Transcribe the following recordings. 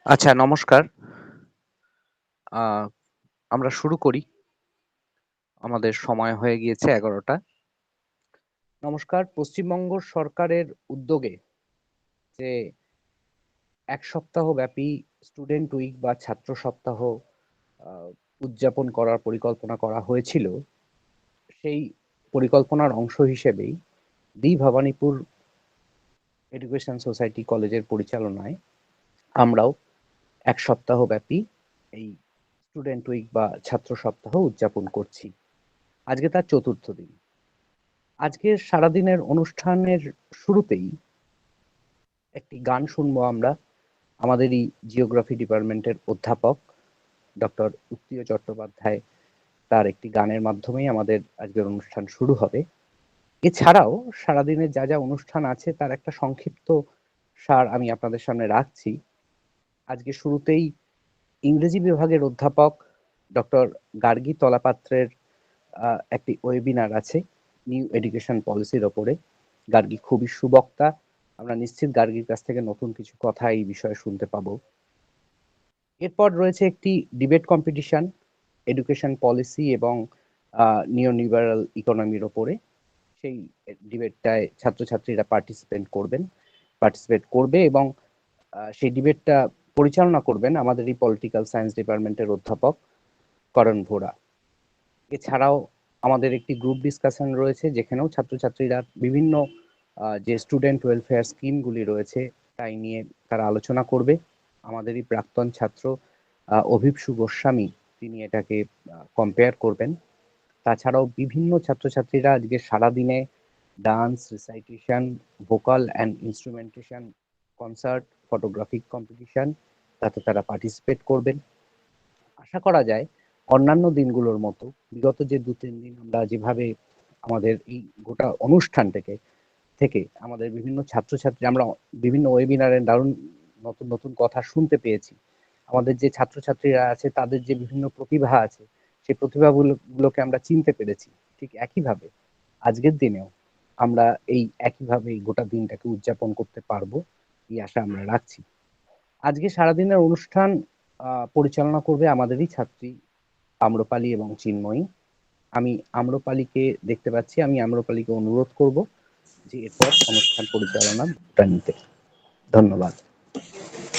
আচ্ছা, নমস্কার। আ আমরা শুরু করি। আমাদের সময় হয়ে গিয়েছে ১১টা। নমস্কার। পশ্চিমবঙ্গ সরকারের উদ্যোগে যে ১ সপ্তাহ ব্যাপী স্টুডেন্ট উইক বা ছাত্র সপ্তাহ আ উদযাপন করার পরিকল্পনা করা হয়েছিল, সেই পরিকল্পনার অংশ হিসেবেই ভবানীপুর এডুকেশন সোসাইটি কলেজের পরিচালনায় আমরাও ১ সপ্তাহ ব্যাপী এই স্টুডেন্ট উইক বা ছাত্র সপ্তাহ উদযাপন করছি। আজকে তার ৪র্থ দিন। আজকের সারাদিনের অনুষ্ঠানের শুরুতেই একটি গান শুনবো আমরা। আমাদেরই জিওগ্রাফি ডিপার্টমেন্টের অধ্যাপক ডক্টর 𝐒𝐭𝐮𝐝 চট্টোপাধ্যায়, তার একটি গানের মাধ্যমেই আমাদের আজকের অনুষ্ঠান শুরু হবে। এছাড়াও সারাদিনের যা অনুষ্ঠান আছে তার একটা সংক্ষিপ্ত সার আমি আপনাদের সামনে রাখছি। আজকে শুরুতেই ইংরেজি বিভাগের অধ্যাপক ডক্টর গার্গী তলাপাত্রের একটি ওয়েবিনার আছে নিউ এডুকেশন পলিসির ওপরে। গার্গী খুবই সুবক্তা। আমরা নিশ্চিত গার্গীর কাছ থেকে নতুন কিছু কথা এই বিষয়ে শুনতে পাবো। এরপর রয়েছে একটি ডিবেট কম্পিটিশন এডুকেশন পলিসি এবং নিও লিবারাল ইকোনমির ওপরে। সেই ডিবেটটায় ছাত্রছাত্রীরা পার্টিসিপেট করবে এবং সেই ডিবেটটা পরিচালনা করবেন আমাদের এই পলিটিক্যাল সায়েন্স ডিপার্টমেন্টের অধ্যাপক করণ ভোরা। এছাড়াও আমাদের একটি গ্রুপ ডিসকাশন রয়েছে, যেখানেও ছাত্রছাত্রীরা বিভিন্ন যে স্টুডেন্ট ওয়েলফেয়ার স্কিমগুলি রয়েছে তাই নিয়ে তারা আলোচনা করবে। আমাদেরই প্রাক্তন ছাত্র অভিপ্সু গোস্বামী, তিনি এটাকে কম্পেয়ার করবেন। তাছাড়াও বিভিন্ন ছাত্রছাত্রীরা আজকে সারাদিনে dance, recitation, vocal and instrumentation, concert, photographic competition, তাতে তারা পার্টিসিপেট করবেন। আশা করা যায় অন্যান্য দিনগুলোর মতো বিগত যে ২-৩ দিন আমরা যেভাবে আমাদের এই গোটা অনুষ্ঠানটাকে আমাদের বিভিন্ন ছাত্রছাত্রী, আমরা বিভিন্ন ওয়েবিনারে দারুণ নতুন নতুন কথা শুনতে পেয়েছি। আমাদের যে ছাত্রছাত্রীরা আছে তাদের যে বিভিন্ন প্রতিভা আছে, সেই প্রতিভাগুলোকে আমরা চিনতে পেরেছি। ঠিক একইভাবে আজকের দিনেও আমরা এই একইভাবে এই গোটা দিনটাকে উদযাপন করতে পারবো, এই আশা আমরা রাখছি। আজকে সারাদিনের অনুষ্ঠান পরিচালনা করবে আমাদেরই ছাত্রী আম্রপালি এবং চিন্ময়ী। আমি আম্রপালিকে দেখতে পাচ্ছি, আমি আম্রপালিকে অনুরোধ করব যে এরপর অনুষ্ঠান পরিচালনাটা নিতে। ধন্যবাদ।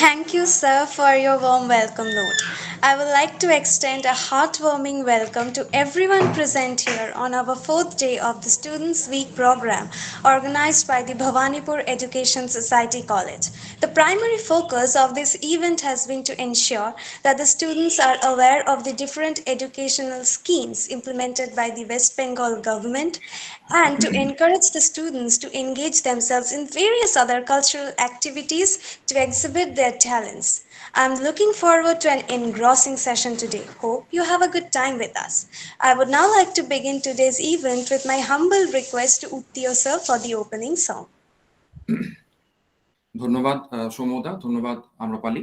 Thank you, sir, for your warm welcome note. I would like to extend a heartwarming welcome to everyone present here on our fourth day of the Students' Week program organized by the Bhawanipur Education Society College. The primary focus of this event has been to ensure that the students are aware of the different educational schemes implemented by the West Bengal government and to encourage the students to engage themselves in various other cultural activities to exhibit their talents. I'm looking forward to an engrossing session today. Hope you have a good time with us. I would now like to begin today's event with my humble request to 𝐒𝐭𝐮𝐝 sir for the opening song. ধন্যবাদ সৌম্যদা, ধন্যবাদ আম্রপালি।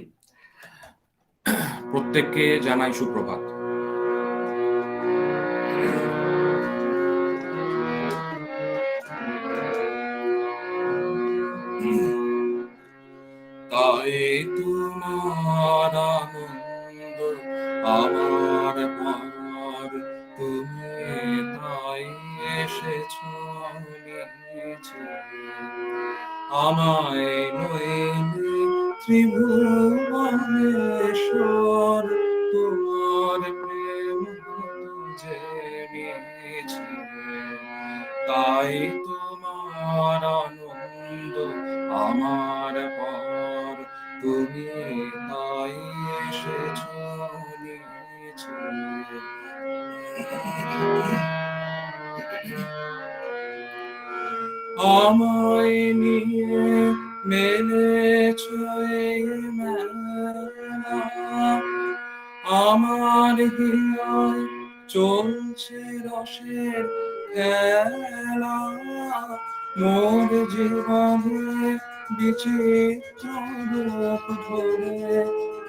প্রত্যেককে জানাই সুপ্রভাত। তাই তোমার আনন্দ আমার পার, তুমি তাই এসেছ নিচে আমায় নইলে ত্রিভুবনেশ্বর, তোমার প্রেম যে নিয়েছে। তাই তোমার আনন্দ আমার পর, তুমি তাই এসেছ নিচে। আমায় নিয়ে মেলেছ এই মেলা, আমার হিয়ায় চলছে রসের খেলা। মোর জীবনে বিচিত্র রূপ ধরে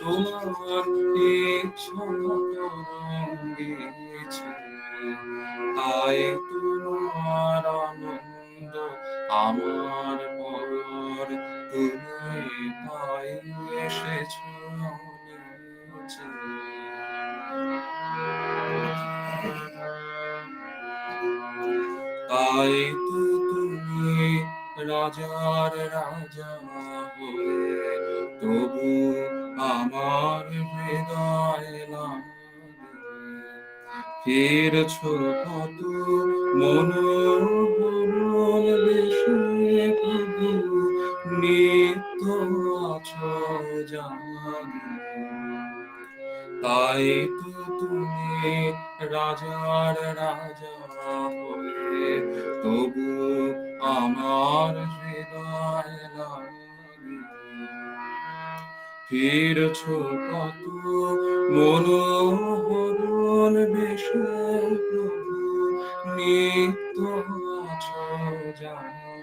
তোমার ইচ্ছা তরঙ্গিছে। তাই তোমার আনন্দ আমার পর, তুমি তাই এসেছ নিচে। তাই তো তুমি রাজার রাজা হয়ে তবু আমার হৃদয় লাগে। ফিরছ কত মনোহরণ বেশে প্রভু, নিত্য আছো জাগে। তাই তো তুমি রাজার রাজা হয়ে তবু আমার হৃদয় লাগে। ফিরছ কত মনোহরণ বেশে প্রভু, নিত্য আছো জাগে।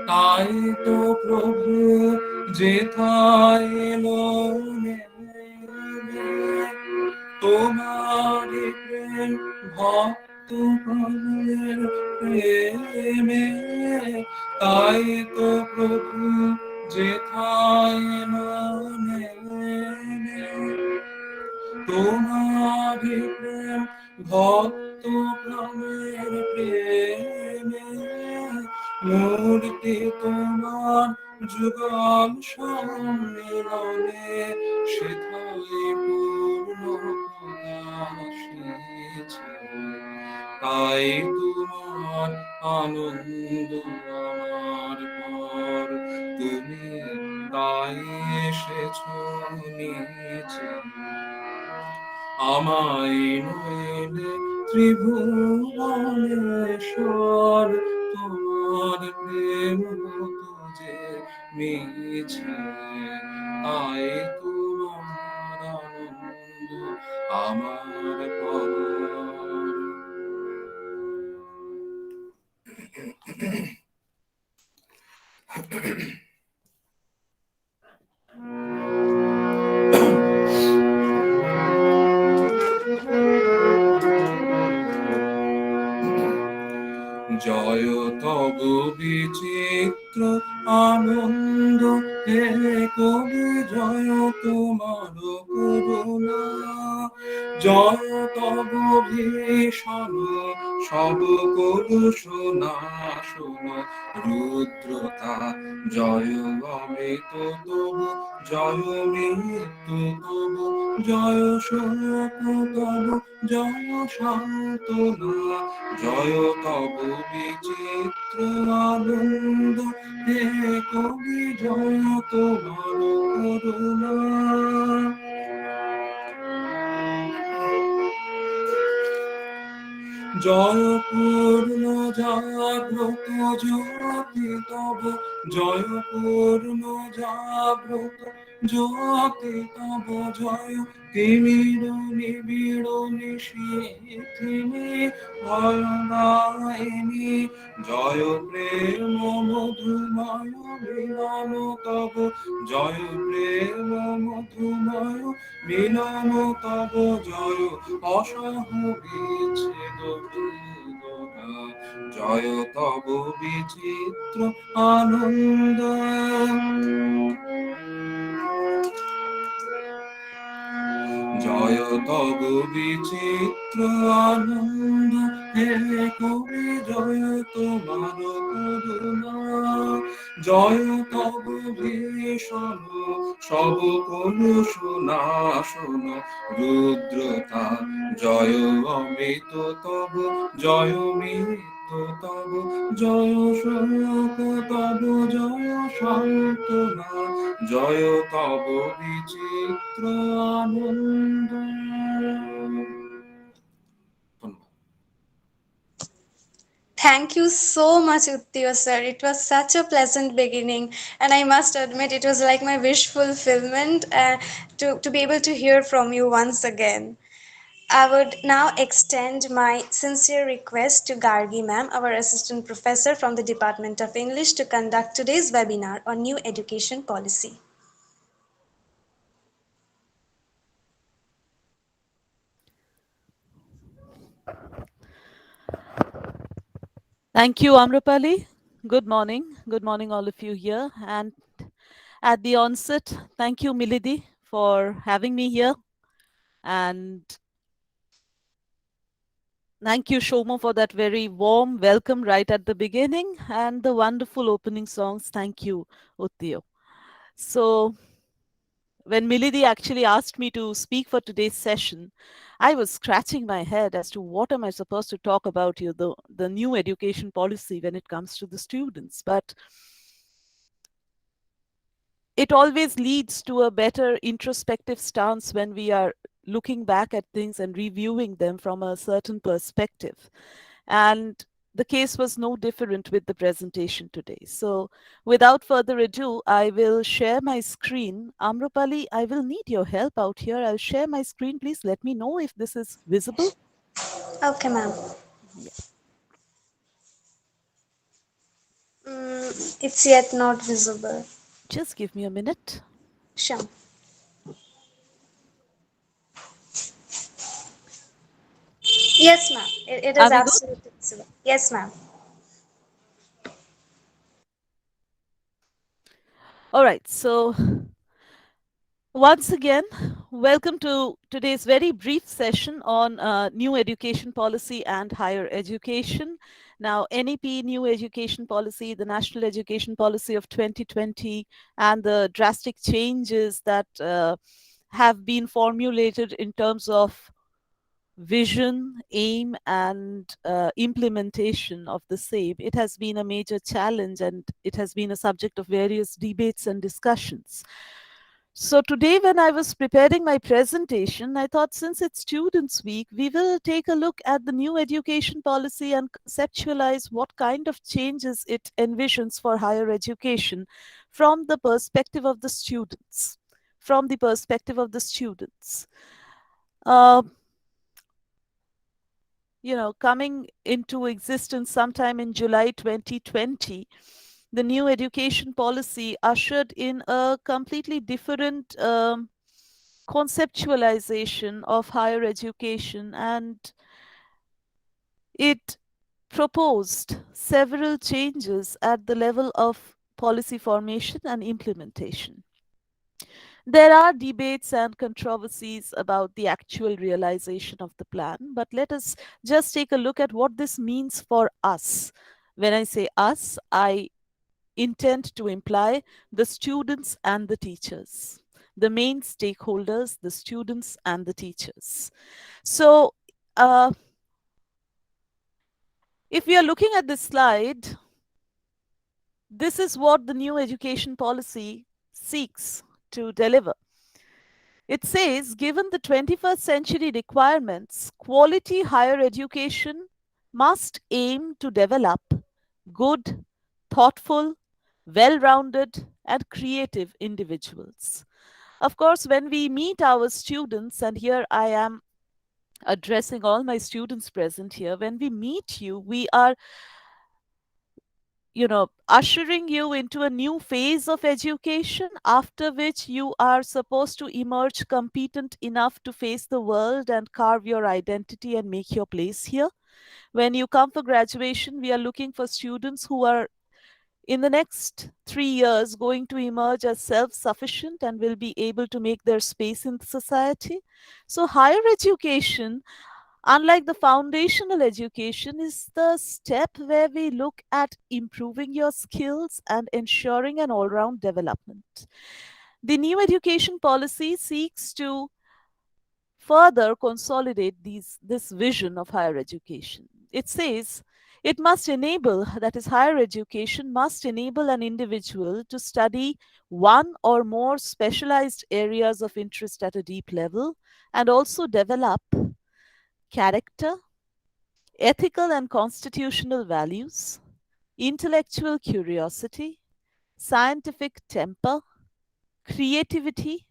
তাই তো প্রভু যেথায় এলো নেমে, তোমারি প্রেম ভক্ত প্রাণের প্রেমে। তাই তো প্রভু যেথায় এলো নেমে, তোমারি প্রেম ভক্ত প্রাণের প্রেমে। মূর্তি তোমার যুগল সম্মিলনে সেথায় পূর্ণ প্রকাশিছে। তাই তোমার আনন্দ আমার পর, তুমি তাই এসেছ নিচে। আমায় নইলে ত্রিভুবনেশ্বর, তোমার প্রেম হতো যে মিছে। তাই তোমার আনন্দ আমার পর। জয় তব বিচিত্র আনন্দ হে কবি, জয় তোমার করুণা। জয় তব ভীষণ সব কলুষ নাশন রুদ্রতা। জয় অমৃত তব, জয় মৃত্যু তব, জয় শোক তব, জয় সান্ত্বনা। জয় তব বিচিত্র আনন্দ হে কবি, জয় তোমার করুণা। জয় পূর্ণ জাগ্রত জ্যোতি তব, জয় পূর্ণ জাগ্রত জ্যোতি তব। জয় তিমির নিবিড় নিশীথিনী ভয়দায়িনী। জয় প্রেম মধুময় মিলন তব, জয় প্রেম মধুময় মিলন তব। জয় অসহ বিচ্ছেদ বেদনা, জয় তব বিচিত্র আনন্দ। জয় তব বিচিত্র আনন্দ হে কবি, জয় তোমার করুণা। জয় তব ভীষণ সব কলুষ নাশন রুদ্রতা। জয় অমৃত তব, জয় মৃত্যু তব, জয় শোক তব, জয় সান্ত্বনা। জয় তব বিচিত্র আনন্দ। Thank you so much, Uttiyo sir. It was such a pleasant beginning, and I must admit it was like my wish fulfillment to be able to hear from you once again. I would now extend my sincere request to Gargi ma'am, our assistant professor from the Department of English, to conduct today's webinar on new education policy. Thank you, Amrapali. Good morning. Good morning, all of you here. And At the onset, thank you, Milady, for having me here. And thank you, Shomo, for that very warm welcome right at the beginning and the wonderful opening songs. Thank you, Uttio. So, when Milady actually asked me to speak for today's session, I was scratching my head as to what am I supposed to talk about here, the new education policy when it comes to the students. But it always leads to a better introspective stance when we are looking back at things and reviewing them from a certain perspective. And the case was no different with the presentation today. So without further ado, I will share my screen. Amrapali, I will need your help out here. I'll share my screen. Please let me know if this is visible. Okay, ma'am. Yeah. It's yet not visible. Just give me a minute. Sure. Yes, ma'am. It Are is we good? absolutely visible. Yes, ma'am. All right. So once again, welcome to today's very brief session on new education policy and higher education. Now, NEP, new education policy, the national education policy of 2020, and the drastic changes that have been formulated in terms of vision, aim, and implementation of the same. It has been a major challenge and it has been a subject of various debates and discussions. So today when I was preparing my presentation, I thought since it's Students' Week, we will take a look at the new education policy and conceptualize what kind of changes it envisions for higher education from the perspective of the students. From the perspective of the students. Uh, coming into existence sometime in July 2020, the new education policy ushered in a completely different conceptualization of higher education, and it proposed several changes at the level of policy formation and implementation. There are debates and controversies about the actual realization of the plan, but let us just take a look at what this means for us. When I say us, I intend to imply the students and the teachers, the main stakeholders, the students and the teachers. So, if we are looking at this slide, this is what the new education policy seeks to deliver. It says, given the 21st century requirements, quality higher education must aim to develop good, thoughtful, well rounded, and creative individuals. Of course, when we meet our students, and here I am addressing all my students present here, when we meet you, we are ushering you into a new phase of education, after which you are supposed to emerge competent enough to face the world and carve your identity and make your place here. When you come for graduation, we are looking for students who are in the next 3 years going to emerge as self-sufficient and will be able to make their space in society. So higher education, unlike the foundational education, is the step where we look at improving your skills and ensuring an all-round development. The new education policy seeks to further consolidate this vision of higher education. It says it must enable, that is, higher education must enable an individual to study one or more specialized areas of interest at a deep level and also develop character, ethical and constitutional values, intellectual curiosity, scientific temper, creativity,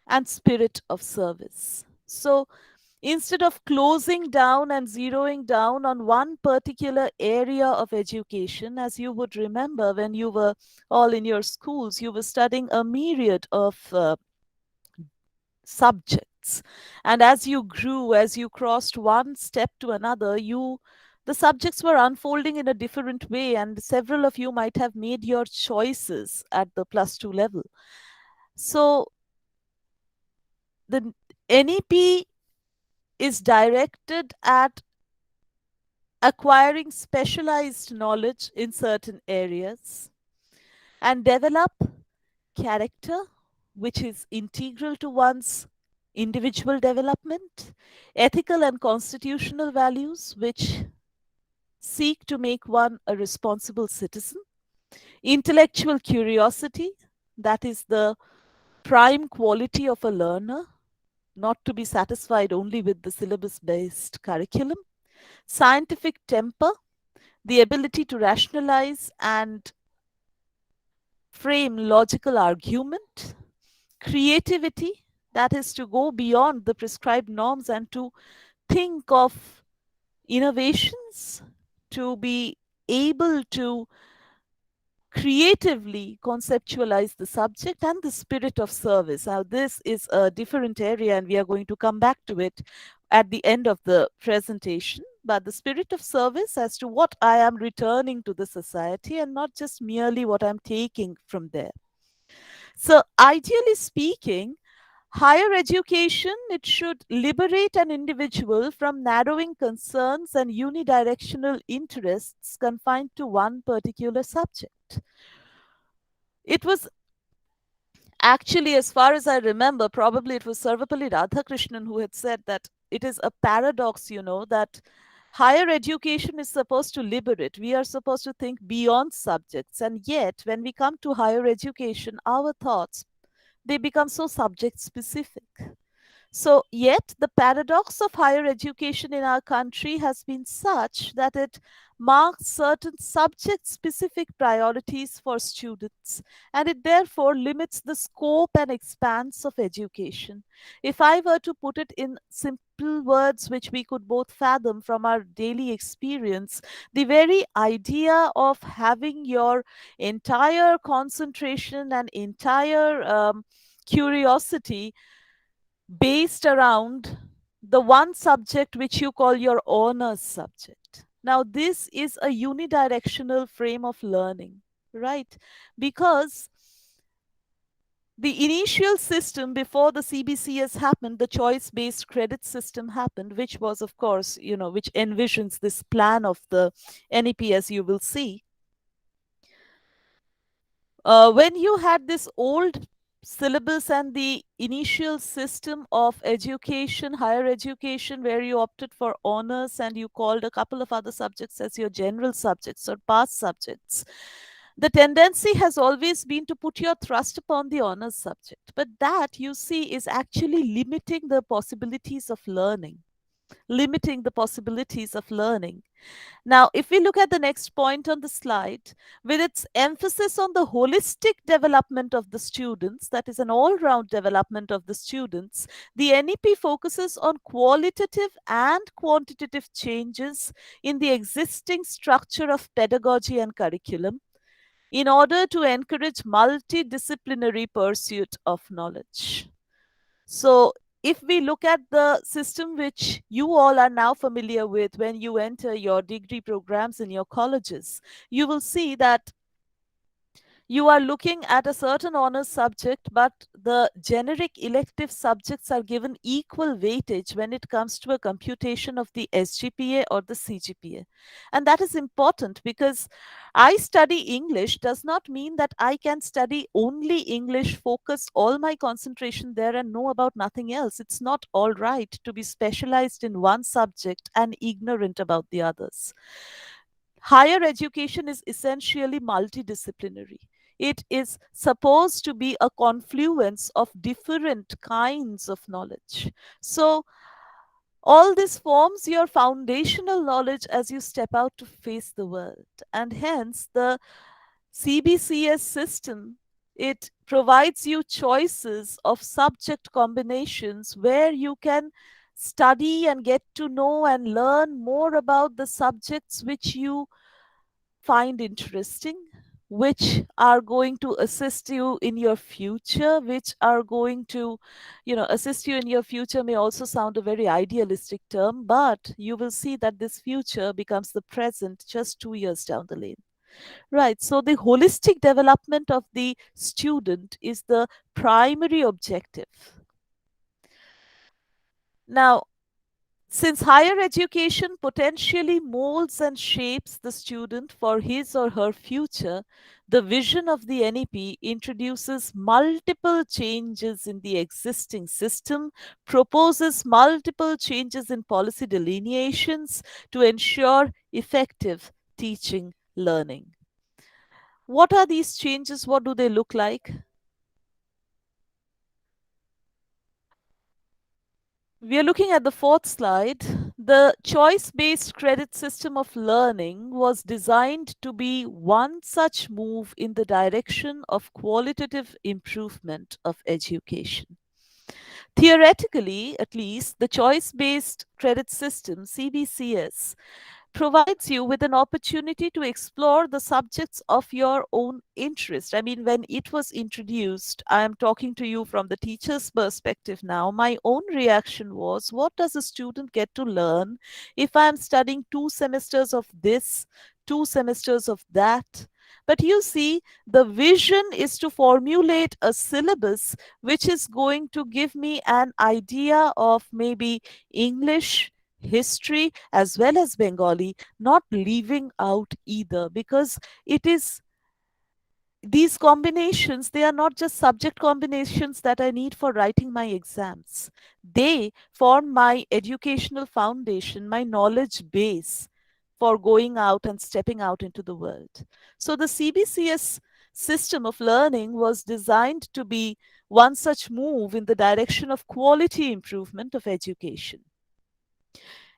and spirit of service. So, instead of closing down and zeroing down on one particular area of education, as you would remember when you were all in your schools, you were studying a myriad of subjects. And as you grew, as you crossed one step to another, you the subjects were unfolding in a different way, and several of you might have made your choices at the +2 level. So the NEP is directed at acquiring specialized knowledge in certain areas and develop character, which is integral to one's individual development, ethical and constitutional values, which seek to make one a responsible citizen, intellectual curiosity, that is the prime quality of a learner, not to be satisfied only with the syllabus based curriculum, scientific temper, the ability to rationalize and frame logical argument, creativity, that is to go beyond the prescribed norms and to think of innovations, to be able to creatively conceptualize the subject, and the spirit of service. Now, this is a different area, and we are going to come back to it at the end of the presentation. But the spirit of service as to what I am returning to the society and not just merely what I'm taking from there. So, ideally speaking, higher education, it should liberate an individual from narrowing concerns and unidirectional interests confined to one particular subject. It was actually, as far as I remember, probably it was Sarvapalli Radhakrishnan who had said that it is a paradox, that higher education is supposed to liberate. We are supposed to think beyond subjects. And yet, when we come to higher education, our thoughts, they become so subject specific. So, yet the paradox of higher education in our country has been such that it marks certain subject specific priorities for students, and it therefore limits the scope and expanse of education. If I were to put it in simple words which we could both fathom from our daily experience, the very idea of having your entire concentration and entire curiosity based around the one subject which you call your honors subject. Now, this is a unidirectional frame of learning, right? Because the initial system before the CBCS happened, the choice based credit system happened, which was, of course, which envisions this plan of the NEP, as you will see. When you had this old syllabus and the initial system of education, higher education, where you opted for honors and you called a couple of other subjects as your general subjects or past subjects, the tendency has always been to put your thrust upon the honors subject. But that, you see, is actually limiting the possibilities of learning. Limiting the possibilities of learning. Now, if we look at the next point on the slide, with its emphasis on the holistic development of the students, that is an all-round development of the students, the NEP focuses on qualitative and quantitative changes in the existing structure of pedagogy and curriculum in order to encourage multidisciplinary pursuit of knowledge. So, if we look at the system which you all are now familiar with when you enter your degree programs in your colleges, you will see that you are looking at a certain honors subject, but the generic elective subjects are given equal weightage when it comes to a computation of the SGPA or the CGPA. And that is important because I study English does not mean that I can study only English, focus all my concentration there and know about nothing else. It's not all right to be specialized in one subject and ignorant about the others. Higher education is essentially multidisciplinary. It is supposed to be a confluence of different kinds of knowledge. So, all this forms your foundational knowledge as you step out to face the world. And hence, the CBCS system, it provides you choices of subject combinations where you can study and get to know and learn more about the subjects which you find interesting, which are going to assist you in your future, which are going to, assist you in your future may also sound a very idealistic term, but you will see that this future becomes the present just 2 years down the lane. Right. So the holistic development of the student is the primary objective. Now, since higher education potentially molds and shapes the student for his or her future, the vision of the NEP introduces multiple changes in the existing system, proposes multiple changes in policy delineations to ensure effective teaching learning. What are these changes? What do they look like? We are looking at the fourth slide. The choice-based credit system of learning was designed to be one such move in the direction of qualitative improvement of education. Theoretically, at least, the choice-based credit system, CBCS, provides you with an opportunity to explore the subjects of your own interest. I mean, when it was introduced, I am talking to you from the teacher's perspective now. My own reaction was, what does a student get to learn if I am studying 2 semesters of this, 2 semesters of that? But you see, the vision is to formulate a syllabus which is going to give me an idea of maybe English, history, as well as Bengali, not leaving out either, because it is these combinations, they are not just subject combinations that I need for writing my exams. They form my educational foundation, my knowledge base for going out and stepping out into the world. So the CBCS system of learning was designed to be one such move in the direction of quality improvement of education.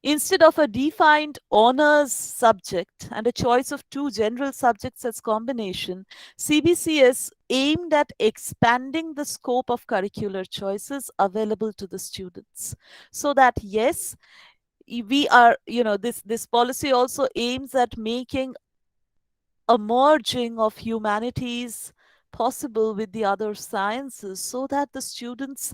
Instead of a defined honors subject and a choice of two general subjects as combination, CBCS aimed at expanding the scope of curricular choices available to the students. So that, yes, we are, this policy also aims at making a merging of humanities possible with the other sciences so that the students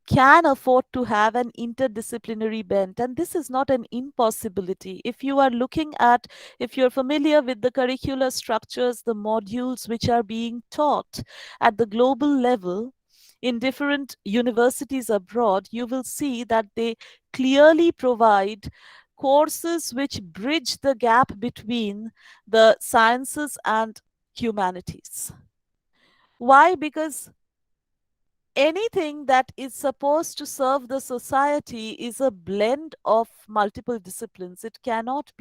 can afford to have an interdisciplinary bent. And this is not an impossibility. If you are looking at, if you're familiar with the curricular structures, the modules which are being taught at the global level in different universities abroad, you will see that they clearly provide courses which bridge the gap between the sciences and humanities. Why? Because anything that is supposed to serve the society is a blend of multiple disciplines. It cannot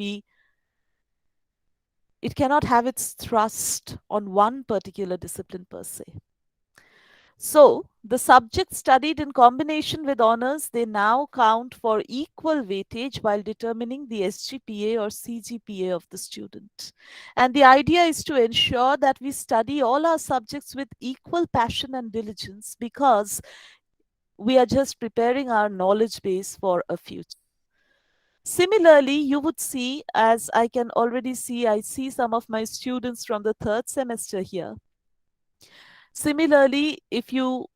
have its thrust on one particular discipline per se. So the subjects studied in combination with honors, they now count for equal weightage while determining the SGPA or CGPA of the student. And the idea is to ensure that we study all our subjects with equal passion and diligence, because we are just preparing our knowledge base for a future. Similarly, you would see, as I can already see, I see some of my students from the third semester here. Similarly, if you're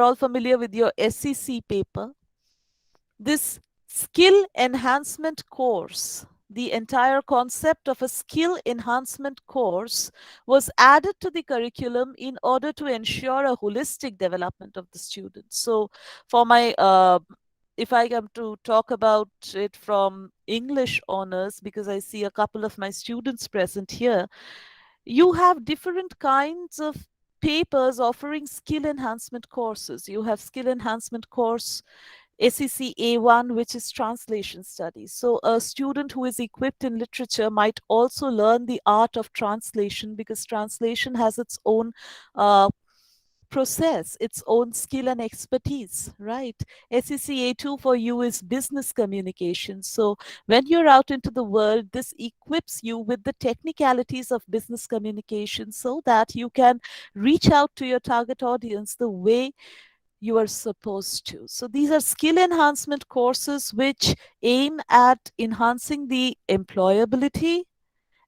all familiar with your SEC paper, this skill enhancement course, the entire concept of a skill enhancement course was added to the curriculum in order to ensure a holistic development of the students. So for my if I come to talk about it from English honors, because I see a couple of my students present here, you have different kinds of papers offering skill enhancement courses. You have skill enhancement course SEC A1, which is translation studies. So a student who is equipped in literature might also learn the art of translation, because translation has its own process, its own skill and expertise, right? SEC A2 for you is business communication. So when you're out into the world, this equips you with the technicalities of business communication so that you can reach out to your target audience the way you are supposed to. So these are skill enhancement courses which aim at enhancing the employability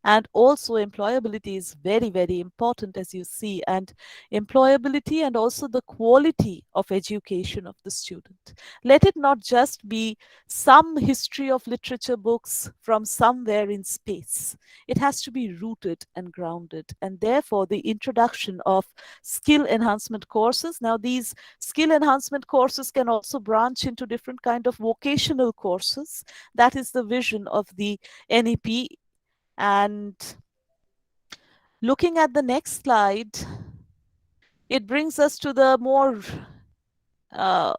And also employability is very, very important, as you see, and employability and also the quality of education of the student. Let it not just be some history of literature books from somewhere in space. It has to be rooted and grounded, and therefore the introduction of skill enhancement courses. Now these skill enhancement courses can also branch into different kind of vocational courses. That is the vision of the NEP. And looking at the next slide, it brings us to the more uh,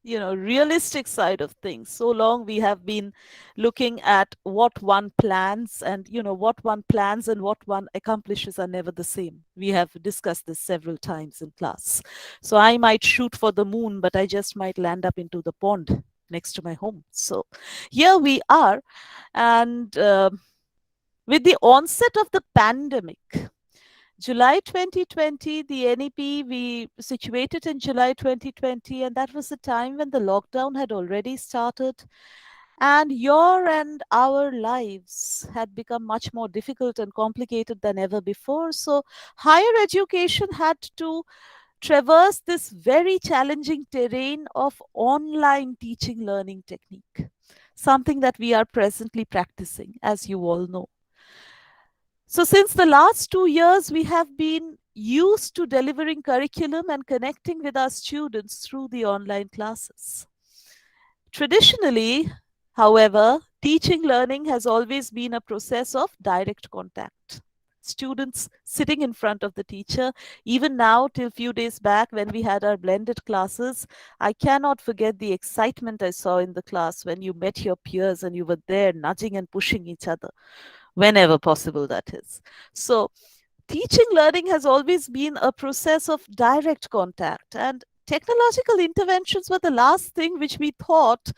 realistic side of things. So long we have been looking at what one plans, and what one plans and what one accomplishes are never the same. We have discussed this several times in class. So I might shoot for the moon, but I just might land up into the pond next to my home. So here we are, and with the onset of the pandemic, July 2020, the NEP, we situated in July 2020, and that was the time when the lockdown had already started. And your and our lives had become much more difficult and complicated than ever before. So, higher education had to traverse this very challenging terrain of online teaching learning technique, something that we are presently practicing, as you all know. So, since the last 2 years, we have been used to delivering curriculum and connecting with our students through the online classes. Traditionally, however, teaching learning has always been a process of direct contact. Students sitting in front of the teacher. Even now, till few days back when we had our blended classes, I cannot forget the excitement I saw in the class when you met your peers and you were there nudging and pushing each other whenever possible, that is. So, teaching learning has always been a process of direct contact, and technological interventions were the last thing which we thought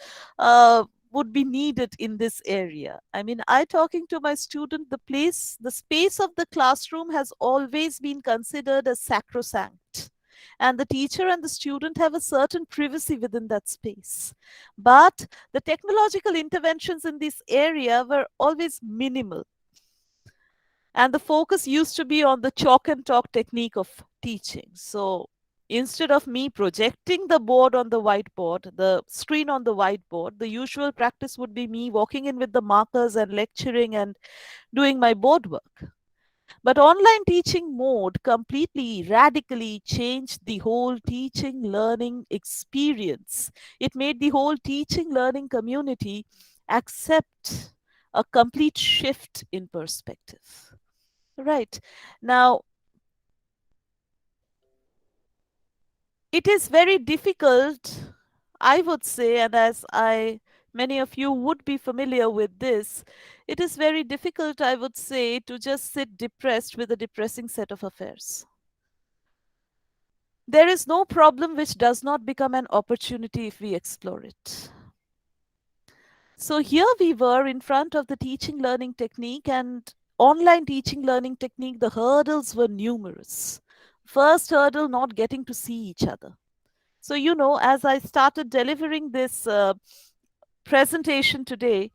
would be needed in this area. I mean, I talking to my student, the space of the classroom has always been considered as sacrosanct. And the teacher and the student have a certain privacy within that space. But the technological interventions in this area were always minimal. And the focus used to be on the chalk and talk technique of teaching. So instead of me projecting the board on the whiteboard, the screen on the whiteboard, the usual practice would be me walking in with the markers and lecturing and doing my board work. But online teaching mode completely, radically changed the whole teaching learning experience. It made the whole teaching learning community accept a complete shift in perspective. Right. Now, it is very difficult, I would say, and many of you would be familiar with this, it is very difficult, I would say, to just sit depressed with a depressing set of affairs. There is no problem which does not become an opportunity if we explore it. So here we were in front of the teaching learning technique, and online teaching learning technique, the hurdles were numerous. First hurdle, not getting to see each other. So, as I started delivering this presentation today,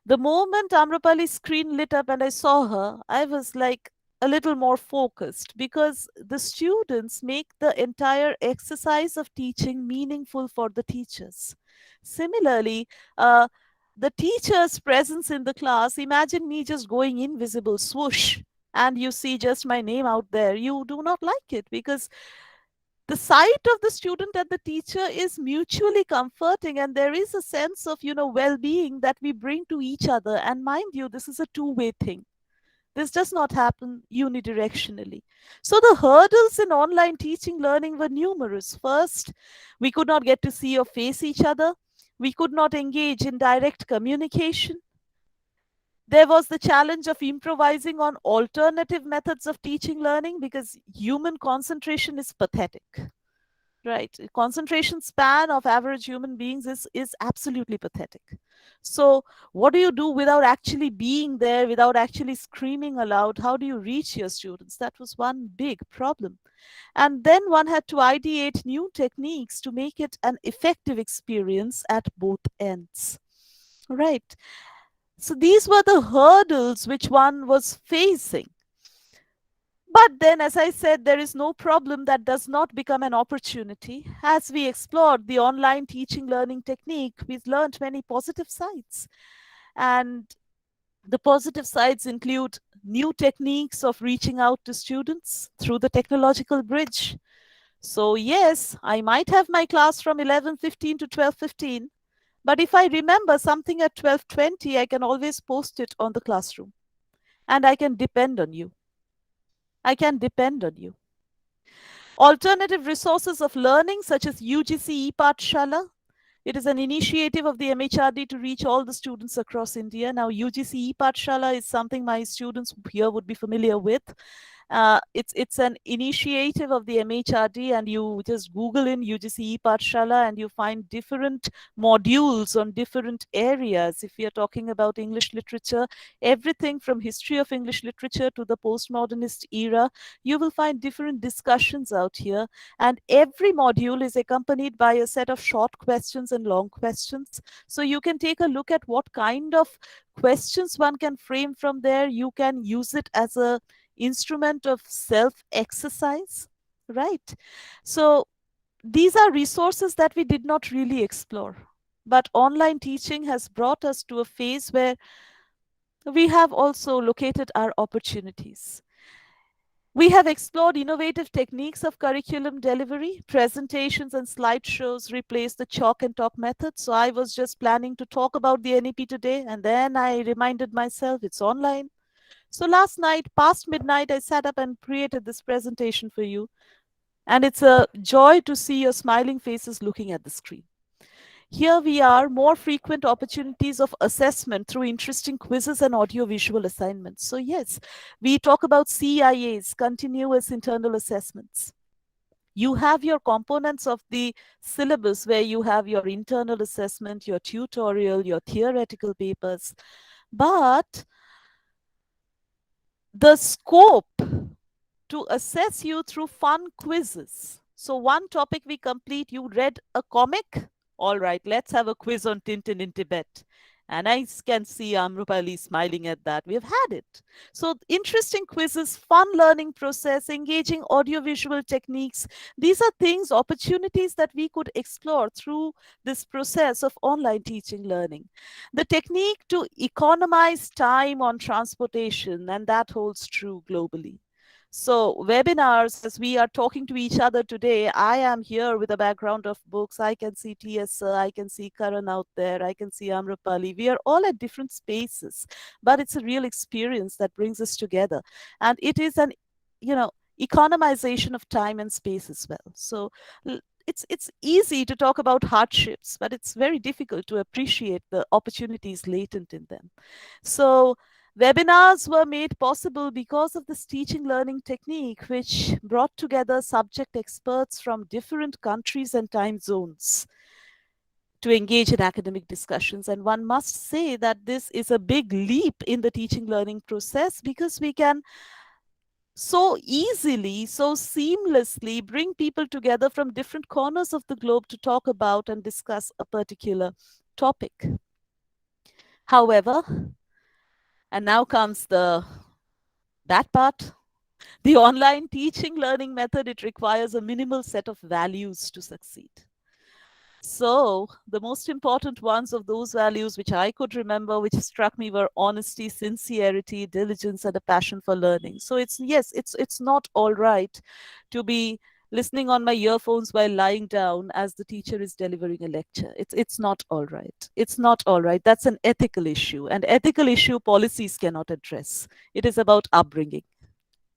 the moment Amrapali's screen lit up and I saw her, I was like a little more focused, because the students make the entire exercise of teaching meaningful for the teachers. Similarly, the teacher's presence in the class, imagine me just going invisible, swoosh, and you see just my name out there. You do not like it, because the sight of the student and the teacher is mutually comforting, and there is a sense of well-being that we bring to each other. And mind you, this is a two-way thing. This does not happen unidirectionally. So the hurdles in online teaching learning were numerous. First, we could not get to see or face each other. We could not engage in direct communication. There was the challenge of improvising on alternative methods of teaching learning, because human concentration is pathetic. Right. Concentration span of average human beings is absolutely pathetic. So what do you do without actually being there, without actually screaming aloud? How do you reach your students? That was one big problem. And then one had to ideate new techniques to make it an effective experience at both ends. Right. So these were the hurdles which one was facing. But then, as I said, there is no problem that does not become an opportunity. As we explored the online teaching learning technique, we've learned many positive sides. And the positive sides include new techniques of reaching out to students through the technological bridge. So yes, I might have my class from 11:15 to 12:15, but if I remember something at 12:20, I can always post it on the classroom. And I can depend on you. I can depend on you. Alternative resources of learning such as UGC ePathshala. It is an initiative of the MHRD to reach all the students across India. Now, UGC ePathshala is something my students here would be familiar with. It's an initiative of the MHRD, and you just Google in UGC ePathshala and you find different modules on different areas. If you're talking about English literature, everything from history of English literature to the postmodernist era, you will find different discussions out here. And every module is accompanied by a set of short questions and long questions. So you can take a look at what kind of questions one can frame from there. You can use it as a instrument of self exercise, right? So these are resources that we did not really explore, but online teaching has brought us to a phase where we have also located our opportunities. We have explored innovative techniques of curriculum delivery. Presentations and slideshows replace the chalk and talk method. So I was just planning to talk about the NEP today, and then I reminded myself it's online. So last night, past midnight, I sat up and created this presentation for you. And it's a joy to see your smiling faces looking at the screen. Here we are, more frequent opportunities of assessment through interesting quizzes and audio-visual assignments. So yes, we talk about CIAs, continuous internal assessments. You have your components of the syllabus where you have your internal assessment, your tutorial, your theoretical papers. But the scope to assess you through fun quizzes. So one topic we complete, you read a comic? All right, let's have a quiz on Tintin in Tibet. And I can see Amrupali smiling at that. We've had it. So interesting quizzes, fun learning process, engaging audiovisual techniques. These are things, opportunities that we could explore through this process of online teaching learning. The technique to economize time on transportation, and that holds true globally. So webinars, as we are talking to each other today, I am here with a background of books. I can see T.S., I can see Karan out there, I can see Amrapali. We are all at different spaces, but it's a real experience that brings us together. And it is an, economization of time and space as well. So it's easy to talk about hardships, but it's very difficult to appreciate the opportunities latent in them. So webinars were made possible because of this teaching learning technique, which brought together subject experts from different countries and time zones to engage in academic discussions. And one must say that this is a big leap in the teaching learning process, because we can so easily, so seamlessly bring people together from different corners of the globe to talk about and discuss a particular topic. However, and now comes that part. The online teaching learning method, it requires a minimal set of values to succeed. So the most important ones of those values, which I could remember, which struck me, were honesty, sincerity, diligence, and a passion for learning. So it's not all right to be listening on my earphones while lying down as the teacher is delivering a lecture. It's not all right. It's not all right. That's an ethical issue. And ethical issue policies cannot address. It is about upbringing.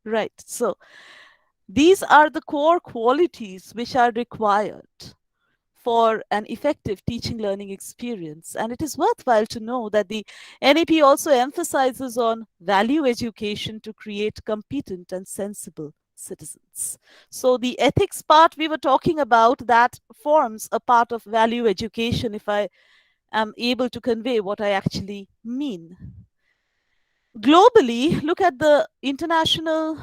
Right. So these are the core qualities which are required for an effective teaching learning experience. And it is worthwhile to know that the NEP also emphasizes on value education to create competent and sensible citizens. So the ethics part we were talking about, that forms a part of value education, if I am able to convey what I actually mean. Globally, look at the international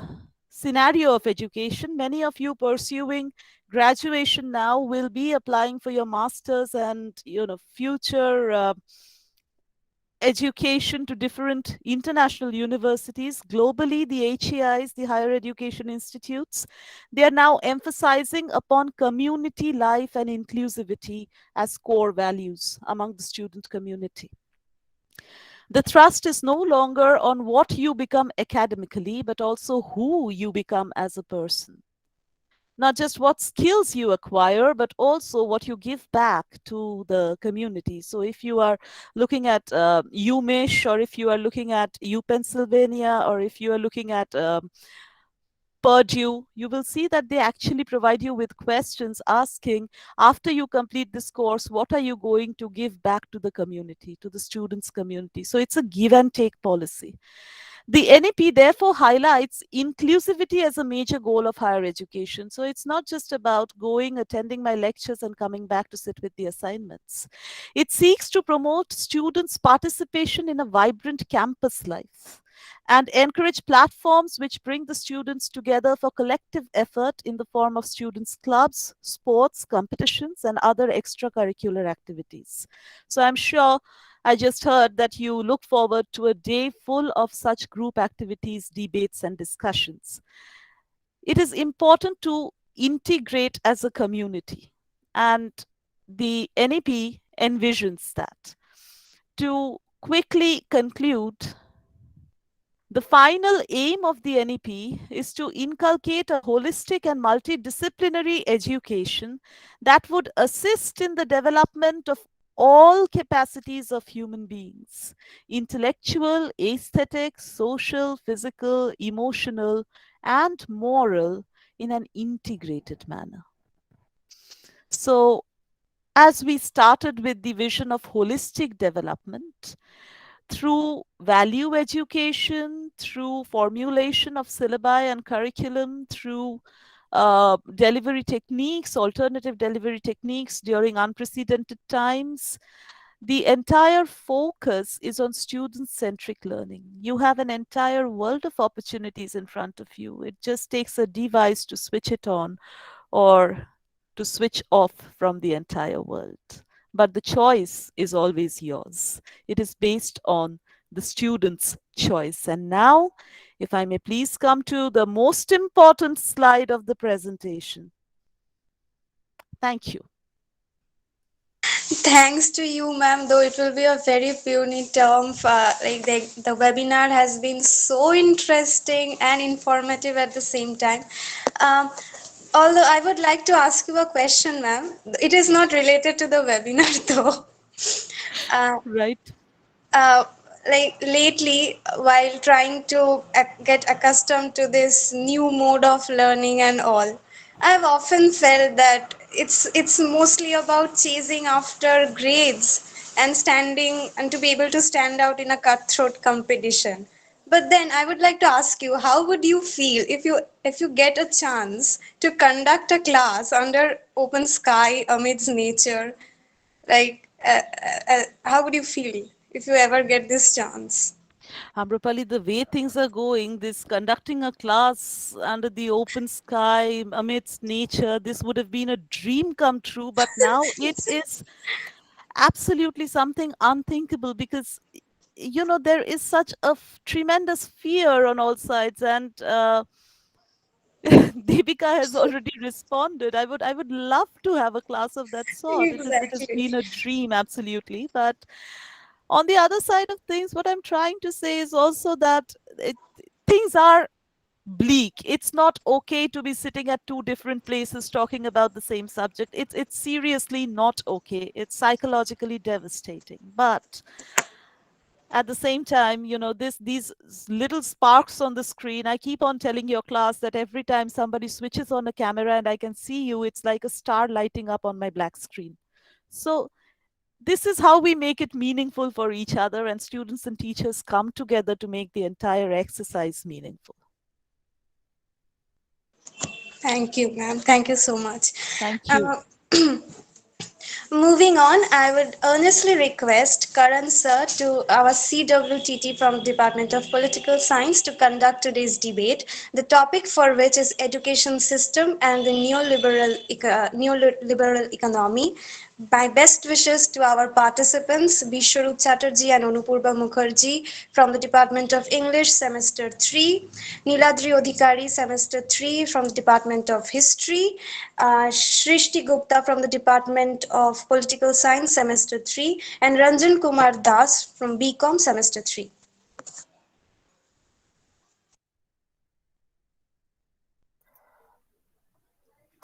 scenario of education. Many of you pursuing graduation now will be applying for your masters and future education to different international universities. Globally, the HEIs, the higher education institutes, they are now emphasizing upon community life and inclusivity as core values among the student community. The thrust is no longer on what you become academically, but also who you become as a person. Not just what skills you acquire, but also what you give back to the community. So if you are looking at 𝐤𝐿, or if you are looking at 𝐈 or if you are looking at Purdue, you will see that they actually provide you with questions asking, after you complete this course, what are you going to give back to the community, to the students' community? So it's a give and take policy. The NEP therefore highlights inclusivity as a major goal of higher education. So it's not just about going, attending my lectures, and coming back to sit with the assignments. It seeks to promote students' participation in a vibrant campus life and encourage platforms which bring the students together for collective effort in the form of students' clubs, sports, competitions, and other extracurricular activities. So I'm sure I just heard that you look forward to a day full of such group activities, debates, and discussions. It is important to integrate as a community, and the NEP envisions that. To quickly conclude, the final aim of the NEP is to inculcate a holistic and multidisciplinary education that would assist in the development of all capacities of human beings: intellectual, aesthetic, social, physical, emotional, and moral, in an integrated manner. So, as we started with the vision of holistic development, through value education, through formulation of syllabi and curriculum, through delivery techniques, alternative delivery techniques during unprecedented times, the entire focus is on student-centric learning. You have an entire world of opportunities in front of you. It just takes a device to switch it on or to switch off from the entire world. But the choice is always yours. It is based on the student's choice. And now, if I may please come to the most important slide of the presentation. Thank you. Thanks to you, ma'am. Though it will be a very puny term, like the webinar has been so interesting and informative at the same time. Um, Although I would like to ask you a question, ma'am. It is not related to the webinar, though. Uh, Right. uh, like lately, while trying to get accustomed to this new mode of learning and all, I've often felt that it's mostly about chasing after grades and standing and to be able to stand out in a cutthroat competition. But then I would like to ask you, how would you feel if you get a chance to conduct a class under open sky amidst nature? Like, how would you feel if you ever get this chance? Amrapali, the way things are going, this conducting a class under the open sky amidst nature, this would have been a dream come true, but now it is absolutely something unthinkable because there is such a tremendous fear on all sides, and Deepika has already responded. I would love to have a class of that sort. It has Exactly. been a dream, absolutely. But on the other side of things, what I'm trying to say is also that things are bleak. It's not okay to be sitting at two different places talking about the same subject. It's seriously not okay. It's psychologically devastating. But at the same time, these little sparks on the screen, I keep on telling your class that every time somebody switches on a camera and I can see you, it's like a star lighting up on my black screen. So this is how we make it meaningful for each other, and students and teachers come together to make the entire exercise meaningful. Thank you, ma'am. Thank you so much. Thank you. Uh, Moving on, I would earnestly request Karan sir to our CWTT from Department of Political Science to conduct today's debate, the topic for which is education system and the neoliberal economy. My best wishes to our participants, Bishwarup Chatterjee and Anupurba Mukherjee from the Department of English, Semester 3, Niladri Odhikari, Semester 3 from the Department of History, Shrishti Gupta from the Department of Political Science, Semester 3, and Ranjan Kumar Das from BCom, Semester 3.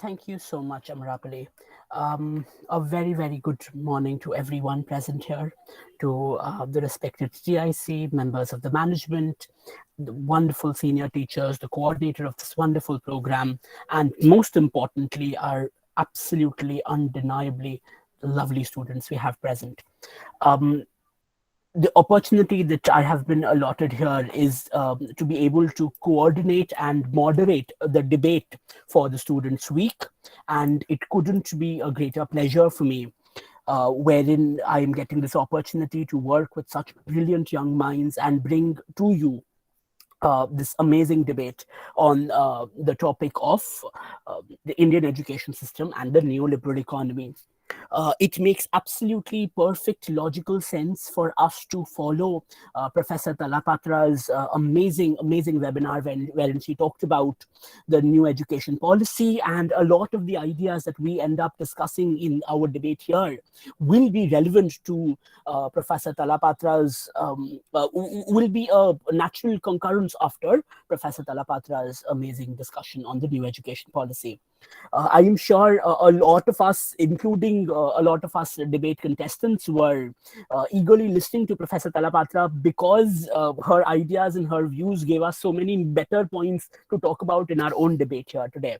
Thank you so much, Amrapali. A very, very good morning to everyone present here, to the respected GIC, members of the management, the wonderful senior teachers, the coordinator of this wonderful program, and most importantly, our absolutely undeniably lovely students we have present. The opportunity that I have been allotted here is to be able to coordinate and moderate the debate for the Students' Week. And it couldn't be a greater pleasure for me, wherein I am getting this opportunity to work with such brilliant young minds and bring to you this amazing debate on the topic of the Indian education system and the neoliberal economy. It makes absolutely perfect logical sense for us to follow Professor Talapatra's amazing webinar wherein she talked about the new education policy, and a lot of the ideas that we end up discussing in our debate here will be relevant to Professor Talapatra's, will be a natural concurrence after Professor Talapatra's amazing discussion on the new education policy. I am sure a lot of us, including a lot of us debate contestants, were eagerly listening to Professor Talapatra because her ideas and her views gave us so many better points to talk about in our own debate here today.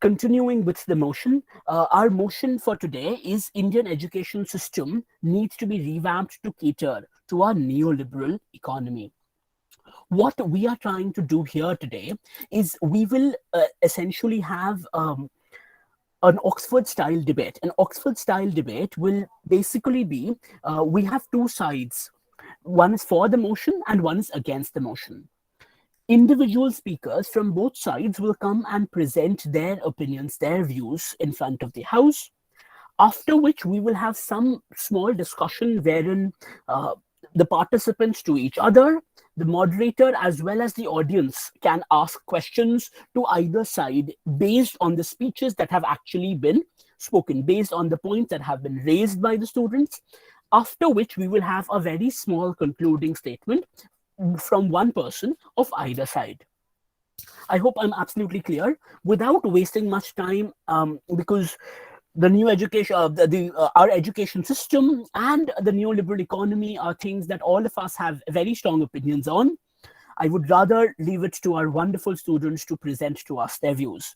Continuing with the motion, our motion for today is Indian education system needs to be revamped to cater to our neoliberal economy. What we are trying to do here today is we will essentially have an Oxford-style debate. An Oxford-style debate will basically be, we have two sides. One is for the motion and one is against the motion. Individual speakers from both sides will come and present their opinions, their views in front of the House, after which we will have some small discussion wherein the participants to each other, the moderator, as well as the audience can ask questions to either side based on the speeches that have actually been spoken, based on the points that have been raised by the students, after which we will have a very small concluding statement from one person of either side. I hope I'm absolutely clear without wasting much time, because the new education, our education system and the neoliberal economy are things that all of us have very strong opinions on. I would rather leave it to our wonderful students to present to us their views.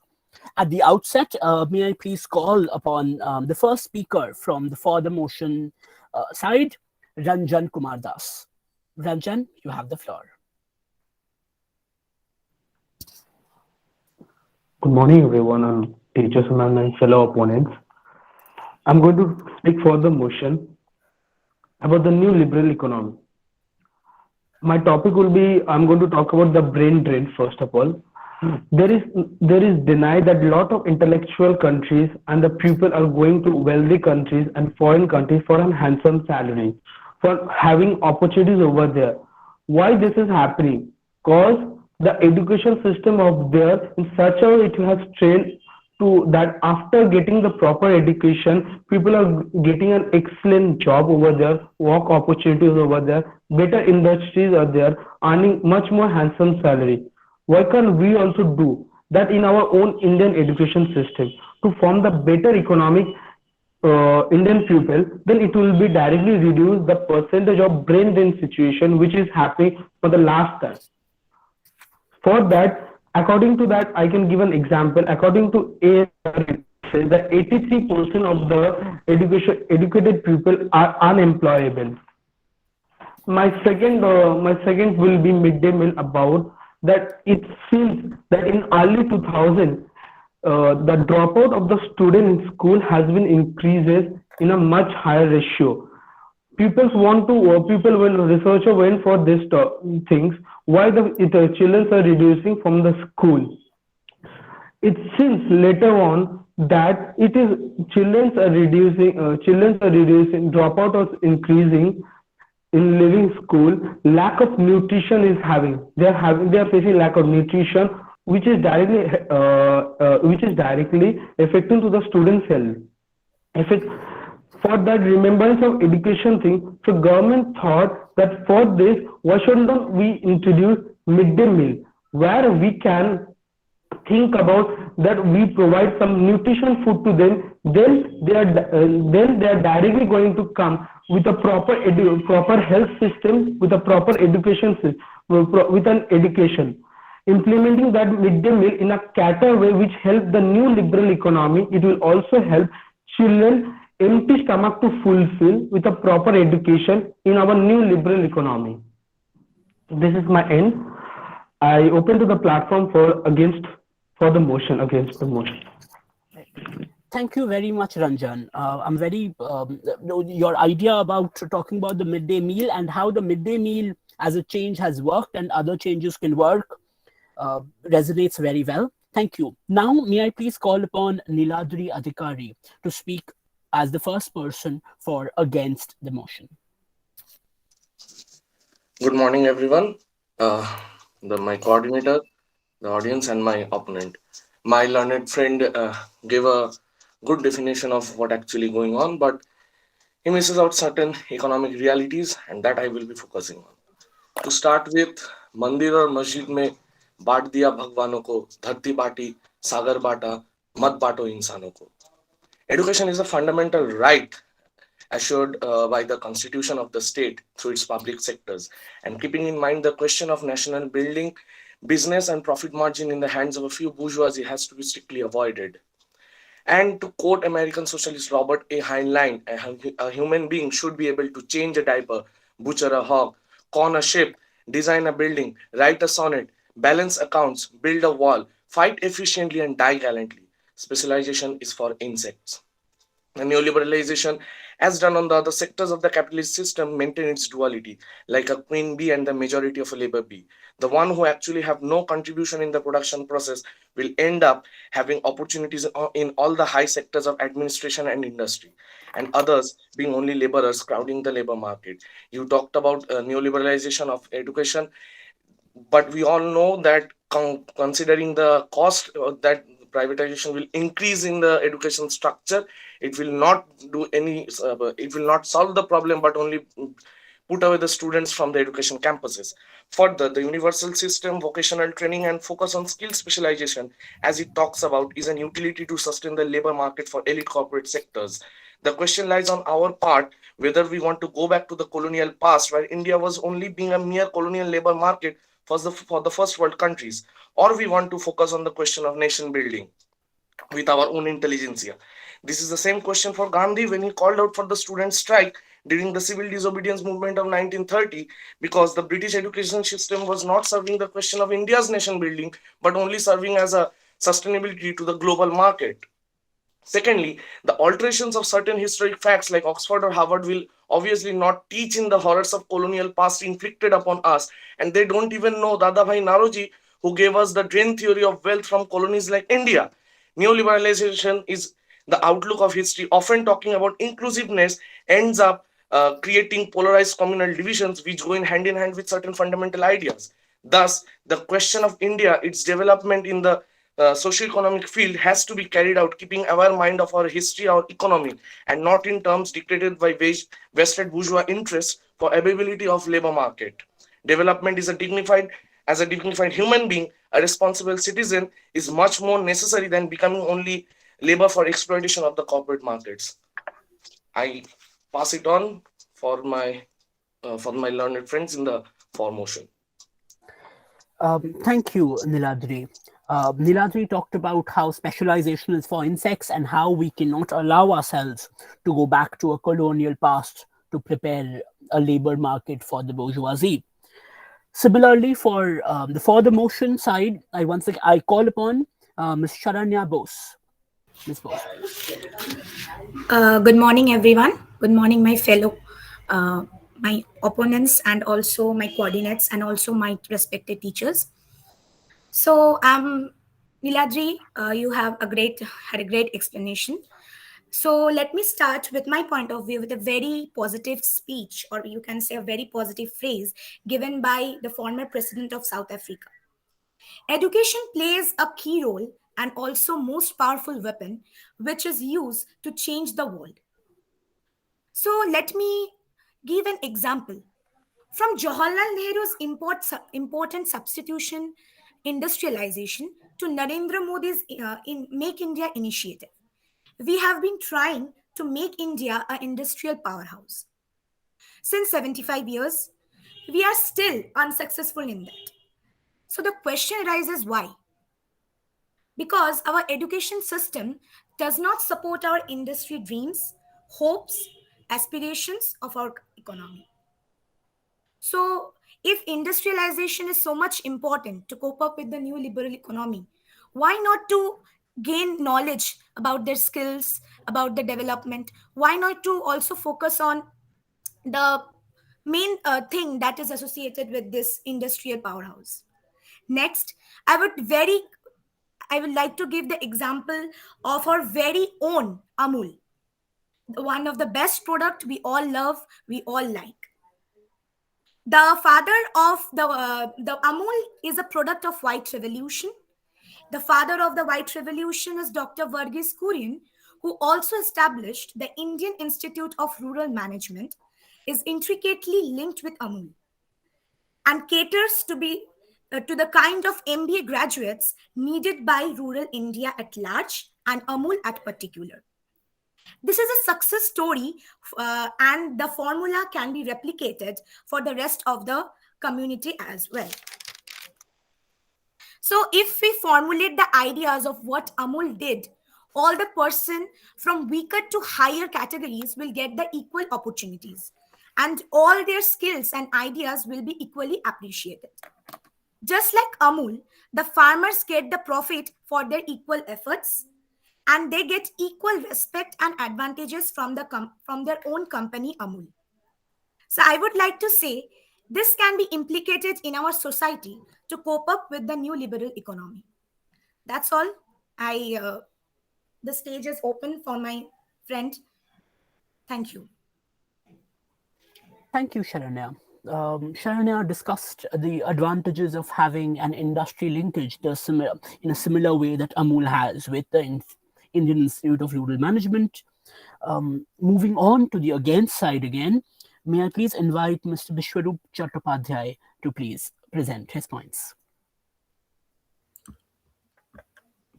At the outset, may I please call upon the first speaker from the for the motion side, Ranjan Kumar Das. Ranjan, you have the floor. Good morning, everyone, and teachers and my fellow opponents. I'm going to speak for the motion about the new liberal economy. My topic will be, I'm going to talk about the brain drain first of all. There is denied that a lot of intellectual countries and the people are going to wealthy countries and foreign countries for a handsome salary, for having opportunities over there. Why this is happening? Because the education system of there in such a way it has trained to that after getting the proper education, people are getting an excellent job over there, work opportunities over there, better industries are there, earning much more handsome salary. Why can't we also do that in our own Indian education system to form the better economic Indian pupil? Then it will be directly reduce the percentage of brain drain situation which is happening for the last time. For that, according to that, I can give an example. According to A, that 83% of the educated people are unemployable. My second will be midday meal about that. It seems that in early 2000, the dropout of the student in school has been increases in a much higher ratio. People will researcher went for this things why the children are reducing from the school. It seems later on that it is children are reducing, dropout is increasing in living school, lack of nutrition is having. They are facing lack of nutrition, which is directly affecting to the students' health. If it for that remembrance of education thing, so government thought that for this, why shouldn't we introduce midday meal, where we can think about that we provide some nutrition food to them, then they are directly going to come with a proper health system, with a proper education system, with an education. Implementing that midday meal in a cater way which help the new liberal economy, it will also help children empty stomach to fulfill with a proper education in our new liberal economy. This is my end. I open to the platform for the motion against the motion. Thank you very much, Ranjan. I'm very your idea about talking about the midday meal and how the midday meal as a change has worked and other changes can work resonates very well. Thank you. Now, may I please call upon Niladri Adhikari to speak as the first person for against the motion. Good morning, everyone. My coordinator, the audience, and my opponent. My learned friend gave a good definition of what actually going on, but he misses out certain economic realities, and that I will be focusing on. To start with, मंदिर और मस्जिद में बांट दिया भगवानों को, धरती बाटी, सागर बाटा, मत बांटो इंसानों को. Education is a fundamental right assured by the constitution of the state through its public sectors, and keeping in mind the question of national building, business and profit margin in the hands of a few bourgeoisie has to be strictly avoided. And to quote American socialist Robert A. Heinlein, a human being should be able to change a diaper, butcher a hog, corn a ship, design a building, write a sonnet, balance accounts, build a wall, fight efficiently and die gallantly. Specialization is for insects. The neoliberalization, as done on the other sectors of the capitalist system, maintain its duality, like a queen bee and the majority of a labor bee. The one who actually have no contribution in the production process will end up having opportunities in all the high sectors of administration and industry, and others being only laborers crowding the labor market. You talked about neoliberalization of education, but we all know that considering the cost that privatization will increase in the education structure, it will not do any it will not solve the problem, but only put away the students from the education campuses. Further, the universal system, vocational training and focus on skill specialization, as it talks about, is an utility to sustain the labor market for elite corporate sectors. The question lies on our part whether we want to go back to the colonial past, where India was only being a mere colonial labor market for the first world countries, or we want to focus on the question of nation building with our own intelligentsia. This is the same question for Gandhi when he called out for the student strike during the civil disobedience movement of 1930, because the British education system was not serving the question of India's nation building, but only serving as a sustainability to the global market. Secondly, the alterations of certain historic facts like Oxford or Harvard will obviously not teach in the horrors of colonial past inflicted upon us, and they don't even know Dadabhai Naroji, who gave us the drain theory of wealth from colonies like India. Neoliberalization is the outlook of history, often talking about inclusiveness, ends up creating polarized communal divisions which go in hand with certain fundamental ideas. Thus, the question of India, its development in the socio-economic field has to be carried out keeping aware mind of our history, our economy, and not in terms dictated by vested bourgeois interests for availability of labor market. Development is as a dignified human being, a responsible citizen is much more necessary than becoming only labor for exploitation of the corporate markets. I pass it on for my learned friends in the motion. Thank you, Niladri. Niladri talked about how specialization is for insects and how we cannot allow ourselves to go back to a colonial past to prepare a labor market for the bourgeoisie. Similarly, for the motion side, I call upon Ms. Sharanya Bose. Ms. Bose. Good morning, everyone. Good morning, my fellow, my opponents, and also my coordinates, and also my respected teachers. So I'm Niladri, you have had a great explanation. So let me start with my point of view with a very positive speech, or you can say a very positive phrase given by the former president of South Africa. Education plays a key role and also most powerful weapon which is used to change the world. So let me give an example. From Jawaharlal Nehru's important substitution industrialization to Narendra Modi's Make India initiative, we have been trying to make India an industrial powerhouse. Since 75 years, we are still unsuccessful in that. So the question arises why? Because our education system does not support our industry dreams, hopes, aspirations of our economy. So, if industrialization is so much important to cope up with the new liberal economy, why not to gain knowledge about their skills, about the development? Why not to also focus on the main thing that is associated with this industrial powerhouse? Next, I would like to give the example of our very own Amul, one of the best product we all love, we all like. The father of the Amul is a product of White Revolution. The father of the White Revolution is Dr. Verghese Kurian, who also established the Indian Institute of Rural Management, is intricately linked with Amul and caters to the kind of MBA graduates needed by rural India at large and Amul at particular. This is a success story, and the formula can be replicated for the rest of the community as well. So, if we formulate the ideas of what Amul did, all the person from weaker to higher categories will get the equal opportunities, and all their skills and ideas will be equally appreciated. Just like Amul, the farmers get the profit for their equal efforts, and they get equal respect and advantages from their own company Amul. So I would like to say this can be implicated in our society to cope up with the new liberal economy. That's all. The stage is open for my friend. Thank you. Thank you, Sharanya. Sharanya discussed the advantages of having an industry linkage in a similar way that Amul has with the Indian Institute of Rural Management. Moving on to the against side again, may I please invite Mr. Vishwarup Chattopadhyay to please present his points.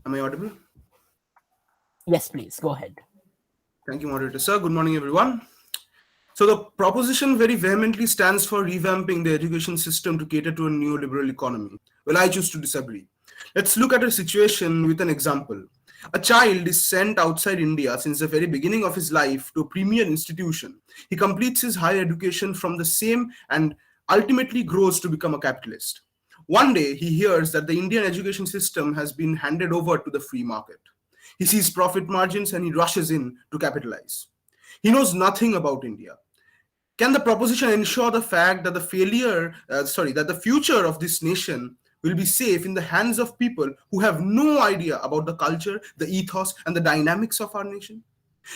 Am I audible? Yes, please, go ahead. Thank you, moderator. Sir, good morning, everyone. So the proposition very vehemently stands for revamping the education system to cater to a neoliberal economy. Well, I choose to disagree. Let's look at a situation with an example. A child is sent outside India since the very beginning of his life to a premier institution. He completes his higher education from the same and ultimately grows to become a capitalist. One day, he hears that the Indian education system has been handed over to the free market. He sees profit margins and he rushes in to capitalize. He knows nothing about India. Can the proposition ensure the fact that the future of this nation will be safe in the hands of people who have no idea about the culture, the ethos, and the dynamics of our nation?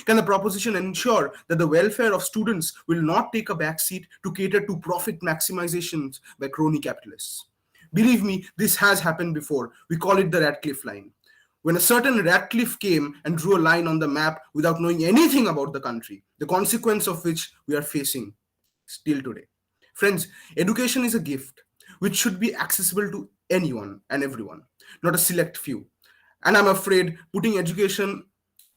Can the proposition ensure that the welfare of students will not take a backseat to cater to profit maximizations by crony capitalists? Believe me, this has happened before. We call it the Radcliffe line. When a certain Radcliffe came and drew a line on the map without knowing anything about the country, the consequence of which we are facing still today. Friends, education is a gift which should be accessible to anyone and everyone, not a select few. And I'm afraid putting education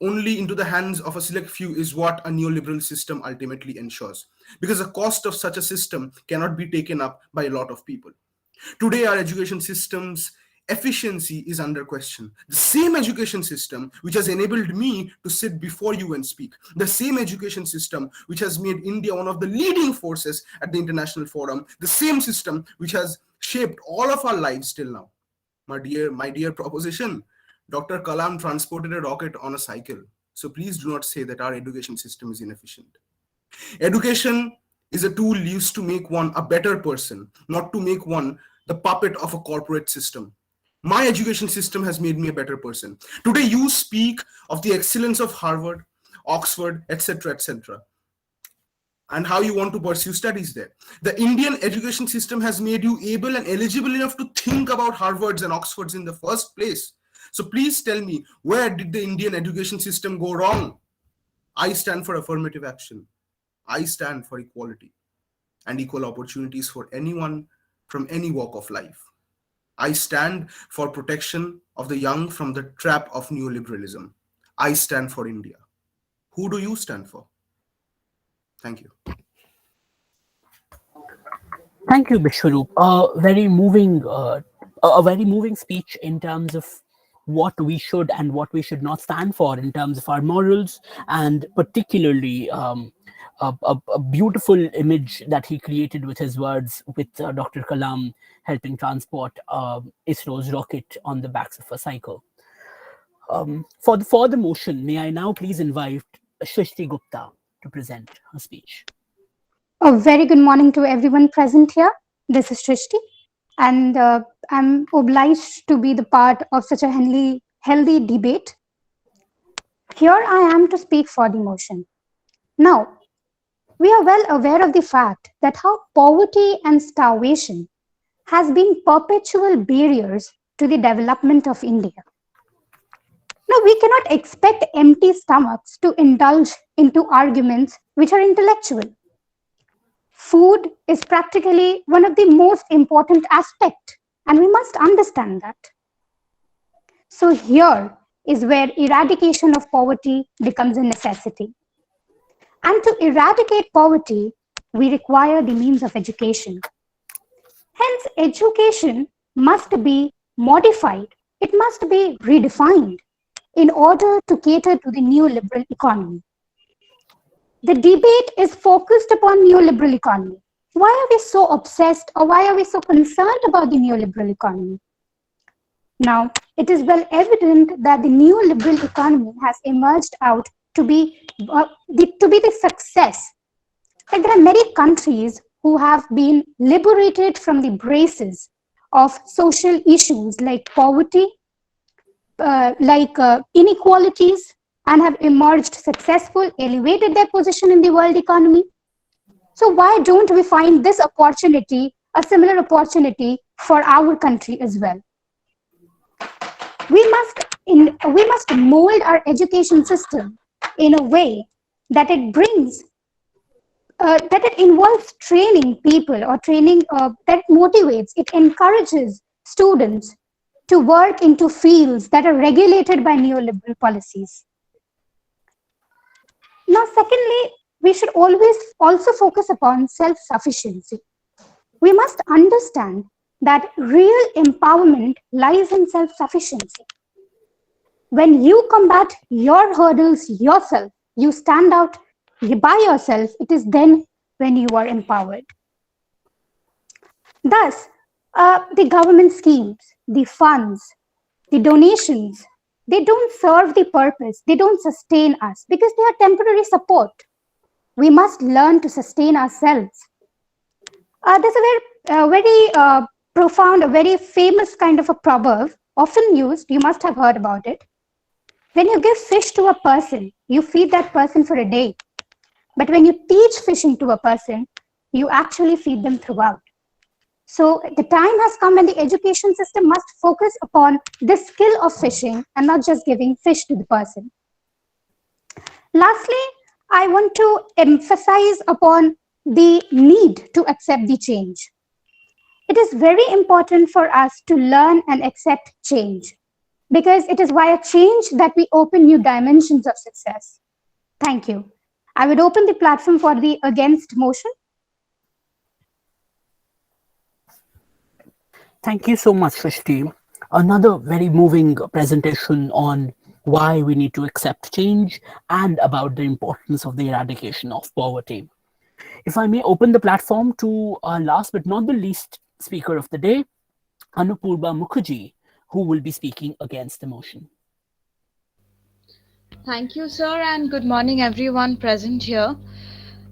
only into the hands of a select few is what a neoliberal system ultimately ensures, because the cost of such a system cannot be taken up by a lot of people. Today, our education system's efficiency is under question. The same education system which has enabled me to sit before you and speak, the same education system which has made India one of the leading forces at the international forum, the same system which has shaped all of our lives till now. My dear proposition, Dr. Kalam transported a rocket on a cycle. So please do not say that our education system is inefficient. Education is a tool used to make one a better person, not to make one the puppet of a corporate system. My education system has made me a better person. Today, you speak of the excellence of Harvard, Oxford, etc., etc., and how you want to pursue studies there. The Indian education system has made you able and eligible enough to think about Harvards and Oxfords in the first place. So please tell me, where did the Indian education system go wrong? I stand for affirmative action. I stand for equality and equal opportunities for anyone from any walk of life. I stand for protection of the young from the trap of neoliberalism. I stand for India. Who do you stand for? Thank you. Thank you, Bishwaroop. A very moving speech in terms of what we should and what we should not stand for in terms of our morals, and particularly a beautiful image that he created with his words, with Dr. Kalam helping transport ISRO's rocket on the backs of a cycle. For the motion, may I now please invite Shrishti Gupta to present her speech. A very good morning to everyone present here. This is Shrishti, and I'm obliged to be the part of such a healthy debate. Here I am to speak for the motion. Now, we are well aware of the fact that how poverty and starvation has been perpetual barriers to the development of India. Now, we cannot expect empty stomachs to indulge into arguments which are intellectual. Food is practically one of the most important aspects, and we must understand that. So here is where eradication of poverty becomes a necessity. And to eradicate poverty, we require the means of education. Hence, education must be modified. It must be redefined in order to cater to the neoliberal economy. The debate is focused upon neoliberal economy. Why are we so obsessed, or why are we so concerned about the neoliberal economy? Now, it is well evident that the neoliberal economy has emerged out to be the success. Like, there are many countries who have been liberated from the braces of social issues like poverty, inequalities, and have emerged successful, elevated their position in the world economy. So why don't we find this opportunity, a similar opportunity for our country as well? We must mold our education system in a way that it brings, that it involves training people, or training that motivates, it encourages students to work into fields that are regulated by neoliberal policies. Now, secondly, we should always also focus upon self-sufficiency. We must understand that real empowerment lies in self-sufficiency. When you combat your hurdles yourself, you stand out by yourself, it is then when you are empowered. Thus, the government schemes, the funds, the donations, they don't serve the purpose, they don't sustain us, because they are temporary support. We must learn to sustain ourselves. There's a very profound, a very famous kind of a proverb, often used, you must have heard about it. When you give fish to a person, you feed that person for a day. But when you teach fishing to a person, you actually feed them throughout. So the time has come when the education system must focus upon the skill of fishing and not just giving fish to the person. Lastly, I want to emphasize upon the need to accept the change. It is very important for us to learn and accept change, because it is via change that we open new dimensions of success. Thank you. I would open the platform for the against motion. Thank you so much, Shrishti. Another very moving presentation on why we need to accept change and about the importance of the eradication of poverty. If I may open the platform to our last but not the least speaker of the day, Anupurba Mukherjee, who will be speaking against the motion. Thank you, sir, and good morning, everyone present here.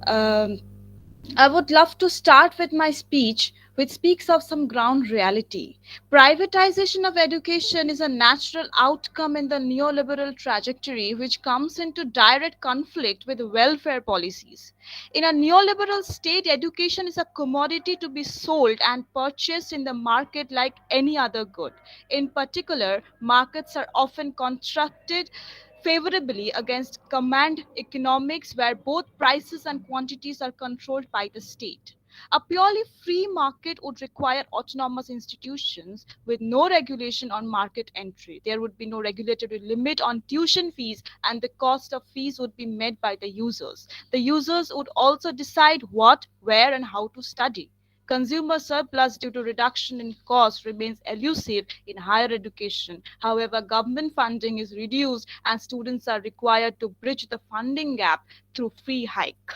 I would love to start with my speech which speaks of some ground reality. Privatization of education is a natural outcome in the neoliberal trajectory, which comes into direct conflict with welfare policies. In a neoliberal state, education is a commodity to be sold and purchased in the market like any other good. In particular, markets are often constructed favorably against command economics where both prices and quantities are controlled by the state. A purely free market would require autonomous institutions with no regulation on market entry. There would be no regulatory limit on tuition fees, and the cost of fees would be met by the users. The users would also decide what, where, and how to study. Consumer surplus due to reduction in cost remains elusive in higher education. However, government funding is reduced and students are required to bridge the funding gap through free hike.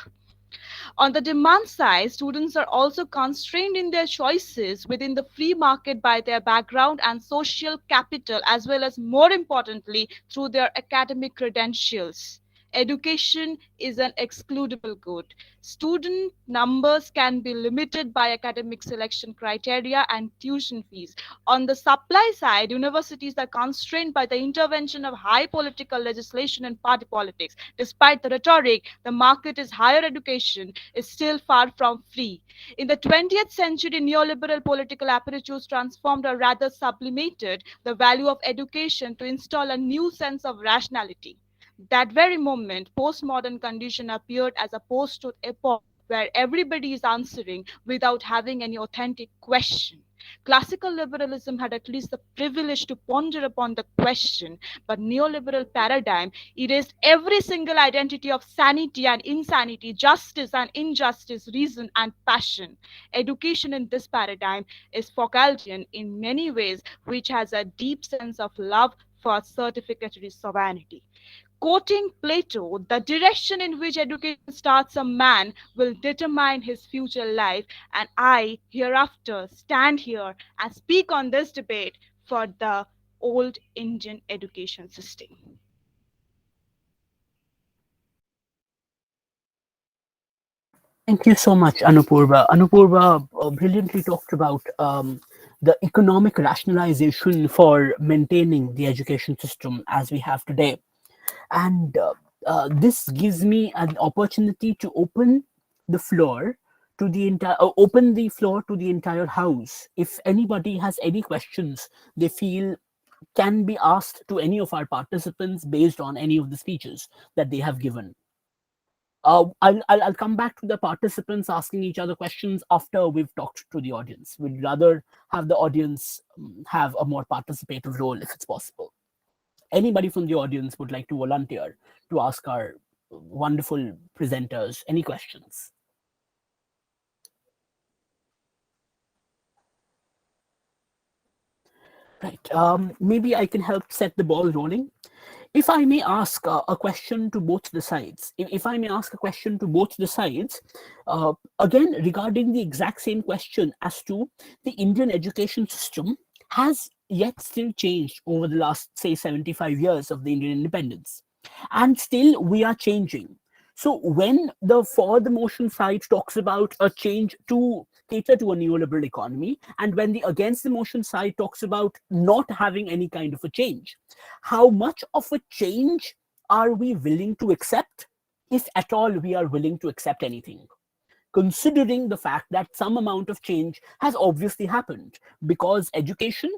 On the demand side, students are also constrained in their choices within the free market by their background and social capital, as well as, more importantly, through their academic credentials. Education is an excludable good. Student numbers can be limited by academic selection criteria and tuition fees. On the supply side, universities are constrained by the intervention of high political legislation and party politics. Despite the rhetoric, the market is higher education is still far from free. In the 20th century, neoliberal political apparatus transformed or rather sublimated the value of education to install a new sense of rationality. That very moment, postmodern condition appeared as a post-truth epoch where everybody is answering without having any authentic question. Classical liberalism had at least the privilege to ponder upon the question, but neoliberal paradigm erased every single identity of sanity and insanity, justice and injustice, reason and passion. Education in this paradigm is Foucauldian in many ways, which has a deep sense of love for certificatory sovereignty. Quoting Plato, the direction in which education starts a man will determine his future life, and I hereafter stand here and speak on this debate for the old Indian education system. Thank you so much, Anupurva. Anupurva brilliantly talked about the economic rationalization for maintaining the education system as we have today. And this gives me an opportunity to open the floor to the entire house. If anybody has any questions they feel can be asked to any of our participants based on any of the speeches that they have given. I'll come back to the participants asking each other questions after we've talked to the audience. We'd rather have the audience have a more participative role if it's possible. Anybody from the audience would like to volunteer to ask our wonderful presenters any questions? Right. Maybe I can help set the ball rolling. If I may ask a question to both the sides, again, regarding the exact same question as to the Indian education system has yet still changed over the last, say, 75 years of the Indian independence. And still we are changing. So when the for the motion side talks about a change to cater to a neoliberal economy, and when the against the motion side talks about not having any kind of a change, how much of a change are we willing to accept, if at all we are willing to accept anything? Considering the fact that some amount of change has obviously happened, because education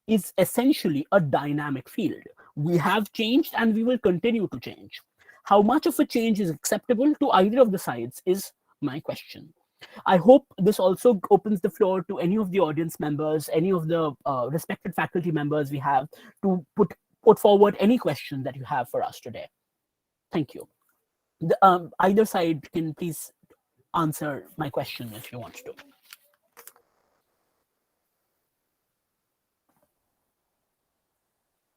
is essentially a dynamic field. We have changed and we will continue to change. How much of a change is acceptable to either of the sides is my question. I hope this also opens the floor to any of the audience members, any of the respected faculty members we have, to put forward any question that you have for us today. Thank you. Either side can please answer my question if you want to.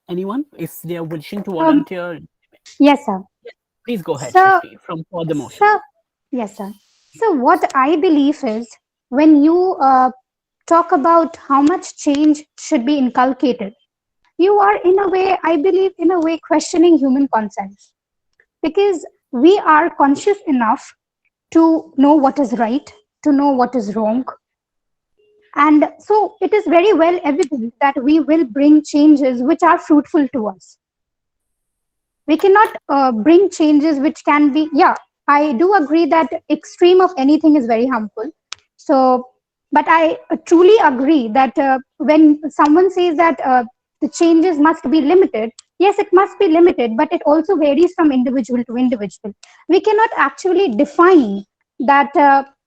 Anyone, if they are wishing to volunteer? Yes, sir. Please go ahead, So, from for the motion. sir, yes, sir. So what I believe is, when you talk about how much change should be inculcated, you are in a way, I believe, in a way questioning human consent, because we are conscious enough to know what is right, to know what is wrong, And so it is very well evident that we will bring changes which are fruitful to us. We cannot bring changes which can be, yeah, I do agree that extreme of anything is very harmful. So, but I truly agree that when someone says that the changes must be limited, yes, it must be limited, but it also varies from individual to individual. We cannot actually define that,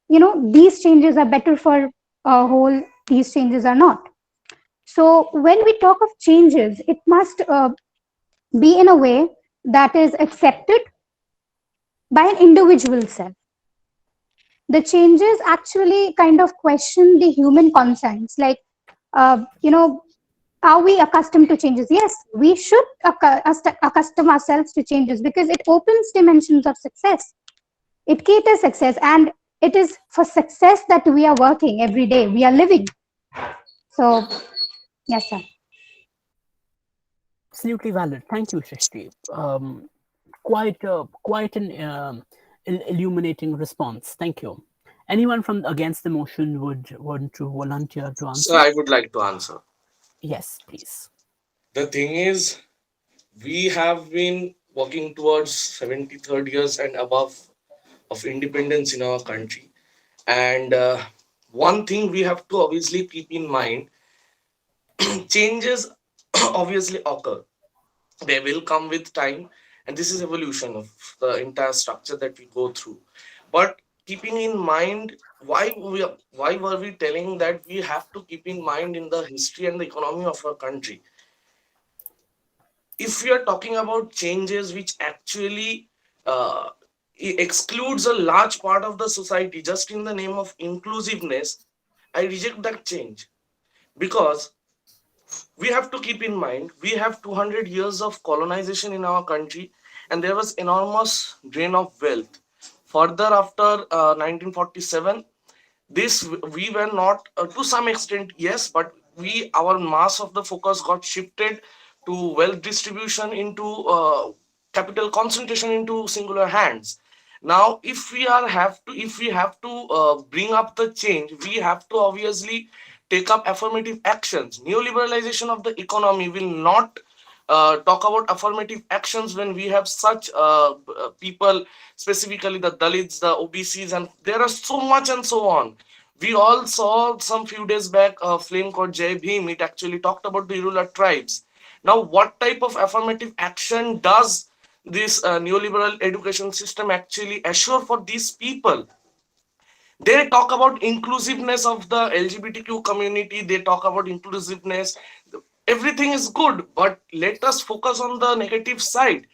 these changes are better for a whole, these changes are not. So when we talk of changes, it must be in a way that is accepted by an individual self. The changes actually kind of question the human conscience, like, uh, you know, are we accustomed to changes? Yes, we should accustom ourselves to changes because it opens dimensions of success. It caters success, and it is for success that we are working every day. We are living. So, yes, sir. Absolutely valid. Thank you, Shrishti. Quite an illuminating response. Thank you. Anyone from against the motion would want to volunteer to So answer? I would like to answer. Yes, please. The thing is, we have been working towards 73rd years and above of independence in our country. And one thing we have to obviously keep in mind, changes obviously occur. They will come with time, and this is evolution of the entire structure that we go through. But keeping in mind, why were we telling that we have to keep in mind in the history and the economy of our country? If we are talking about changes which actually uh, excludes a large part of the society just in the name of inclusiveness, I reject that change. Because we have to keep in mind, we have 200 years of colonization in our country, and there was enormous drain of wealth. Further, after 1947, this we were not, to some extent yes, but we, our mass of the focus got shifted to wealth distribution, into capital concentration into singular hands. Now if we have to bring up the change, we have to obviously take up affirmative actions. Neoliberalization of the economy will not talk about affirmative actions when we have such people, specifically the Dalits, the OBCs, and there are so much and so on. We all saw some few days back a film called 𝐤𝐵𝐴𝐵. It actually talked about the irregular tribes. Now, what type of affirmative action does this neoliberal education system actually assure for these people? They talk about inclusiveness of the LGBTQ community, they talk about inclusiveness. Everything is good, but let us focus on the negative side.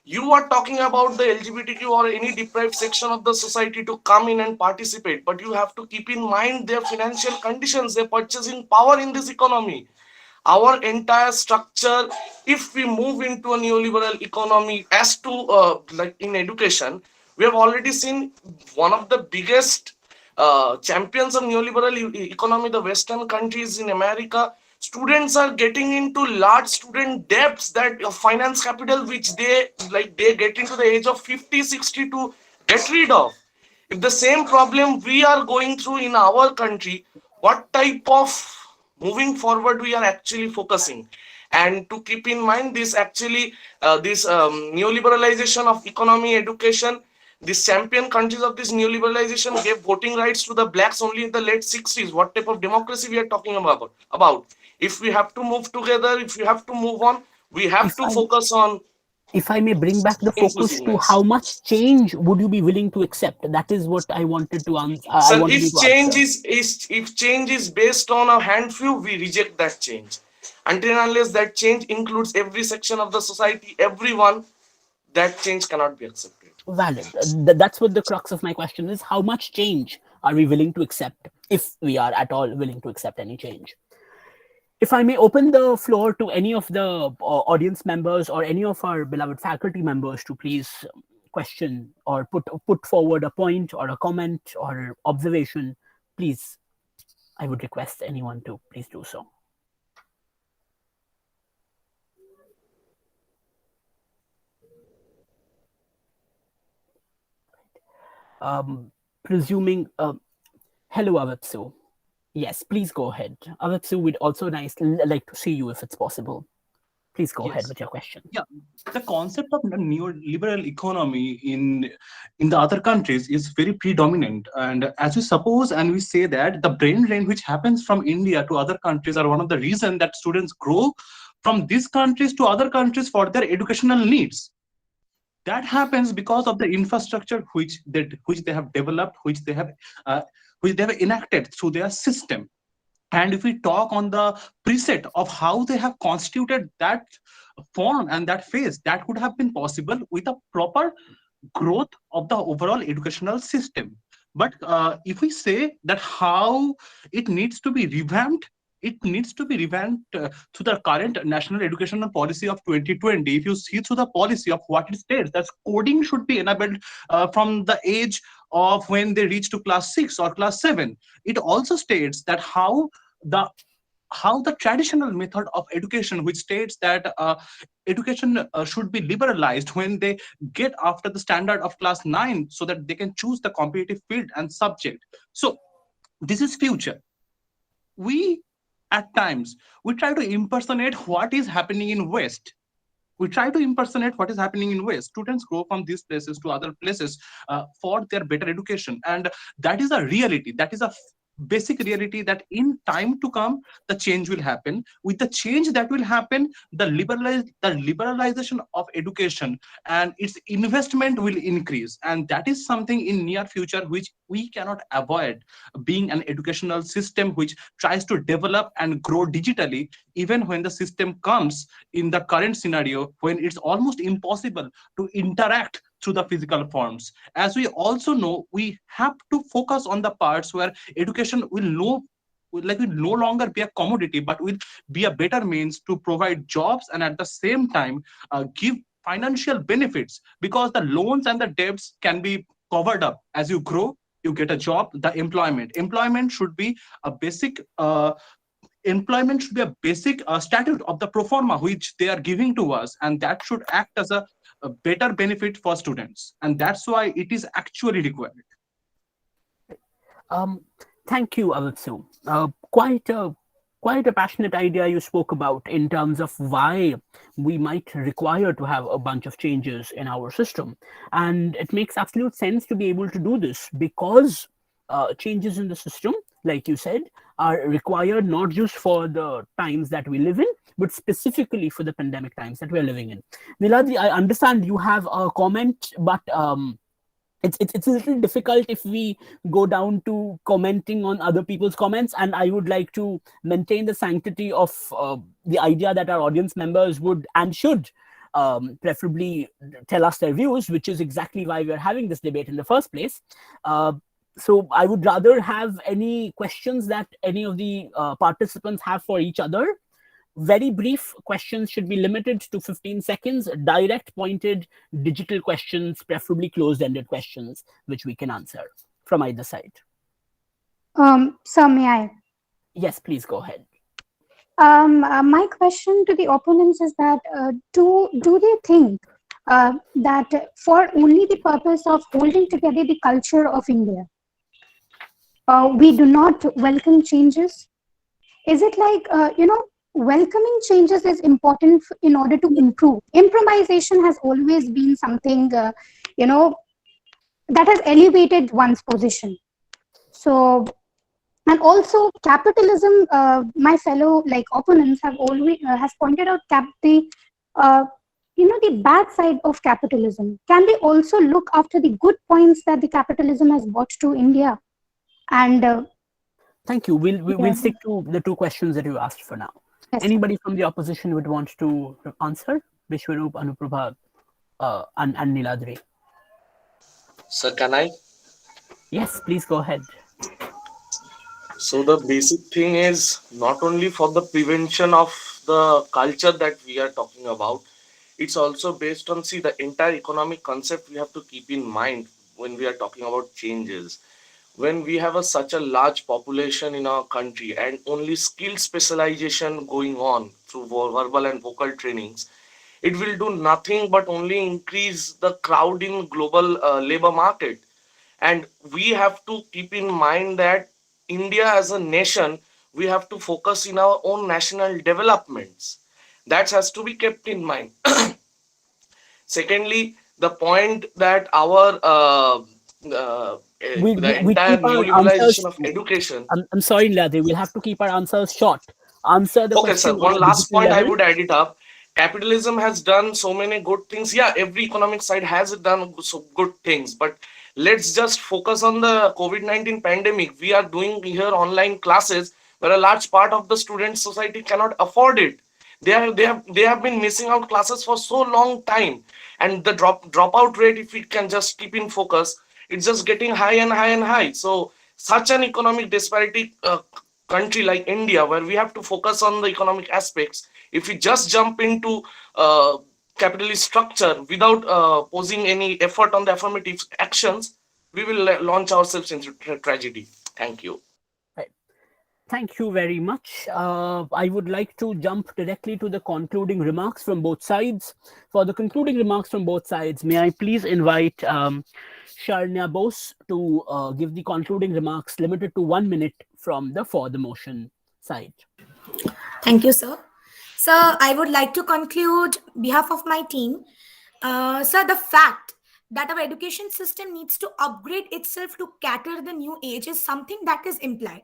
You are talking about the LGBTQ or any deprived section of the society to come in and participate, but you have to keep in mind their financial conditions, their purchasing power in this economy. Our entire structure, if we move into a neoliberal economy, as to like in education, we have already seen one of the biggest champions of neoliberal economy, the western countries in America. Students are getting into large student debts, that finance capital which they get into the age of 50, 60 to get rid of. If the same problem we are going through in our country, what type of moving forward we are actually focusing? And to keep in mind this, actually this neoliberalization of economy, education, these champion countries of this neoliberalization gave voting rights to the blacks only in the late 60s. What type of democracy we are talking about? If we have to move together, if we have to move on, we have If to I focus on if I may bring back the focus to inclusiveness. how much change would you be willing to accept? That is what I wanted to answer. I Sir, wanted you if to answer. if change is based on a handful, we reject that change. Until and unless that change includes every section of the society, everyone, that change cannot be accepted. Valid. That's what the crux of my question is. How much change are we willing to accept, if we are at all willing to accept any change? If I may open the floor to any of the audience members or any of our beloved faculty members to please question or put forward a point or a comment or observation, please, I would request anyone to please do so. Presuming, hello, Avipsu. Yes, please go ahead. Avipsu, we'd also like to see you if it's possible. Please go ahead Yes. with your question. Yeah, the concept of the neoliberal economy in the other countries is very predominant. And as we suppose and we say that the brain drain which happens from India to other countries are one of the reasons that students grow from these countries to other countries for their educational needs. That happens because of the infrastructure which they have developed, uh, which they have enacted through their system. And if we talk on the preset of how they have constituted that form and that phase, that would have been possible with a proper growth of the overall educational system. But if we say that how it needs to be revamped, it needs to be revamped to the current national educational policy of 2020. If you see through the policy of what it states, that coding should be enabled from the age of when they reach to class 6 or class 7. It also states that the the traditional method of education, which states that education should be liberalized when they get after the standard of class 9 so that they can choose the competitive field and subject. So this is future. We at times we try to impersonate what is happening in West. We try to impersonate what is happening in West. Students go from these places to other places for their better education, and that is a reality. That is a basic reality that in time to come the change will happen. With the change that will happen, the liberalization of education and its investment will increase, and that is something in near future which we cannot avoid. Being an educational system which tries to develop and grow digitally, even when the system comes in the current scenario when it's almost impossible to interact through the physical forms. As we also know, we have to focus on the parts where education will no longer be a commodity, but will be a better means to provide jobs and at the same time give financial benefits, because the loans and the debts can be covered up. As you grow, you get a job. The employment should be a basic statute of the pro forma which they are giving to us, and that should act as a better benefit for students, and that's why it is actually required. Thank you, Avipsu. Quite a passionate idea you spoke about in terms of why we might require to have a bunch of changes in our system, and it makes absolute sense to be able to do this because changes in the system, like you said, are required not just for the times that we live in, but specifically for the pandemic times that we're living in. Niladri, I understand you have a comment, but it's a little difficult if we go down to commenting on other people's comments, and I would like to maintain the sanctity of the idea that our audience members would and should preferably tell us their views, which is exactly why we're having this debate in the first place. So I would rather have any questions that any of the participants have for each other. Very brief questions should be limited to 15 seconds, direct pointed digital questions, preferably closed-ended questions, which we can answer from either side. Sir, may I? Yes, please go ahead. My question to the opponents is that do they think that for only the purpose of holding together the culture of India, we do not welcome changes? Is it like, welcoming changes is important in order to improve? Improvisation has always been something, that has elevated one's position. So, and also capitalism, my fellow opponents have always has pointed out the bad side of capitalism. Can they also look after the good points that the capitalism has brought to India? And thank you. We'll stick to the two questions that you asked for now. Yes. Anybody from the opposition would want to answer? Vishwaroop, Anuprabha, and Niladri. Sir, can I? Yes, please go ahead. So the basic thing is not only for the prevention of the culture that we are talking about, it's also based on, see, the entire economic concept we have to keep in mind when we are talking about changes. When we have such a large population in our country and only skill specialization going on through verbal and vocal trainings, it will do nothing but only increase the crowd in global labor market. And we have to keep in mind that India as a nation, we have to focus in our own national developments. That has to be kept in mind. Secondly, the point that our the We entire keep our answers. neoliberalization of education. I'm sorry, Ladhi. We'll have to keep our answers short. Answer the Okay, sir. question on One a last digital point I level. would add it up. Capitalism has done so many good things. Yeah, every economic side has done so good things. But let's just focus on the COVID-19 pandemic. We are doing here online classes where a large part of the student society cannot afford it. They have been missing out classes for so long time, and the dropout rate, if we can just keep in focus, it's just getting high and high and high. So such an economic disparity country like India, where we have to focus on the economic aspects, if we just jump into uh, capitalist structure without posing any effort on the affirmative actions, we will launch ourselves into tragedy. Thank you. Right. Thank you very much. I would like to jump directly to the concluding remarks from both sides. For the concluding remarks from both sides, may I please invite Sharnya Bose to give the concluding remarks limited to 1 minute from the for the motion side. Thank you, sir. Sir, I would like to conclude behalf of my team. Sir, the fact that our education system needs to upgrade itself to cater the new age is something that is implied.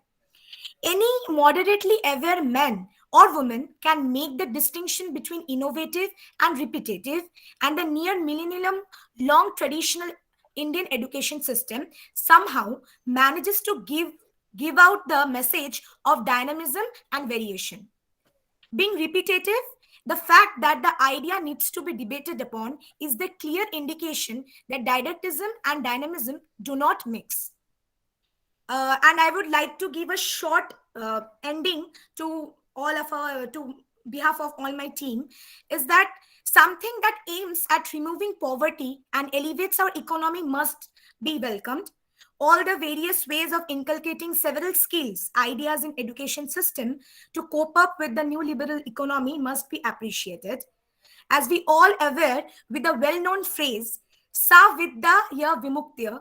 Any moderately aware man or woman can make the distinction between innovative and repetitive, and the near millennium long traditional Indian education system somehow manages to give out the message of dynamism and variation. Being repetitive, the fact that the idea needs to be debated upon is the clear indication that didactism and dynamism do not mix. And I would like to give a short ending to all of our, to behalf of all my team, is that something that aims at removing poverty and elevates our economy must be welcomed. All the various ways of inculcating several skills, ideas in education system to cope up with the new liberal economy must be appreciated. As we all aware with the well-known phrase, Sa Vidya Ya Vimuktya,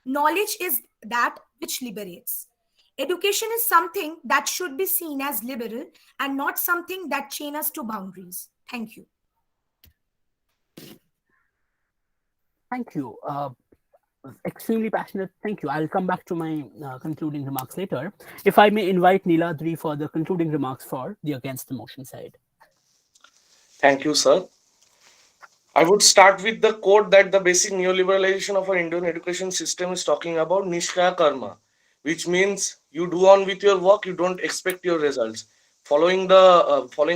knowledge is that which liberates. Education is something that should be seen as liberal and not something that chains us to boundaries. Thank you. Thank you. Extremely passionate. Thank you. I'll come back to my concluding remarks later. If I may invite Neeladri for the concluding remarks for the against the motion side. Thank you, sir. I would start with the quote that the basic neoliberalization of our Indian education system is talking about Nishkaya Karma, which means you do on with your work, you don't expect your results. Following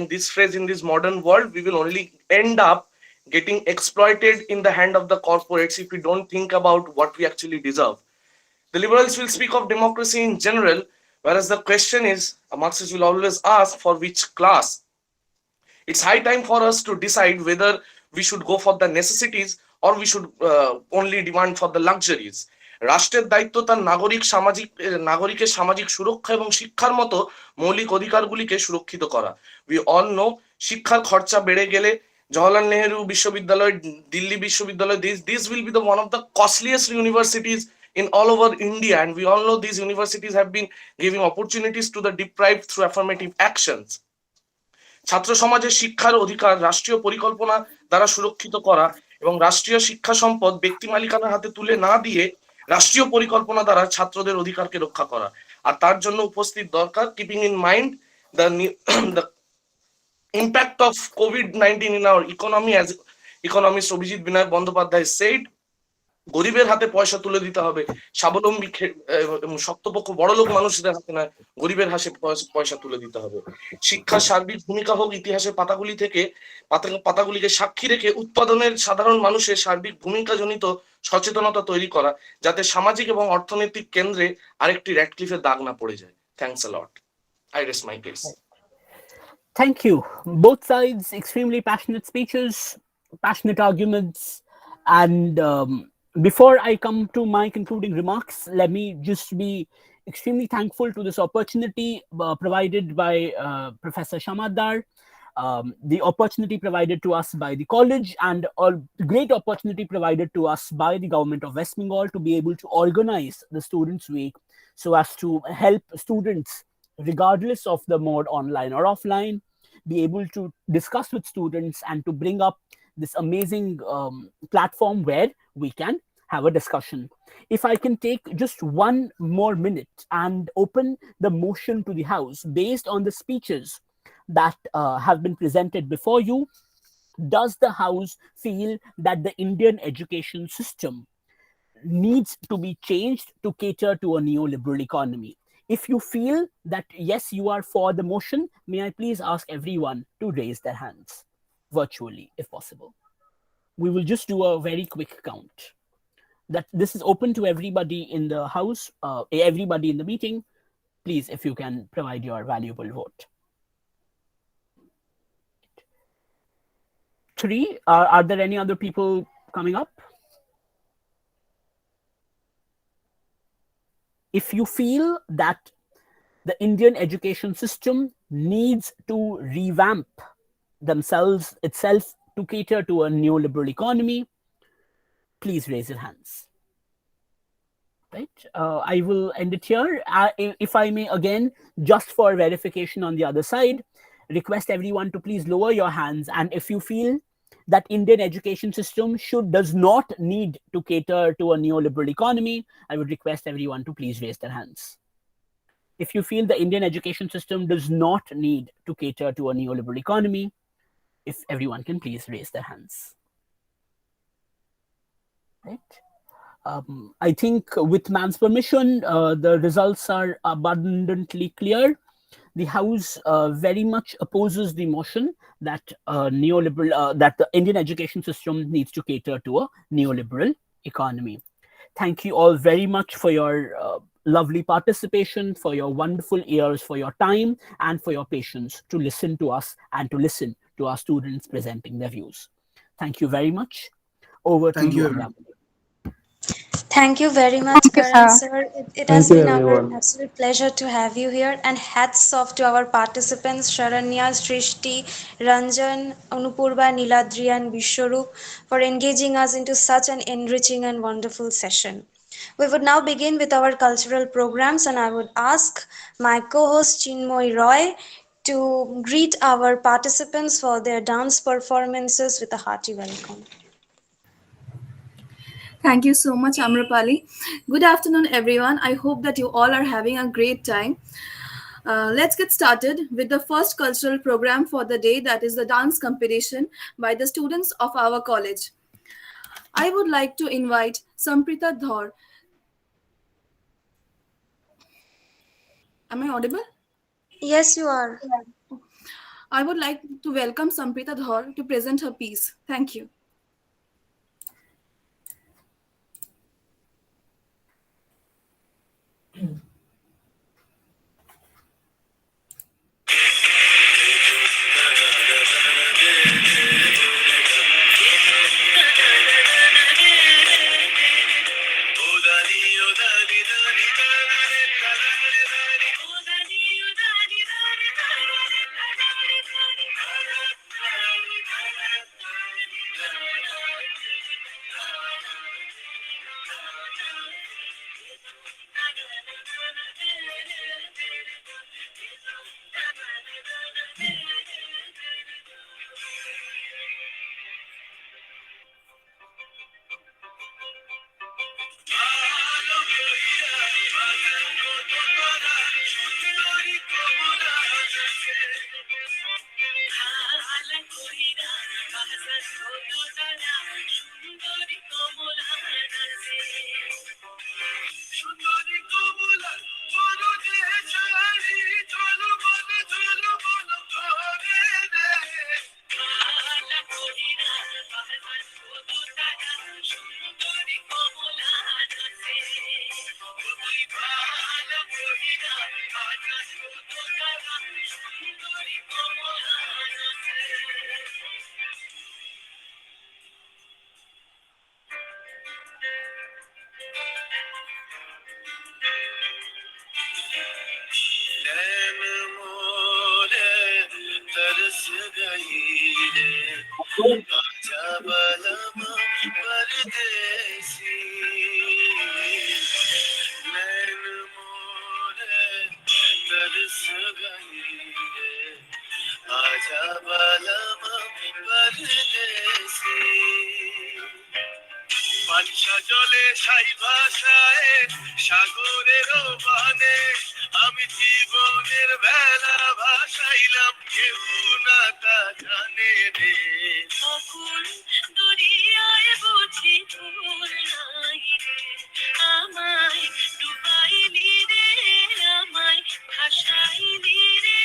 this phrase in this modern world, we will only end up getting exploited in the hand of the corporates if we don't think about what we actually deserve. The liberals will speak of democracy in general, whereas the question is, a Marxist will always ask for which class. It's high time for us to decide whether we should go for the necessities or we should only demand for the luxuries. রাষ্ট্রের দায়িত্ব তার নাগরিকের সামাজিক সুরক্ষা এবং শিক্ষার মতো মৌলিক অধিকারগুলিকে সুরক্ষিত করা। We all know শিক্ষার খরচা বেড়ে গেলে জওহরলাল নেহেরু বিশ্ববিদ্যালয়, দিল্লি বিশ্ববিদ্যালয়, this will be the one of the costliest universities in all over India, and we all know these universities have been giving opportunities to the deprived through affirmative actions. ছাত্র সমাজের শিক্ষার অধিকার রাষ্ট্রীয় পরিকল্পনা দ্বারা সুরক্ষিত করা এবং রাষ্ট্রীয় শিক্ষা সম্পদ ব্যক্তি মালিকানার হাতে তুলে না দিয়ে রাষ্ট্রীয় পরিকল্পনা দ্বারা ছাত্রদের অধিকারকে রক্ষা করা। আর তার জন্য উপস্থিত দরকার, keeping in mind the impact of COVID-19 in our economy, as economist Abhijit Vinayak Bandyopadhyay said, গরিবের হাতে পয়সা তুলে দিতে হবে, স্বাবলম্বী শক্তপক্ষ বড়লোক মানুষদের হাতে নয়, গরিবের হাতে পয়সা তুলে দিতে হবে। শিক্ষার সার্বিক ভূমিকা হোক ইতিহাসের পাতাগুলিকে সাক্ষী রেখে উৎপাদনের সাধারণ মানুষের সার্বিক ভূমিকা জনিত সচেতনতা তৈরি করা, যাতে সামাজিক এবং অর্থনৈতিক কেন্দ্রে আরেকটি র্যাডক্লিফের দাগ না পড়ে যায়। Thanks a lot. I rest my case. Thank you. Both sides, extremely passionate speeches, passionate arguments, and before I come to my concluding remarks, let me just be extremely thankful to this opportunity provided by Professor Shamadar. the opportunity provided to us by the college, and a great opportunity provided to us by the government of West Bengal to be able to organize the Students' Week so as to help students, regardless of the mode online or offline, be able to discuss with students and to bring up this amazing platform where we can have a discussion. If I can take just one more minute and open the motion to the House based on the speeches that have been presented before you, does the House feel that the Indian education system needs to be changed to cater to a neoliberal economy? If you feel that yes, you are for the motion, may I please ask everyone to raise their hands virtually, if possible. We will just do a very quick count. That this is open to everybody in the House, everybody in the meeting. Please, if you can provide your valuable vote. 3. Are there any other people coming up? If you feel that the Indian education system needs to revamp itself to cater to a neoliberal economy, please raise your hands. Right? I will end it here. If I may, again, just for verification on the other side, request everyone to please lower your hands. And if you feel that Indian education system does not need to cater to a neoliberal economy, I would request everyone to please raise their hands. If you feel the Indian education system does not need to cater to a neoliberal economy, if everyone can please raise their hands. Right? I think with man's permission, the results are abundantly clear. The House very much opposes the motion that that the Indian education system needs to cater to a neoliberal economy. Thank you all very much for your lovely participation, for your wonderful ears, for your time, and for your patience to listen to us and to listen to our students presenting their views. Thank you very much. Over to you, Amra. Thank you very much, Thank you, Karan sir. sir. It Thank has you, been our everyone. absolute pleasure to have you here, and hats off to our participants Sharanya, Srishti, Ranjan, Anupurva, Niladri, and Vishwarup for engaging us into such an enriching and wonderful session. We would now begin with our cultural programs, and I would ask my co-host Chinmoy Roy to greet our participants for their dance performances with a hearty welcome. Thank you so much, Amrapali. Good afternoon, everyone. I hope that you all are having a great time. Let's get started with the first cultural program for the day, that is the dance competition by the students of our college. I would like to invite Samprita Dhar. Am I audible? Yes, you are. I would like to welcome Samprita Dhar to present her piece. Thank you. आजा बलमा परदेसी नैन मोरे तरस गई रे आजा बलमा परदेसी বাঞ্ছা জলে ছাই ভাষায় সাগরের বানে আমি জীবনের বেলা ভাসাইলাম কেউ না তা জানে রে অকুল দরিয়ায় বুঝি ভুল নাই রে আমায় ডুবাইলি রে আমায় ভাসাইলি রে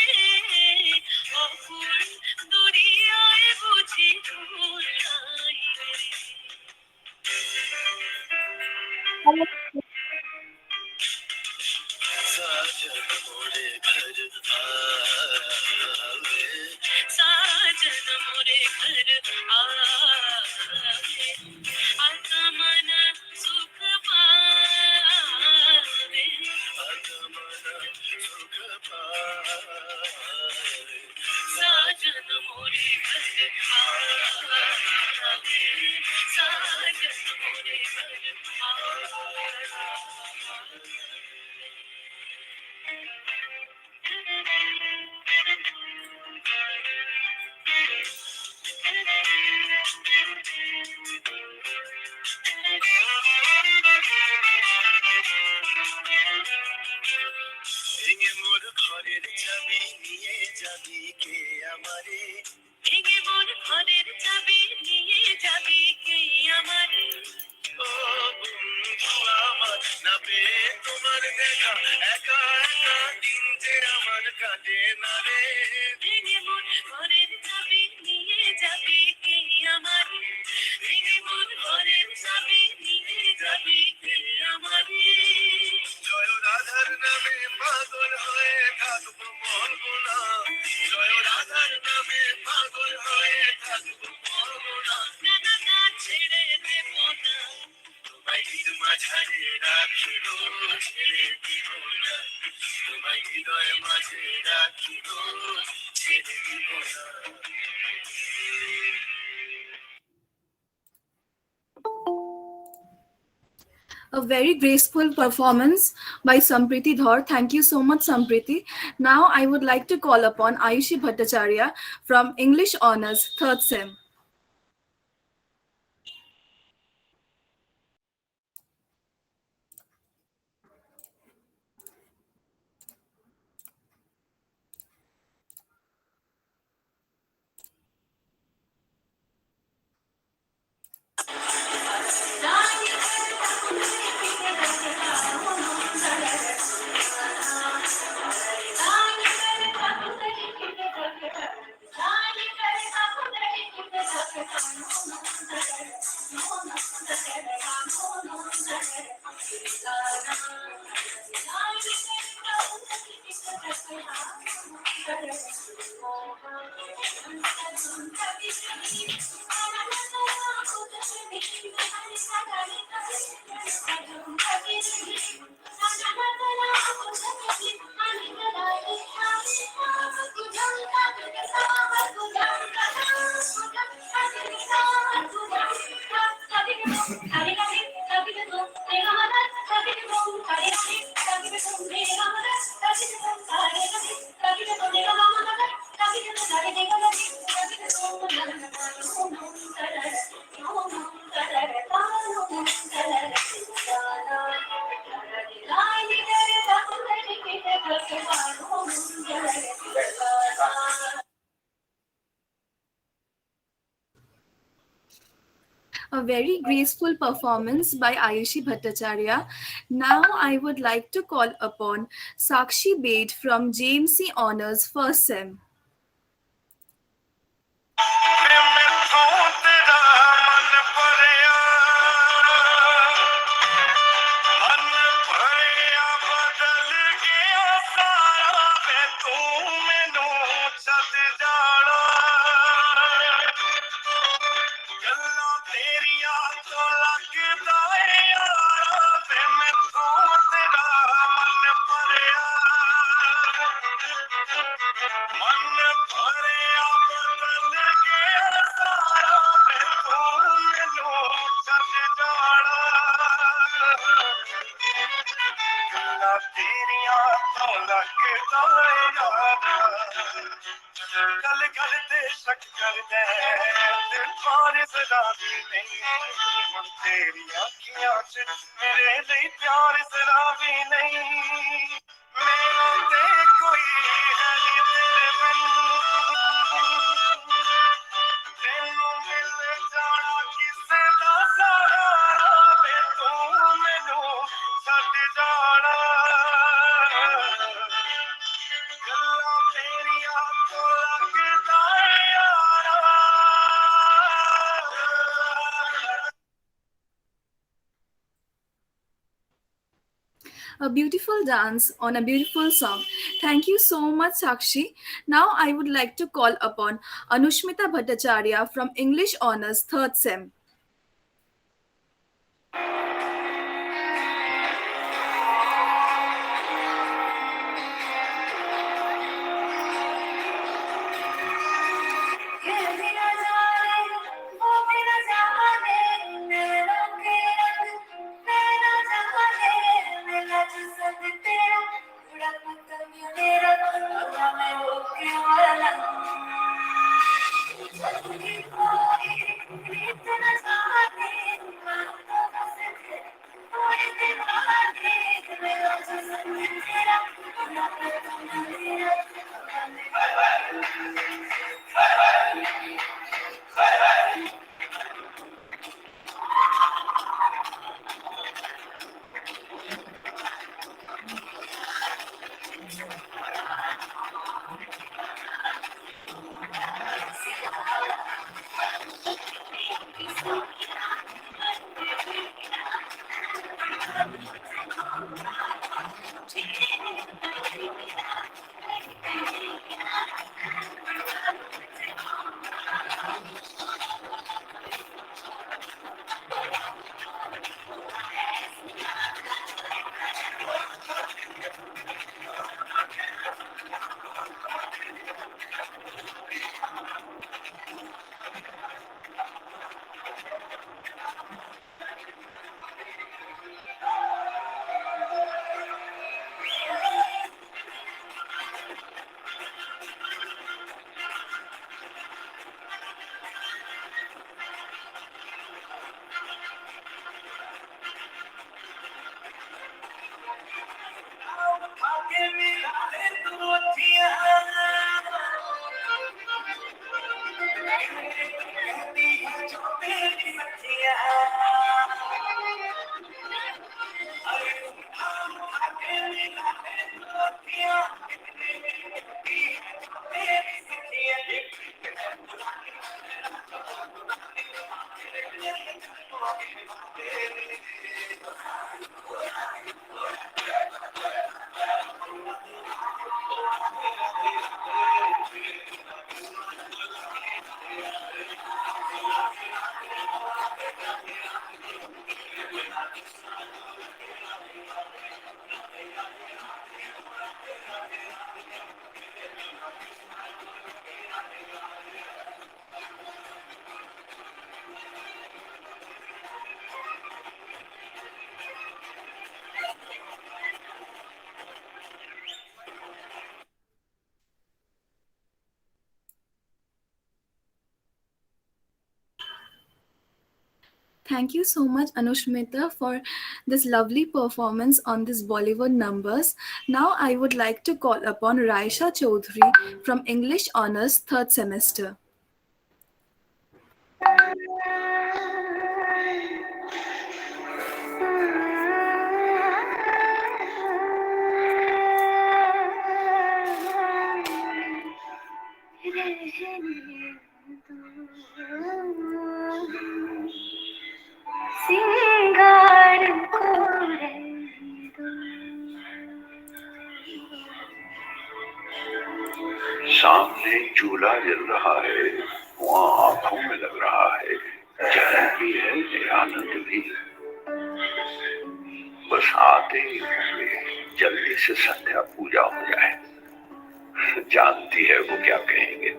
অকুল দরিয়ায় বুঝি ভুল নাই রে साजन मोरे घर आवे साजन मोरे घर आवे आत्मन सुख पावे आत्मन सुख पावे साजन मोरे घर आवे साजन मोरे घर आवे ভেঙে মোর ঘরের চাবি নিয়ে যাবি কে আমারে ভেঙে মোর ঘরের চাবি নিয়ে যাবি কে আমারে ও বন্ধু আমার না পেয়ে তোমার দেখা একা একা দিন যে আমার কাটে না রে ভেঙে মোর ঘরের চাবি নিয়ে যাবি কে আমারে ভেঙে মোর ঘরের চাবি নিয়ে যাবি কে আমারে জয় রাধার নামে পাগল হয়ে থাকবো মরবো না জয় রাধার নামে পাগল হয়ে থাকবো মরবো না নানা গান ছেড়ে দেব না তোমায় হৃদ মাঝারে রাখিব ছেড়ে দিব না তোমায় হৃদয় মাঝে রাখিব ছেড়ে দিব না A very graceful performance by Sampriti Dhar. Thank you so much, Sampriti. Now I would like to call upon Ayushi Bhattacharya from English Honours, 3rd Sem. A very graceful performance by Ayushi Bhattacharya. Now I would like to call upon Sakshi Bed from JMC Honours, 1st Sem. मन लगदा यारा गल गल ते शक करदे दिल पार जरा भी नहीं हुण तेरी अखियां च मेरे लिए प्यार जरा भी नहीं मेरा ते कोई है नी तेरे बिन तेनू मिल जाना किसे दा सहारा वे तू मैनू छड्ड जाना गल्लां तेरियां तो लगदा यारा A beautiful dance on a beautiful song. Thank you so much, Sakshi. Now I would like to call upon Anushmita Bhattacharya from English Honours 3rd Sem. Thank you so much, Anushmita, for this lovely performance on this Bollywood numbers. Now I would like to call upon Raisha Chaudhary from English Honours 3rd semester. सिंगार कोरे सामने चूल्हा जल रहा है, वहाँ आंखों में लग रहा है, जलन भी है आनंद भी। बस आते ही होंगे, जल्दी से संध्या पूजा हो जाए। जानती है वो क्या कहेंगे।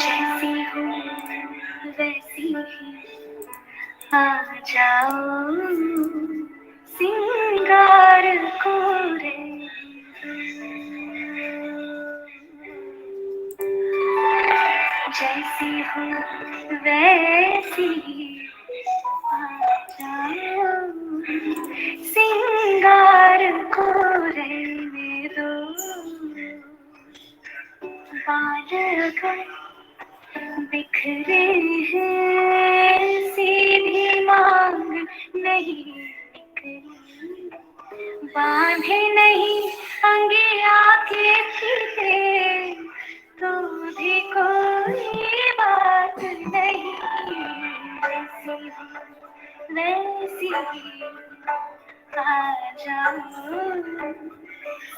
जैसी हूँ वैसी ही आ जाओ सिंगार कोरे जैसी हूँ वैसी आ जाओ सिंगार को रहने दो बाल अगर बिखरे हैं सीधी मांग नहीं बिखरी बांधे नहीं अंगिया के फीते तो भी कोई बात नहीं वैसी वैसी आ जाओ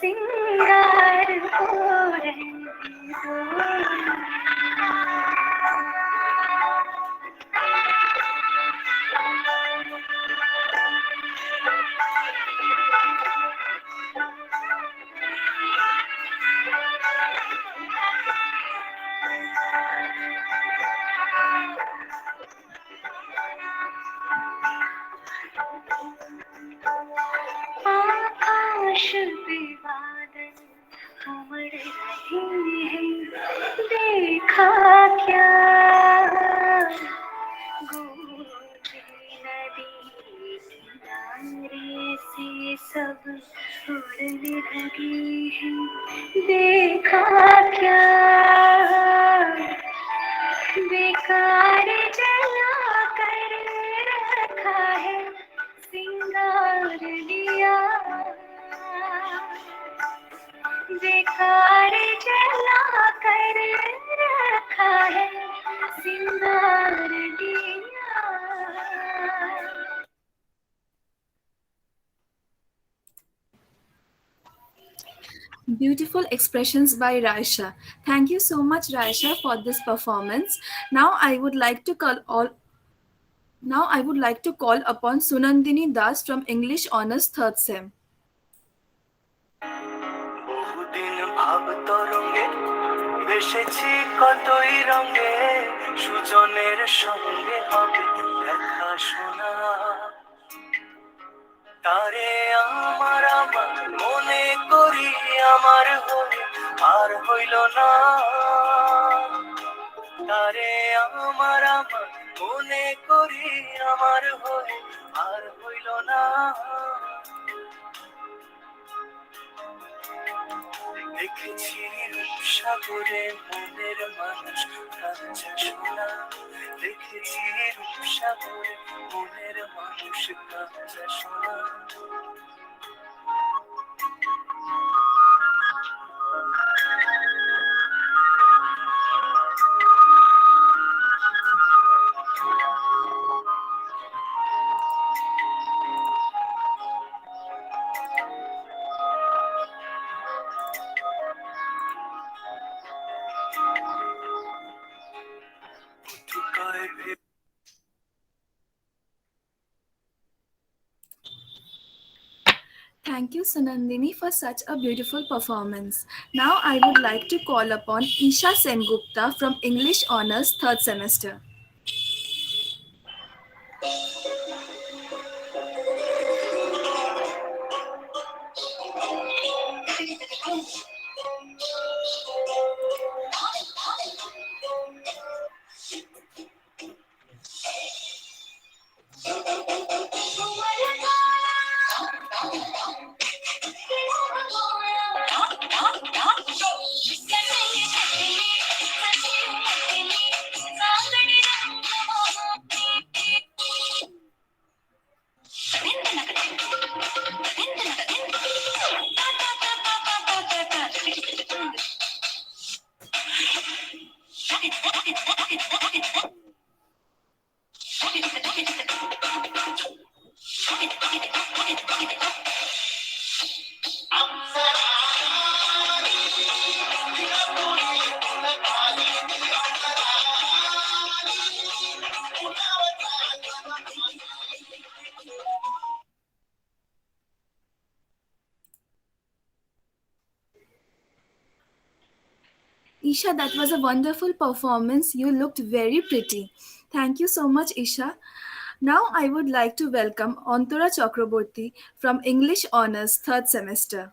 सिंगार को रहने दो आकाश पे बादल उमड़ रहे हैं देखा क्या गोदी नदी किनारे से सब उड़ने लगे हैं देखा क्या बेकार जला कर रखा है सिंगार लिया बेकार जला कर रखा है सिंगार लिया Beautiful expressions by Raisha. Thank you so much, Raisha, for this performance. Now I would like to call upon Sunandini Das from English Honours Third Sem. বহুদিন ভাব তরঙ্গে ভেসেছি কতই রঙে সুজনের সঙ্গে হবে দেখা শোনা তারে আমার মনে করি আমার হয়ে আর হইল না তারে আমার মনে করি আমার হয়ে আর হইল না দেখেছি রূপসাগরে মনের মানুষ কাঁচা সোনা দেখেছি রূপসাগরে মনের মানুষ কাঁচা সোনা Thank you, Sunandini, for such a beautiful performance. Now I would like to call upon Isha Sengupta from English Honours Third Semester. Isha, that was a wonderful performance. You looked very pretty. Thank you so much, Isha. Now I would like to welcome Antara Chakraborty from English Honours Third Semester.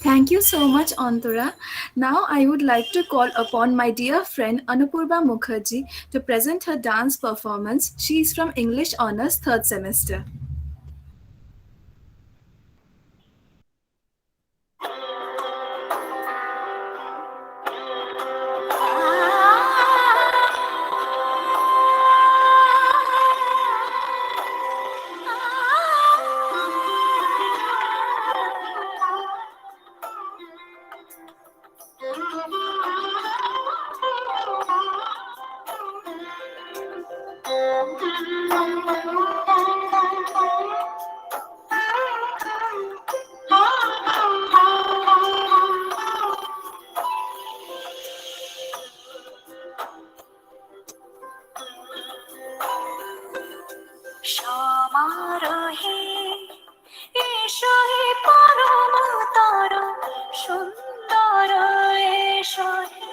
Thank you so much, Antara. Now I would like to call upon my dear friend Anupurva Mukherjee to present her dance performance. She is from English Honours 3rd semester. সমারোহে এসো হে পরমতর সুন্দর এসো হে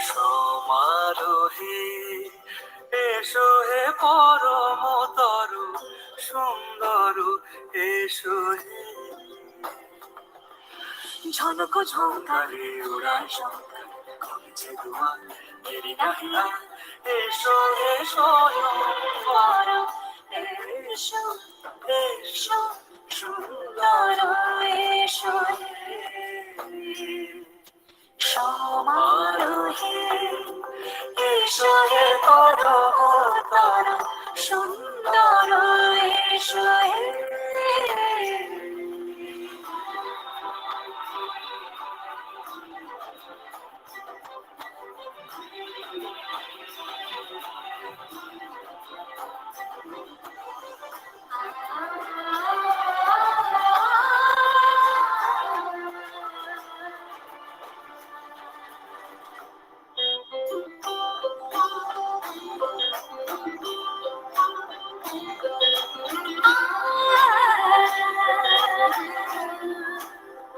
সমারোহে এসো হে পরমতর সুন্দর এসো হে ঝনক ঝঙ্কারে উড়ায় শঙ্কার কমেছে দুয়ার দেরি নাহি আর এসো এসো পর এসো এসো সুন্দর এসো হে সমারোহে এসো হে পরমতর সুন্দর এসো হে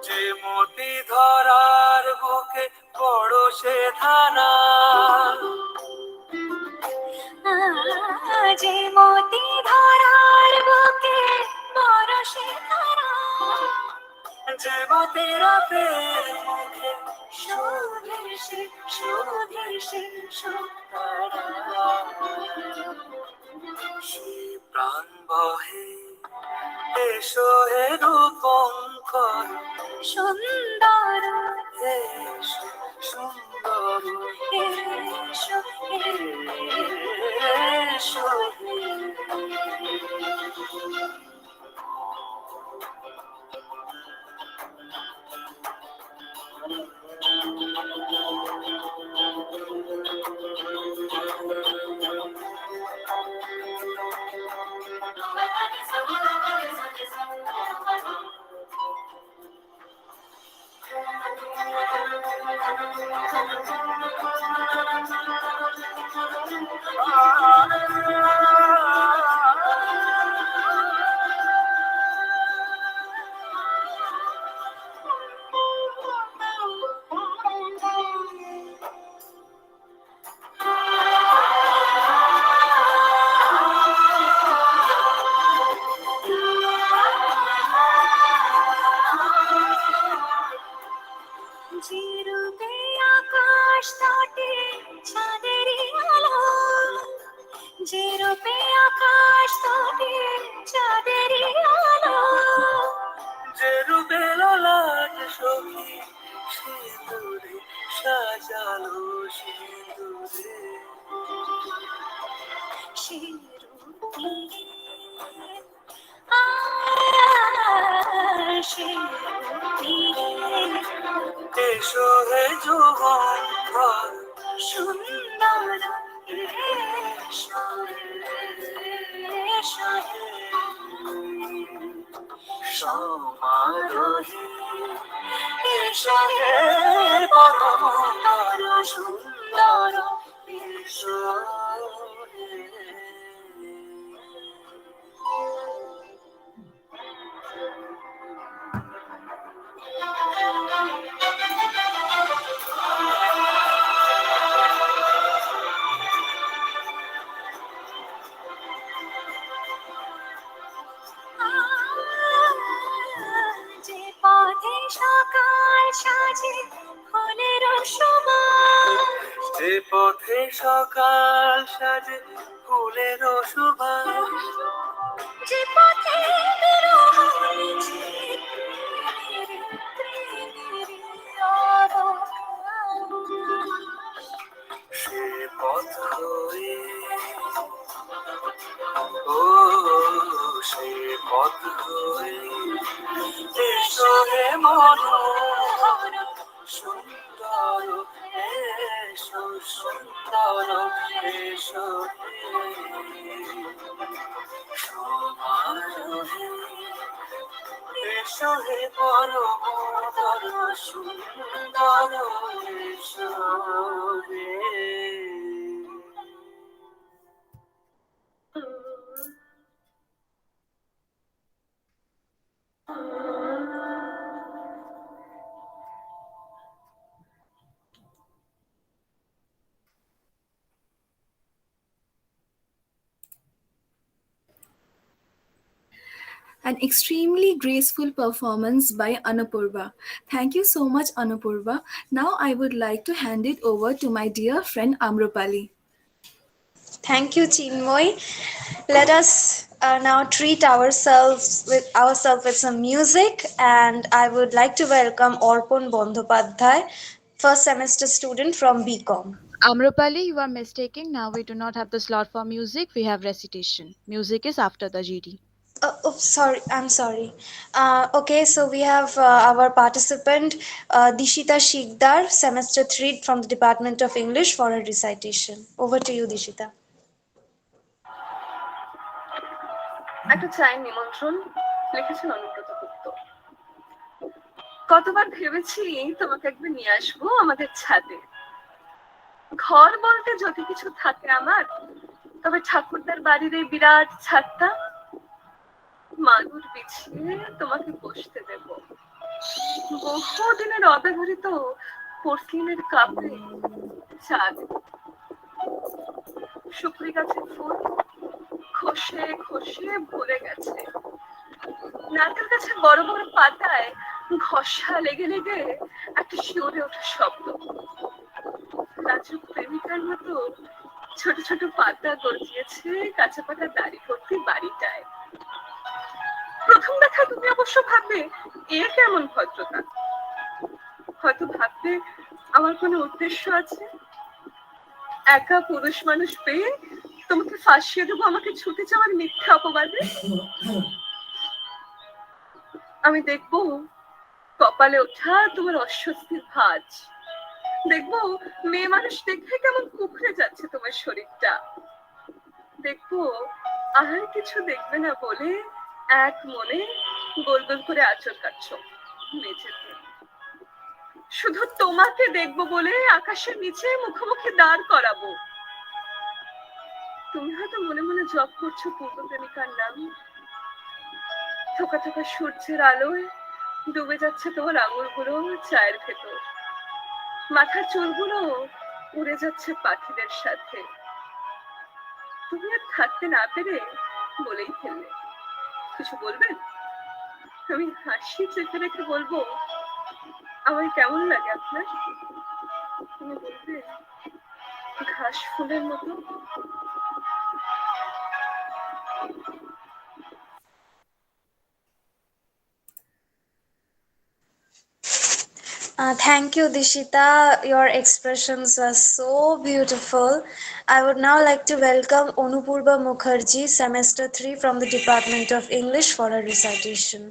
যে মতি ধরার বুকে বড় সে ধানা যে মতি ধরার বুকে বড় সে ধারা যে মতি রাতের মুখে শোভেশে শোভেশে শোভতারা সে প্রাণ বহে এসো হে রূপঙ্কর সুন্দর এসো সুন্দর এসো এসো হে। যেরূপে আকাশ তটে চাঁদেরই আলো, যেরূপে আকাশ তটে চাঁদেরই আলো, যেরূপে ললাট সখী সিঁদুরে সাজালো সিঁদুরে, সেরূপে এসো হে যৌবন ভর সুন্দর এসো এসো সমারোহে এসো হে পরমতর সুন্দর এসো হে। যে পথে সকাল সাজে ফুলের সুবাস, যে পথে সকাল সাজে ফুলের সুবাস, যে পথে বিরহ সে পথ হয়ে ও সে পথ হয়ে এসো হে মনোহর সুন্দর এসো সুন্দর এসো হে সমারোহে এসো হে পরমতর সুন্দর এসো হে। An extremely graceful performance by Anupurva. Thank you so much, Anupurva. Now I would like to hand it over to my dear friend Amrupali. Thank you, Chinmoy. Let us now treat ourselves with some music, and I would like to welcome Orpon Bandhopadhyay, first semester student from BCom. Amrapali, you are mistaken. Now we do not have the slot for music. We have recitation. Music is after the GD. Sorry, I'm sorry. Okay, so we have our participant Dishita Shikdar, semester 3 from the Department of English for a recitation. Over to you, Dishita. একটা চায়ের নিমন্ত্রণ লিখেছেন অনুব্রত গুপ্ত। কতবার ভেবেছি তোমাকে একবার নিয়ে আসবো আমাদের ছাদে। ঘর বলতে যদি কিছু থাকে আমার, তবে ঠাকুরদার বাড়ির এই বিরাট ছাদটা, মাদুর বিছিয়ে তোমাকে বসতে দেব। বহুদিনের অব্যবহৃত পোর্সলিনের কাপে চা দেব। সুপুরি গাছের ফুল খসে খসে ভরে গেছে। নারকেল গাছের বড় বড় পাতায় ঘষা লেগে লেগে একটা শিউরে ওঠা শব্দ। লাজুক প্রেমিকার মতো ছোট ছোট পাতা গজিয়েছে কাঁচা পাতা দাড়ি ভর্তি বাড়িটায়। প্রথম দেখা তুমি অবশ্য ভাববে এ কেমন ভদ্রতা, হয়তো ভাববে আমার কোনো উদ্দেশ্য আছে। একা পুরুষ মানুষ পেয়ে তোমাকে ফাঁসিয়ে দেবো আমাকে ছুটে যাওয়ার মিথ্যা অপবাদে? আমি দেখবো কপালে ওঠা তোমার অস্বস্তির ভাঁজ, দেখবো মেয়ে মানুষ দেখে কেমন কুকড়ে যাচ্ছে তোমার শরীরটা, দেখবো আর কিছু দেখবে না বলে এক মনে গোল গোল করে আঁচড় কাটছো মেঝেতে। শুধু তোমাকে দেখবো বলে আকাশের নিচে মুখোমুখি দাঁড় করাবো। তুমি হয়তো মনে মনে জপ করছো পূর্ব প্রেমিকার নাম। থোকা থোকা সূর্যের আলোয় ডুবে যাচ্ছে তোমার আঙুলগুলো চায়ের ভেতর, মাথার চুলগুলো উড়ে যাচ্ছে পাখিদের সাথে। তুমি আর থাকতে না পেরে বলেই ফেললে, কিছু বলবেন? আমি হাসি চেপে রেখে বলবো, আমার কেমন লাগে আপনার? তুমি বলবে ঘাস ফুলের মতো। Thank you, Dishita. Your expressions are so beautiful. I would now like to welcome Onupurba Mukherjee, Semester 3 from the Department of English for a recitation.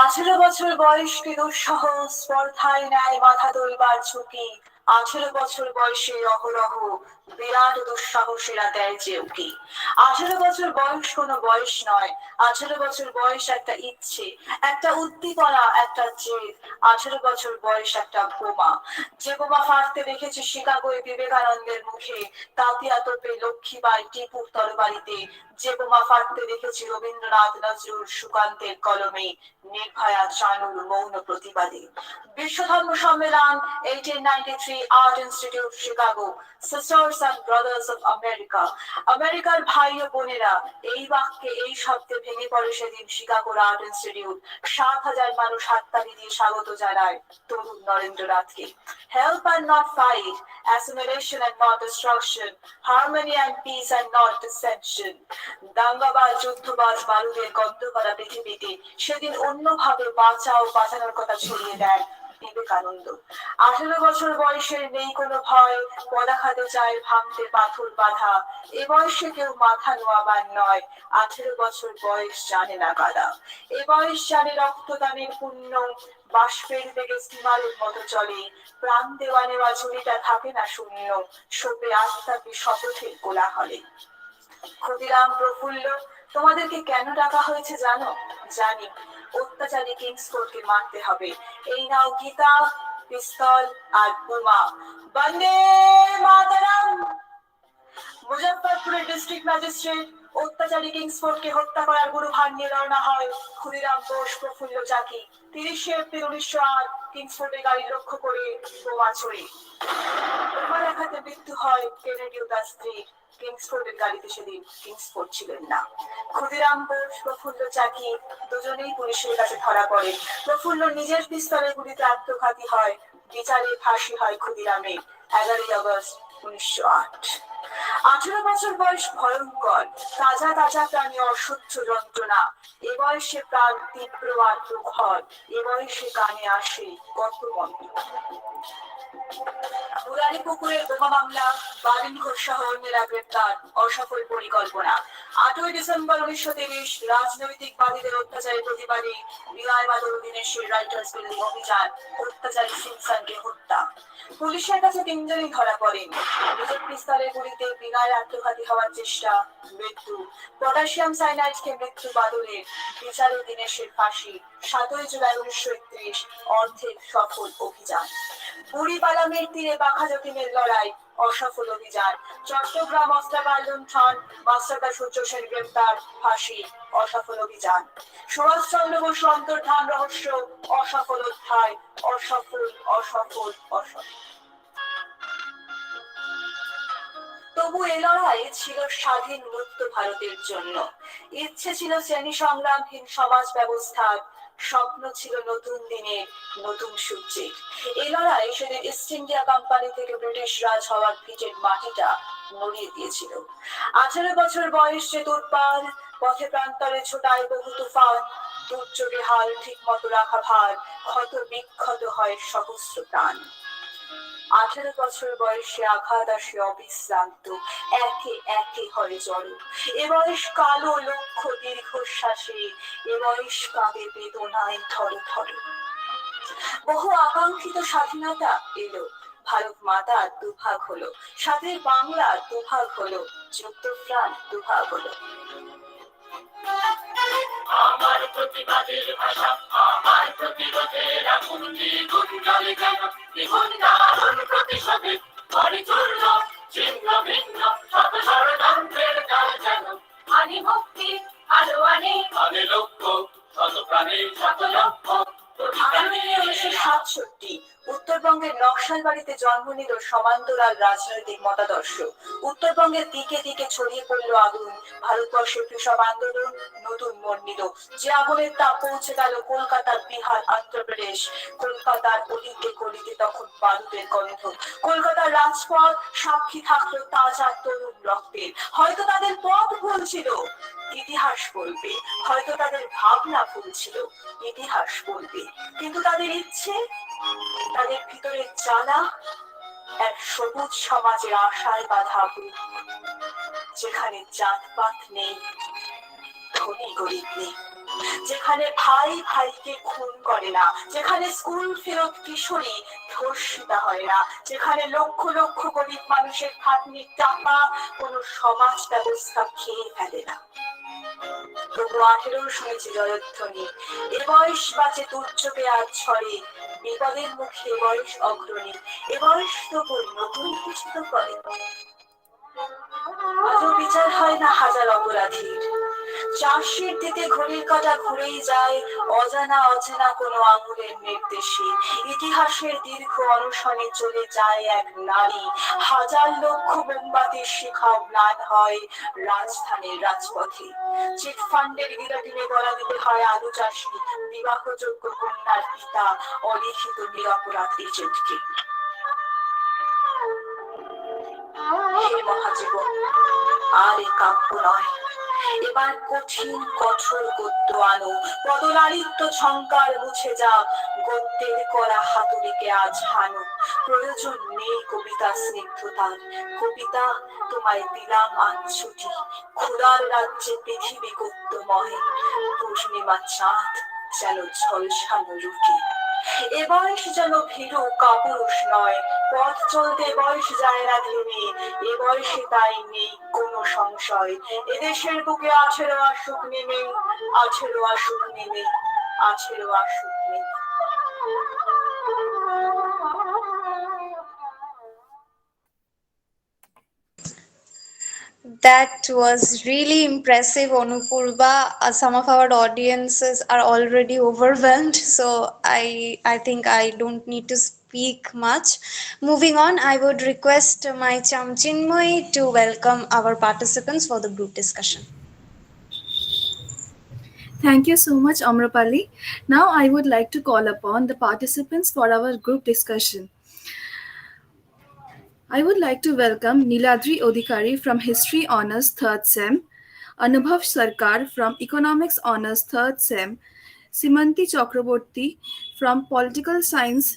আঠেরো বছর বয়স কি দুঃসহ স্পর্ধায় নেয় মাথা তোলবার ঝুঁকি, 18 বছর বয়সে অহরহ বিরাট দুঃসাহসীরা দেয় যে উকি। 18 বছর বয়স কোনো বয়স নয়, 18 বছর বয়স একটা ইচ্ছে, একটা উদ্দীপনা, একটা জেদ। 18 বছর বয়স একটা বোমা, যে বোমা ফাটতে দেখেছে শিকাগোয় বিবেকানন্দের মুখে, তাতিয়া তোপে লক্ষ্মীবাই টিপুর তরবারিতে, যে বোমা ফাটতে দেখেছি রবীন্দ্রনাথ নজরুল সুকান্তের কলমে, নির্ভয়া চানুর মৌন প্রতিবাদে। বিশ্বধর্ম সম্মেলন 1893 art institute Chicago, sisters and brothers of America, আমেরিকার ভাই ও বোনেরা, এই বাক্যে এই শব্দে ভেঙে পড়ে সেদিন শিকাগোর আর্ট ইনস্টিটিউট। 7,000 মানুষ হাততালি দিয়ে স্বাগত জানায় তরুণ নরেন্দ্রনাথকে। Help and not fight, assimilation and not destruction, harmony and peace and not dissension. দাঙ্গাবাজ যুদ্ধবাজ বারুদের গন্ধ করা পৃথিবীতে সেদিন অন্যভাবে বাঁচা ও বাঁচানোর কথা ছড়িয়ে দেয় বিবেকানন্দ। 18 বছর বয়সের নেই কোনো ভয়, পদাঘাতে চায় ভাঙতে পাথর বাধা, এ বয়সে কেউ মাথা নোয়াবার নয়, 18 বছর বয়স জানে না কাদা। এ বয়স জানে রক্তদানের পুণ্য, বাষ্পের বেগে স্টিমারের মতো চলে, প্রাণ দেওয়া নেওয়া ঝুড়িটা থাকে না শূন্য, শোপে আত্মাকে শপথের কোলাহলে। ক্ষুদিরাম প্রফুল্ল, তোমাদেরকে কেন ডাকা হয়েছে জানো? জানি, অত্যাচারী কিংসফোর্ডকে মারতে হবে। এই নাও গীতা, পিস্তল আর বোমা। বন্দে মাতরম। মুজফ্ফরপুরের ডিস্ট্রিক্ট ম্যাজিস্ট্রেট অত্যাচারী কিংসফোর্ডকে হত্যা করার গুরুভার নিয়ে রওনা হয় ক্ষুদিরাম বোস প্রফুল্ল চাকি। 30 এপ্রিল 1908 কিংসফোর্ডের গাড়ি লক্ষ্য করে বোমা ছড়ে। বোমা দেখাতে মৃত্যু হয় কেনেডি ও তার স্ত্রী। কিংসফোর্ডের গাড়িতে সেদিন কিংসফোর্ড ছিলেন না। ক্ষুদিরাম বোস, প্রফুল্ল চাকি দুজনেই পুলিশের কাছে ধরা পড়ে। প্রফুল্ল নিজের পিস্তলের গুলিতে আত্মঘাতী হয়। বিচারে ফাঁসি হয় ক্ষুদিরামে 11 আগস্ট 1908। 18 বছর বয়স ভয়ঙ্কর, তাজা তাজা প্রাণী অসহ্য যন্ত্রণা, এ বয়সে প্রাণ তীব্র আর প্রখর, এ বয়সে কানে আসে কত মন্ত্র। মুরারিপুকুরের বোমা মামলা, বারিন ঘোষ সহ অন্যেরা গ্রেপ্তার, অসফল পরিকল্পনা। 8 ডিসেম্বর 1930 রাজনৈতিক বাদীদের অত্যাচারের প্রতিবাদে বিআই বাদল দীনেশের রাইটার্স বিল্ডিং অভিযান, অত্যাচারী সিমসানকে হত্যা। পুলিশের কাছে 3 জনই ধরা পড়েন। নিজের পিস্তলের গুলিতে বিনায় আত্মঘাতী হওয়ার চেষ্টা, মৃত্যু। পটাশিয়াম সাইনাইডকে মৃত্যু বাদলের, বিচারে দীনেশের ফাঁসি। 7 জুলাই 1931 অর্ধেক সফল অভিযান। বুড়িপালামের তীরে বাঘা জটিমের লড়াই, অসফল অভিযান। চট্টগ্রাম অস্ত্রাগার লুণ্ঠন, মাস্টারদা সূর্য সেন গ্রেপ্তার, ফাঁসি, অসফল অভিযান। সুভাষচন্দ্র বসু অন্তর্ধান রহস্য, অসফল অধ্যায়, অসফল অসফল অসফল। তবু এ লড়াই ছিল স্বাধীন মুক্ত ভারতের জন্য। ইচ্ছে ছিল শ্রেণী সংগ্রামহীন সমাজ ব্যবস্থার, স্বপ্ন ছিল নতুন দিনের, নতুন সূর্যের। এই লড়াই সেদিন ইস্ট ইন্ডিয়া কোম্পানি থেকে ব্রিটিশ রাজ হওয়ার ভিটের মাটিটা নড়িয়ে দিয়েছিল। 18 বছর বয়স যে তোরপার, পথে প্রান্তরে ছোটায় বহু তুফান, দুর্যোগে হাল ঠিক মতো রাখা ভার, ক্ষত বিক্ষত হয় সহস্র প্রাণ। 18 বছর বয়সে আঘাত আসে অবিশ্রান্ত, একে একে হয় জড়ো। এ বয়স কালো লক্ষ্য দীর্ঘশ্বাসে, এ বয়স কাঁদে বেদনায় থর থর। বহু আকাঙ্ক্ষিত স্বাধীনতা এলো, ভারত মাতা দুভাগ হলো, সাথে বাংলা দুভাগ হলো, যুক্তপ্রাণ দুভাগ হলো। আমার প্রতিবাদের ভাষা, আমার প্রতিরোধের আগুন, দ্বিগুণ জ্বলে যেন, দ্বিগুণ দারুণ প্রতিশোধে করে চূর্ণ ছিন্ন ভিন্ন শত ষড়যন্ত্রের জাল যেন। আনি মুক্তি আলো আনি আনে লক্ষ্য, শত প্রাণে শত লক্ষ্য। 1967 উত্তরবঙ্গের নকশালবাড়িতে জন্ম নিল সমান্তরাল রাজনৈতিক মতাদর্শ। উত্তরবঙ্গের দিকে দিকে ছড়িয়ে পড়লো আগুন, ভারতবর্ষের কৃষক আন্দোলন নতুন মোড় নিল। যে আগুনের তাপ পৌঁছে গেল কলকাতা, বিহার, অন্ধ্রপ্রদেশ। কলকাতার অলিতে গলিতে তখন বারুদের গন্ধ, কলকাতার রাজপথ সাক্ষী থাকলো তাজা তরুণ রক্তের। হয়তো তাদের পথ ভুল ছিল, ইতিহাস বলবে, হয়তো তাদের ভাবনা ভুল ছিল, ইতিহাস বলবে, কিন্তু তাদের ইচ্ছে, তাদের ভিতরে জ্বালা, এক সবুজ সমাজের আশায় বাঁধা বুক, যেখানে জাতপাত নেই, ধনী গরিব নেই, যেখানে ভাই ভাইকে খুন করে না, যেখানে স্কুল ফেরত কিশোরী ধর্ষিতা হয় না, যেখানে লক্ষ লক্ষ গরিব মানুষের খাটনির টাকা কোনো সমাজ ব্যবস্থা খেয়ে ফেলে না। তবু 18 শুনেছি জয়ধ্বনি, এ বয়স বাঁচে দুর্যোগে আজ ছড়ে, বিপদের মুখে এ বয়স অগ্রণী, এ বয়স তবু নতুন কিছু তো করে। আজও বিচার হয় না হাজার অপরাধীর, চাষির দিকে ঘড়ির কাঁটা ঘুরেই যায়, অজানা অচেনা কোনো আঙুলের নির্দেশে। ইতিহাসের দীর্ঘ অনশনে চলে যায় এক নারী, হাজার লক্ষ মোমবাতির শিখাও ম্লান হয় রাজধানীর রাজপথে। চিটফান্ডের গিলাটিনে গলা দিতে হয় আলু চাষি, বিবাহযোগ্য কন্যার পিতা, অলিখিত নিরপরাধ এজেন্টকে। হে মহাজীবন, আর এ কাব্য নয়, এবার কঠিন কঠোর গদ্য আনো, পদলালিত্য ঝংকার মুছে যাক, গদ্যের করা হাতুড়িকে আজ হানো। প্রয়োজন নেই কবিতা স্নিগ্ধতার, কবিতা তোমায় দিলাম আজ ছুটি, ক্ষুধার রাজ্যে পৃথিবী গদ্যময়, পূর্ণিমা চাঁদ যেন ঝলসানো রুটি। এ বয়স যেন ভীরু কাপুরুষ নয়, পথ চলতে বয়স যায় না থেমে, এ বয়সে তাই নেই কোনো সংশয়। এদেশের বুকে 18 আসুক নেমে, 18 আসুক নেমে, 18 আসুক নেমে। That was really impressive, Anupurva. Some of our audiences are already overwhelmed, so I think I don't need to speak much. Moving on, I would request my chum Chinmoy to welcome our participants for the group discussion. Thank you so much, Amrapali. Now I would like to call upon the participants for our group discussion. I would like to welcome Niladri Odhikari from History Honours 3rd Sem, Anubhav Sarkar from Economics Honours 3rd Sem, Simanti Chakraborty from Political Science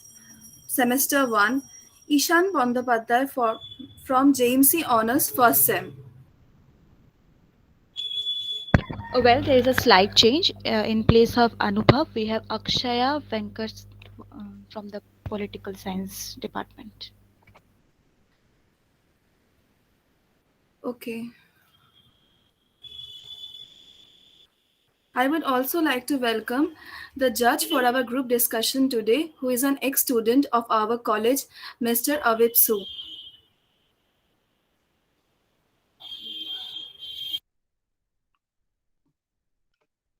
Semester 1, Ishan Bandopadhyay from JMC Honours 1st Sem. Well, there is a slight change. In place of Anubhav, we have Akshaya Venkat from the Political Science Department. Okay. I would also like to welcome the judge for our group discussion today, who is an ex-student of our college, Mr. 𝐕𝐴𝐶𝐤.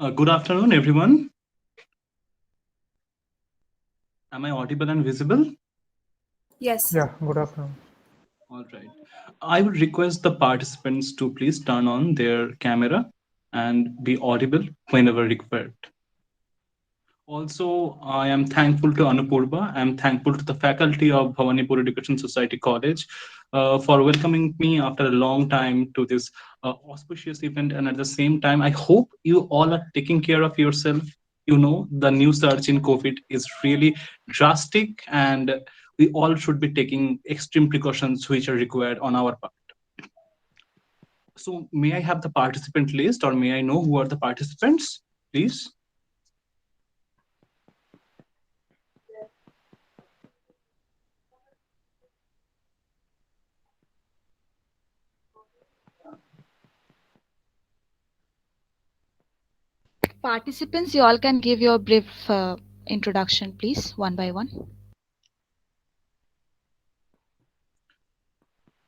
Good afternoon, everyone. Am I audible and visible? Yes. Yeah, good afternoon. All right. I would request the participants to please turn on their camera and be audible whenever required. Also, I am thankful to Anupurba. I am thankful to the faculty of Bhawanipur Education Society College for welcoming me after a long time to this auspicious event. And at the same time, I hope you all are taking care of yourself. You know, the new surge in COVID is really drastic, and we all should be taking extreme precautions which are required on our part. So, may I have the participant list, or may I know who are the participants, please? Participants, you all can give your brief introduction, please, one by one.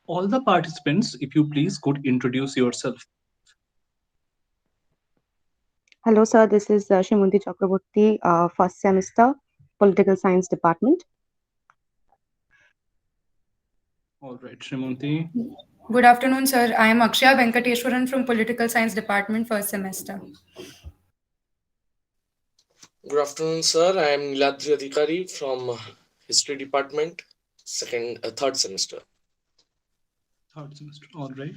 All the participants, if you please could introduce yourself. Hello, sir. This is Shrimanti Chakraborty, first semester, Political Science Department. All right, Shrimanti. Good afternoon, sir. I am Akshaya Venkateshwaran from Political Science Department, first semester. Good afternoon, sir. I am Niladri Adhikari from History Department, third semester. Third semester. All right.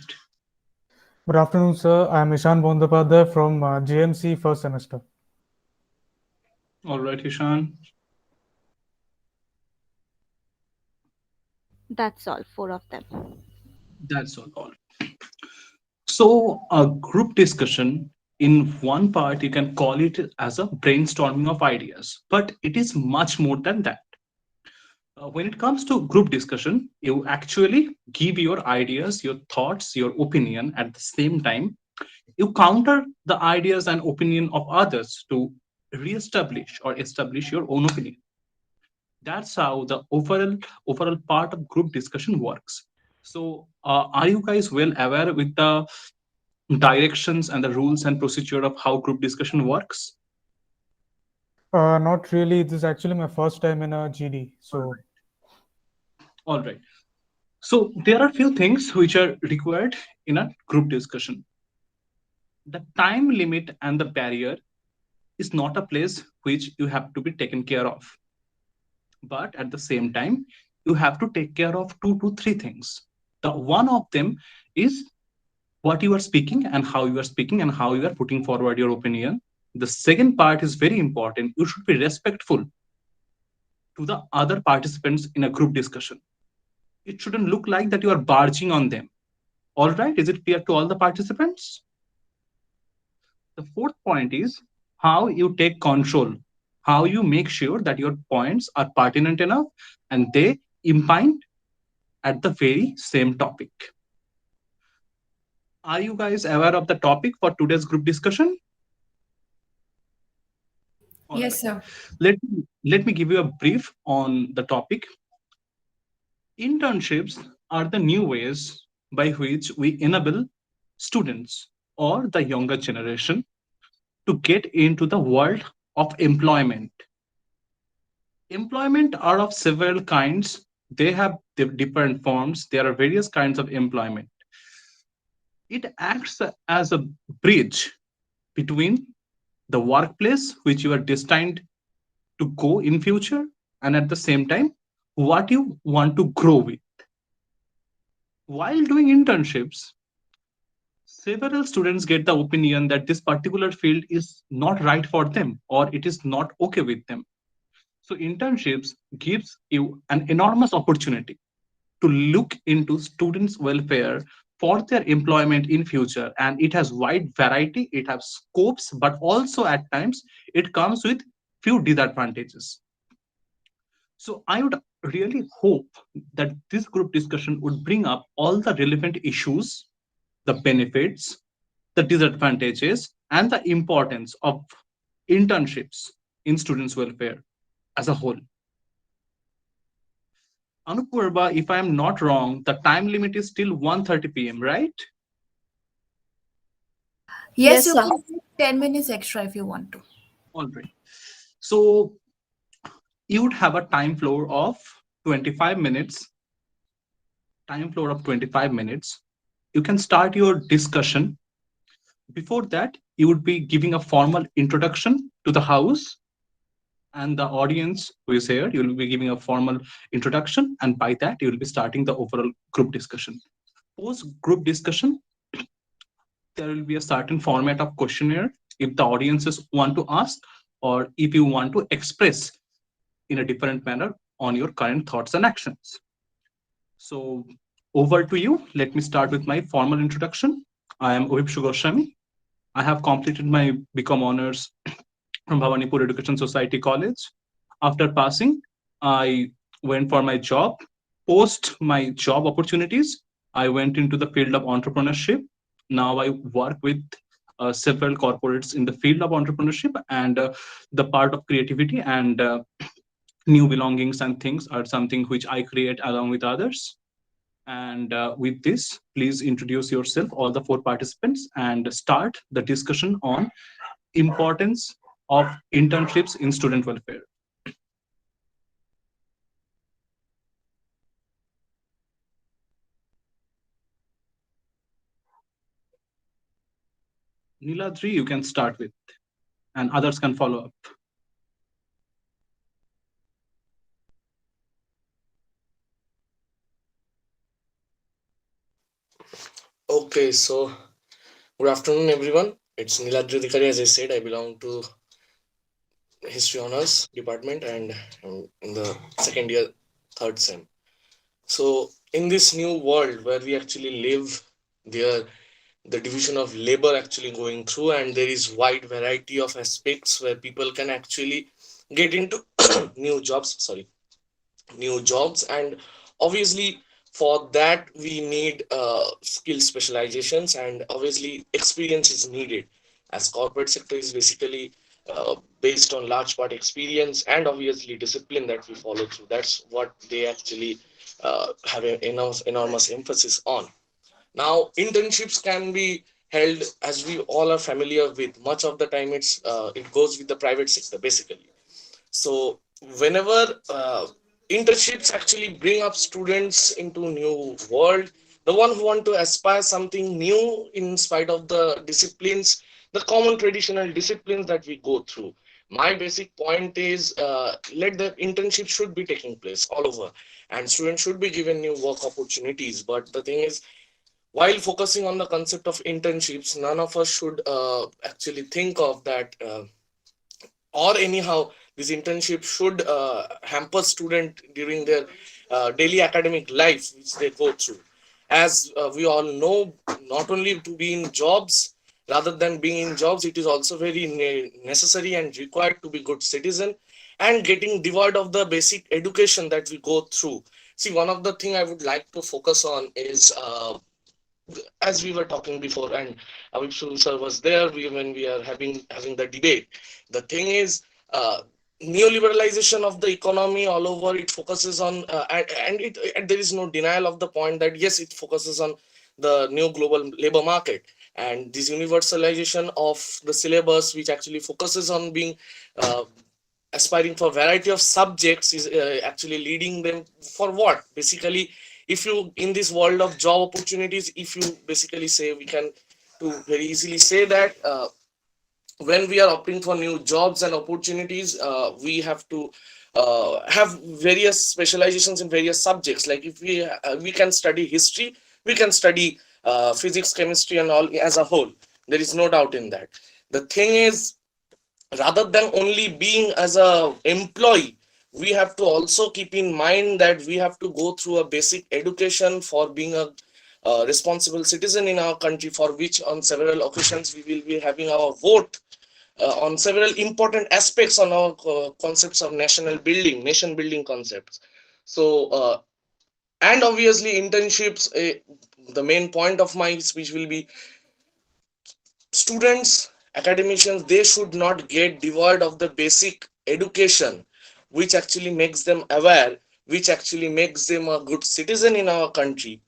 Good afternoon, sir. I am Ishan Bondapadhyay from JMC first semester. All right, Ishan. That's all, 4 of them. That's all. So a group discussion, in one part, you can call it as a brainstorming of ideas, but it is much more than that. When it comes to group discussion, you actually give your ideas, your thoughts, your opinion at the same time. You counter the ideas and opinion of others to re-establish or establish your own opinion. That's how the overall part of group discussion works. So are you guys well aware with the directions and the rules and procedure of how group discussion works? Not really. This is actually my first time in a GD. So, all right. So there are few things which are required in a group discussion. The time limit and the barrier is not a place which you have to be taken care of. But at the same time, you have to take care of 2 to 3 things. The one of them is what you are speaking and how you are speaking and how you are putting forward your opinion. The second part is very important. You should be respectful to the other participants in a group discussion. It shouldn't look like that you are barging on them. All right, is it clear to all the participants? The fourth point is how you take control, how you make sure that your points are pertinent enough and they impine at the very same topic. Are you guys aware of the topic for today's group discussion? All yes, right. sir. Let me give you a brief on the topic. Internships are the new ways by which we enable students or the younger generation to get into the world of employment. Employment are of several kinds. They have different forms. There are various kinds of employment. It acts as a bridge between the workplace which you are destined to go in future and at the same time what you want to grow with. While doing internships, several students get the opinion that this particular field is not right for them or it is not okay with them. So internships gives you an enormous opportunity to look into students' welfare for their employment in future, and it has wide variety, it has scopes, but also at times it comes with few disadvantages. So I would really hope that this group discussion would bring up all the relevant issues, the benefits, the disadvantages, and the importance of internships in students' welfare as a whole. Anupurba, if I am not wrong, the time limit is still 1:30 p.m., right? Yes, Yes, you sir. can take 10 minutes extra if you want to. All right. So you would have a time floor of 25 minutes time floor of 25 minutes. You can start your discussion. Before that, you would be giving a formal introduction to the house and the audience who is here. You will be giving a formal introduction, and by that, you will be starting the overall group discussion. Post group discussion, there will be a certain format of questionnaire if the audiences want to ask, or if you want to express in a different manner on your current thoughts and actions. So over to you. Let me start with my formal introduction. I am 𝐒𝐭𝐮𝐝𝐞𝐬. I have completed my BCom honors from Bhawanipur Education Society College. After passing, I went for my job. Post my job opportunities, I went into the field of entrepreneurship. Now I work with several corporates in the field of entrepreneurship, and the part of creativity and new belongings and things are something which I create along with others. And with this, please introduce yourself, all the four participants, and start the discussion on importance of internships in student welfare. Niladri, you can start with, and others can follow up. Okay, so good afternoon, everyone. It's Niladri Dikari. As I said, I belong to History Honors Department, and I'm in the second year, third sem. So, in this new world where we actually live, there the division of labor actually going through, and there is wide variety of aspects where people can actually get into new jobs. Sorry, new jobs, and obviously for that we need skill specializations, and obviously experience is needed, as corporate sector is basically based on large part experience and obviously discipline that we follow through. That's what they actually have an enormous emphasis on. Now internships can be held, as we all are familiar with, much of the time it goes with the private sector basically. So whenever internships actually bring up students into new world, the one who want to aspire something new in spite of the disciplines, the common traditional disciplines that we go through. My basic point is, let the internship should be taking place all over, and students should be given new work opportunities. But the thing is, while focusing on the concept of internships, none of us should actually think of that, or anyhow this internship should hamper student during their daily academic life which they go through. As we all know, not only to be in jobs, rather than being in jobs, it is also very necessary and required to be good citizen and getting devoid of the basic education that we go through. See, one of the thing I would like to focus on is, as we were talking before, and Avipsul sir was there when we are having the debate. The thing is, neoliberalization of the economy all over, it focuses on, and there is no denial of the point that yes, it focuses on the new global labor market, and this universalization of the syllabus, which actually focuses on being aspiring for variety of subjects, is actually leading them for what basically. If you, in this world of job opportunities, if you basically say, we can to very easily say that when we are opting for new jobs and opportunities, we have to have various specializations in various subjects. Like if we can study history, we can study physics, chemistry and all as a whole. There is no doubt in that. The thing is, rather than only being as a employee, we have to also keep in mind that we have to go through a basic education for being a responsible citizen in our country, for which on several occasions we will be having our vote on several important aspects on our concepts of nation building concepts. So and obviously internships, the main point of my speech will be, students, academicians, they should not get devoid of the basic education which actually makes them aware, which actually makes them a good citizen in our country,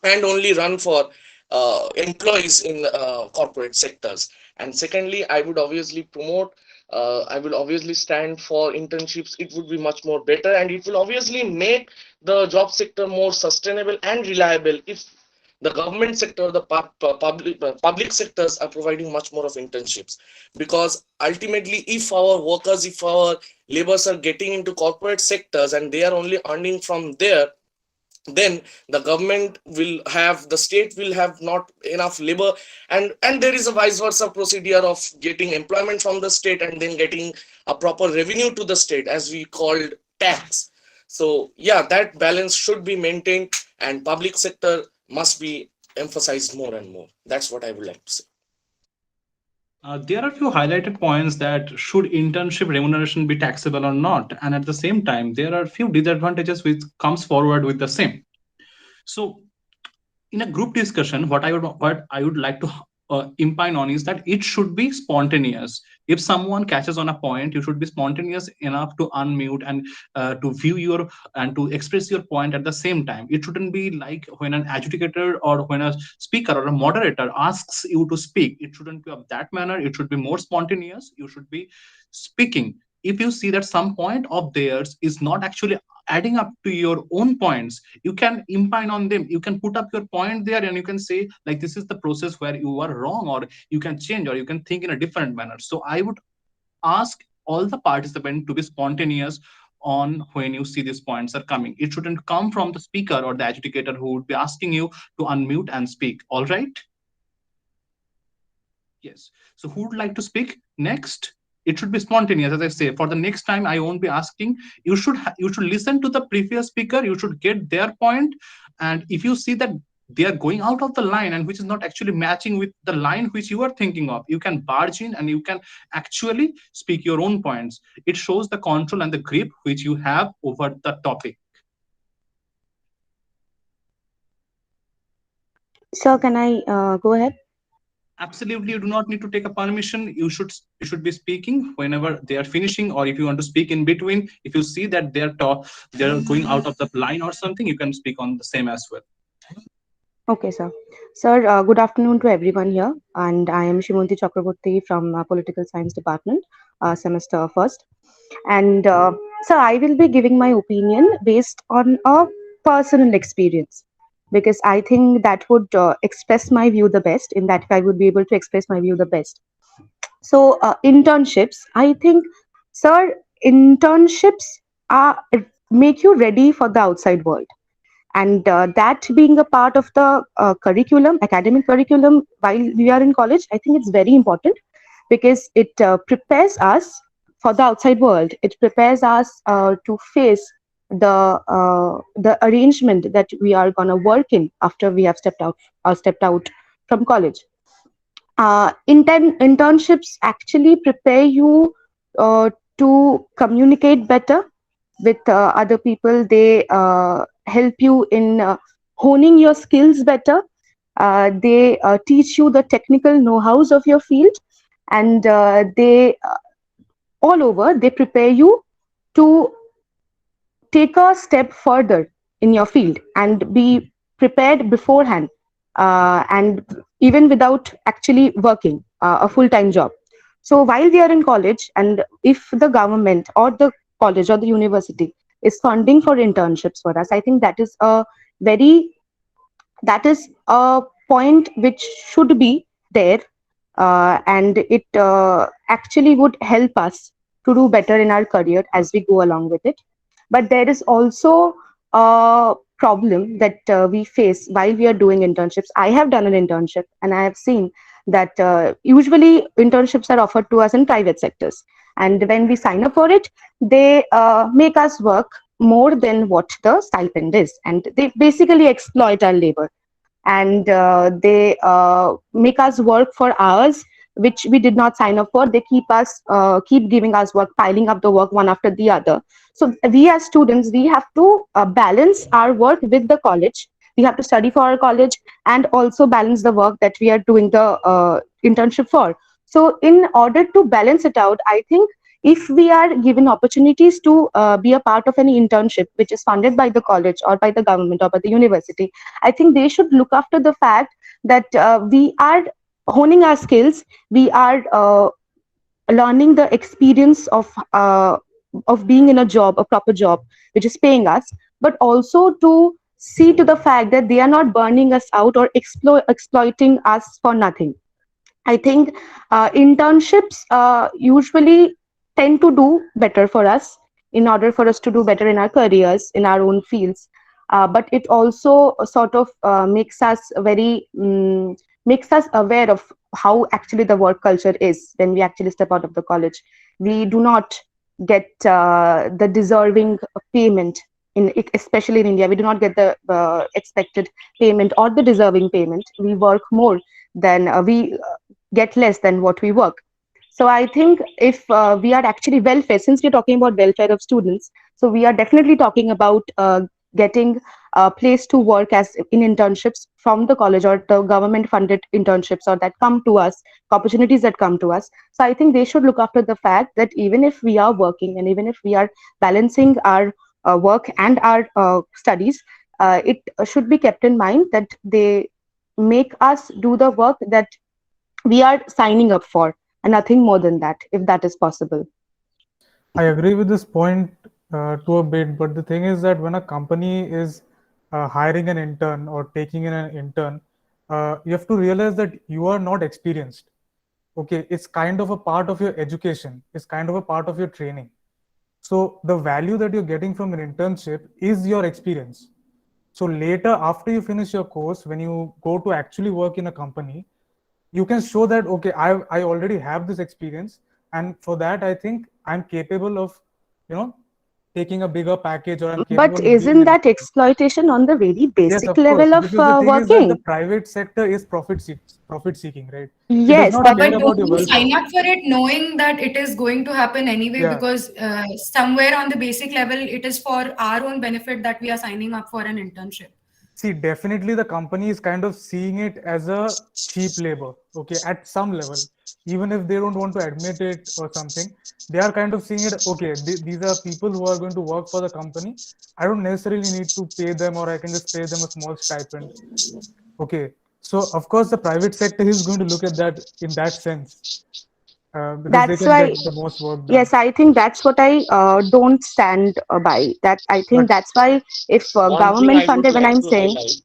and only run for employees in corporate sectors. And secondly, I will obviously stand for internships. It would be much more better, and it will obviously make the job sector more sustainable and reliable if the government sector, the public sectors are providing much more of internships. Because ultimately, if our laborers are getting into corporate sectors and they are only earning from there, then the state will have not enough labor, and there is a vice versa procedure of getting employment from the state and then getting a proper revenue to the state, as we called tax. So yeah, that balance should be maintained, and public sector must be emphasized more and more. That's what I would like to say. There are a few highlighted points that should internship remuneration be taxable or not, and at the same time, there are a few disadvantages which comes forward with the same. So, in a group discussion, what I would like to impine on is that it should be spontaneous. If someone catches on a point, you should be spontaneous enough to unmute and to view your and to express your point at the same time. It shouldn't be like when an adjudicator or when a speaker or a moderator asks you to speak. It shouldn't be of that manner. It should be more spontaneous. You should be speaking. If you see that some point of theirs is not actually adding up to your own points, you can impine on them. You can put up your point there and you can say, like, this is the process where you are wrong, or you can change, or you can think in a different manner. So I would ask all the participants to be spontaneous on when you see these points are coming. It shouldn't come from the speaker or the adjudicator who would be asking you to unmute and speak. All right? Yes. So who would like to speak next? It should be spontaneous, as I say. For the next time, I won't be asking. You should listen to the previous speaker. You should get their point, and if you see that they are going out of the line and which is not actually matching with the line which you are thinking of, you can barge in and you can actually speak your own points. It shows the control and the grip which you have over the topic. Sir, can I go ahead? Absolutely, you do not need to take a permission. You should be speaking whenever they are finishing, or if you want to speak in between. If you see that they're going out of the line or something, you can speak on the same as well. Okay, sir. Sir, good afternoon to everyone here. And I am 𝐒𝐭𝐮𝐝𝐞𝐬 from Political Science Department, semester first. And sir, I will be giving my opinion based on a personal experience, because I think that would express my view the best. In that, I would be able to express my view the best. So, internships, I think, sir, internships make you ready for the outside world. And that being a part of the academic curriculum while we are in college, I think it's very important, because it prepares us for the outside world. It prepares us to face the arrangement that we are gonna work in after we have stepped out from college. Internships actually prepare you to communicate better with other people. They help you in honing your skills better. They teach you the technical know-hows of your field, and all over they prepare you to take a step further in your field and be prepared beforehand, and even without actually working a full-time job. So while we are in college, and if the government or the college or the university is funding for internships for us, I think that is a point which should be there, and it actually would help us to do better in our career as we go along with it. But there is also a problem that we face while we are doing internships. I have done an internship, and I have seen that usually internships are offered to us in private sectors. And when we sign up for it, they make us work more than what the stipend is. And they basically exploit our labor. And they make us work for hours which we did not sign up for. They keep giving us work, piling up the work one after the other. So we as students, we have to balance our work with the college. We have to study for our college and also balance the work that we are doing the internship for. So in order to balance it out, I think if we are given opportunities to be a part of any internship which is funded by the college or by the government or by the university, I think they should look after the fact that we are honing our skills, we are learning the experience of being in a job, a proper job, which is paying us, but also to see to the fact that they are not burning us out or exploiting us for nothing. I think internships usually tend to do better for us in order for us to do better in our careers, in our own fields. But it also sort of makes us aware of how actually the work culture is when we actually step out of the college. We do not get the deserving payment especially in India. We do not get the expected payment or the deserving payment. We work more than we get less than what we work. So I think if we are actually welfare, since we're talking about welfare of students, so we are definitely talking about getting a place to work as in internships from the college or the government funded internships or that come to us, opportunities that come to us. So I think they should look after the fact that even if we are working and even if we are balancing our work and our studies, it should be kept in mind that they make us do the work that we are signing up for and nothing more than that, if that is possible. I agree with this point to a bit, but the thing is that when a company is hiring an intern or taking in an intern, you have to realize that you are not experienced. Okay, it's kind of a part of your education, it's kind of a part of your training. So the value that you're getting from an internship is your experience. So later, after you finish your course, when you go to actually work in a company, you can show that, okay, I already have this experience, and for that I think I'm capable of, taking a bigger package, or I'm capable But of being isn't in. that exploitation on the very Yes, basic of course, level of because the thing is that the working? private sector is profit seeking, right? It does Yes, not but care But about don't your we welfare. sign up for it knowing that it is going to happen anyway? Yeah. Because somewhere on the basic level, it is for our own benefit that we are signing up for an internship. See, definitely the company is kind of seeing it as a cheap labor, okay, at some level. Even if they don't want to admit it or something, they are kind of seeing it, okay, these are people who are going to work for the company. I don't necessarily need to pay them, or I can just pay them a small stipend. Okay, so of course the private sector is going to look at that in that sense, because they that's can why, get the most work done. yes, I think that's what I don't stand by. That I think But that's why if One thing government I would funded, when like I'm to saying, highlight.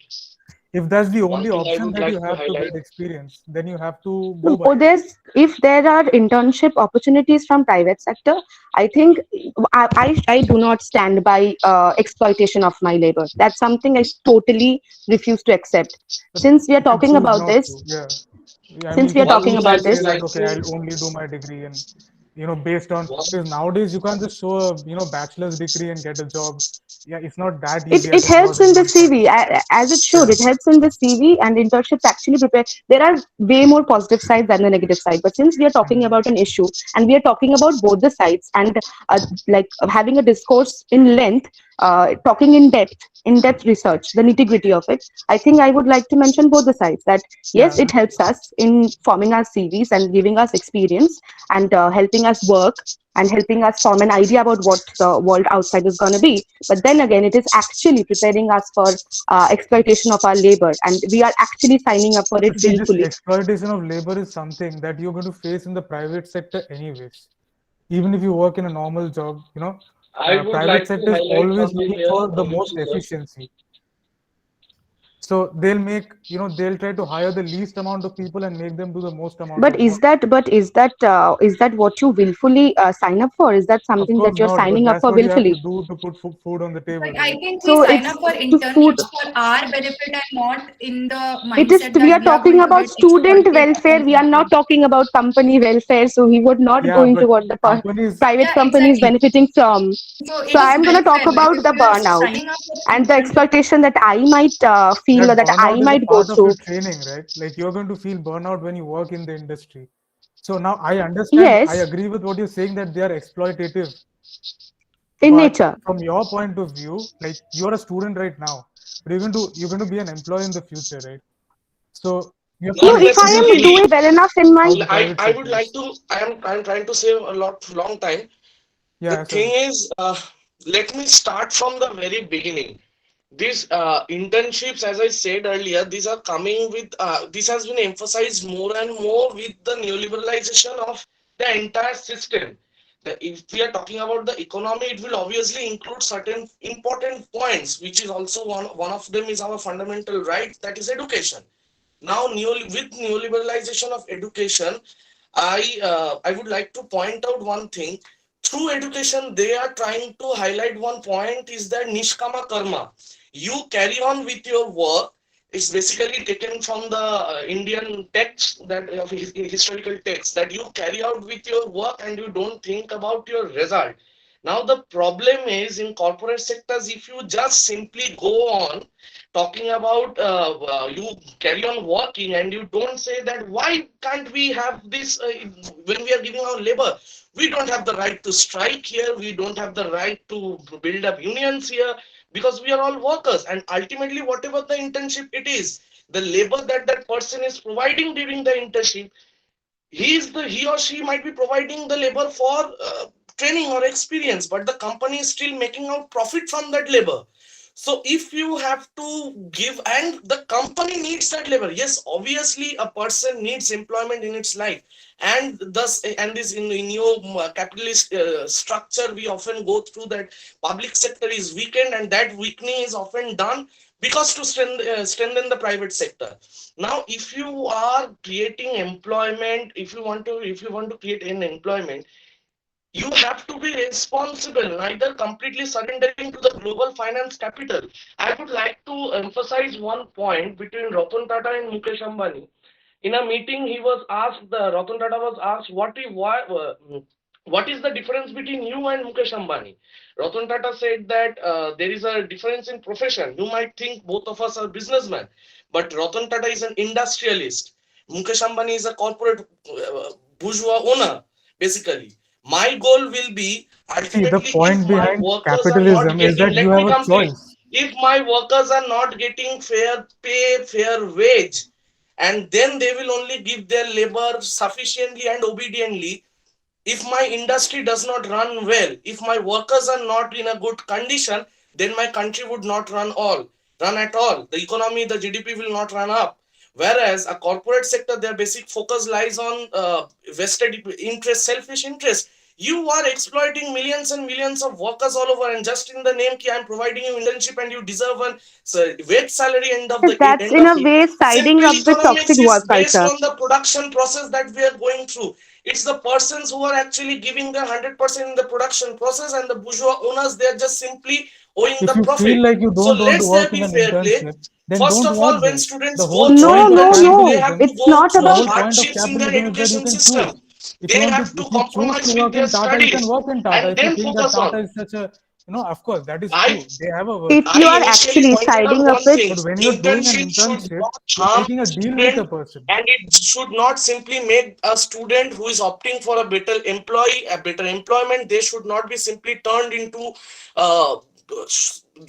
if that's the One only thing I option would that you like to have to get highlight. experience, then you have to go by or it. there's if there are internship opportunities from private sector, I think I do not stand by exploitation of my labor. That's something I totally refuse to accept. But Since we are you can talking choose about not this, to. Yeah. I mean, since you we are can One talking thing choose I to about would say this, that, like okay, to. I'll only do my degree, and, based on, because nowadays you can't just show a, bachelor's degree and get a job. Yeah, it's not that it, easy as it it was helps in in the one point. CV as it should. Yeah. It helps in the CV, and internships actually prepare. There are way more positive sides than the negative side. But since we are talking Mhm. about an issue and we are talking about both the sides and like having a discourse in length, talking in depth research, the nitty gritty of it, I think I would like to mention both the sides. That yes, Yeah. it helps us in forming our CVs and giving us experience and helping us work and helping us form an idea about what the world outside is going to be. But then again, it is actually preparing us for exploitation of our labor, and we are actually signing up for it But see, this willfully. exploitation of labor is something that you're going to face in the private sector anyways. Even if you work in a normal job, I would private like to sector is highlight always something looking here, for the most which efficiency. So they'll try to hire the least amount of people and make them do the most amount But of work. is that what you willfully sign up for? Is that Of something that course you're not, but signing up that's for what you have to willfully? do to put food on the But table, I right? think we So sign up it's for to food. internships for our benefit and not in the It is, mindset we that are we are talking going to about get student exploited or welfare. We are not something. talking about company welfare. So he would not go Yeah, into but what the companies, private Yeah, company is exactly. benefiting from. So So it is I am going to talk welfare, right? about If the we are burnout signing up for and the internship, exploitation that I might feel or that that I burnout is a might go part of your through. training, right? Like you're going to feel burnout when you work in the industry. So now I understand, I Yes, agree with what you're saying, that they are exploitative. in But nature. from your point of view, like you're a student right now, but you're going to be an employee in the future, right? So you have to No, not if I understand am necessarily. doing well enough in my, how the private I would sector like is. to. I'm trying to save a long time. The Yeah, thing sorry. is, let me start from the very beginning. These internships, as I said earlier, these are coming with this has been emphasized more and more with the neoliberalization of the entire system. If we are talking about the economy, it will obviously include certain important points, which is also one of them is our fundamental right, that is education. Now, with neoliberalization of education, I would like to point out one thing. Through education, they are trying to highlight one point is that nishkama karma. You carry on with your work. It's basically taken from the Indian text, that of historical text, that you carry out with your work and you don't think about your result. Now the problem is in corporate sectors, if you just simply go on talking about you carry on working and you don't say that why can't we have this when we are giving our labor, we don't have the right to strike here, we don't have the right to build up unions here, because we are all workers, and ultimately whatever the internship it is, the labor that that person is providing during the internship, he or she might be providing the labor for training or experience, but the company is still making out profit from that labor. So if you have to give, and the company needs that labor, yes, obviously a person needs employment in its life, and thus, and this in your capitalist structure, we often go through that public sector is weakened, and that weakening is often done because to strengthen the private sector. Now if you are creating employment, if you want to create an employment, you have to be responsible, neither completely surrendering to the global finance capital. I would like to emphasize one point between Ratan Tata and Mukesh Ambani. In a meeting, Ratan Tata was asked, what is the difference between you and Mukesh Ambani? Ratan Tata said that there is a difference in profession. You might think both of us are businessmen, but Ratan Tata is an industrialist. Mukesh Ambani is a corporate bourgeois owner, basically. My goal will be See, the ultimately if point my behind workers are not capitalism is getting, that you let have me a complete. choice. If my workers are not getting fair pay, fair wage, and then they will only give their labor sufficiently and obediently. If my industry does not run well, if my workers are not in a good condition, then my country would not run at all. The economy, the GDP will not run up. Whereas a corporate sector, their basic focus lies on vested interest, selfish interest. You are exploiting millions and millions of workers all over, and just in the name ki I'm providing you internship and you deserve an wage salary Yes, that's end in of a it. way siding Simple up with toxic economics is work based culture. on the production process that we are going through. It's the persons who are actually giving their 100% in the production process, and the bourgeois owners, they are just simply owing If the you feel profit. like you So don't want to let's there work in be an fair play. internship, then First don't of all, work when there. students The whole go No, through point of no, internship, they no. have capitalism, to It's go not the through about. whole point of hardships in their capitalism is that you education can choose. system. They have If to you choose to compromise with work their in Tata, you can studies work in Tata. and If you then think that focus Tata on. is such a, of course, that is I true. They have a work If I you are ethic. initially actually pointed out siding up one with, thing. But when you're doing an Internship should internship, not you're harm taking a deal with a student, person. and it should not simply make a student who is opting for a better employment. They should not be simply turned into uh,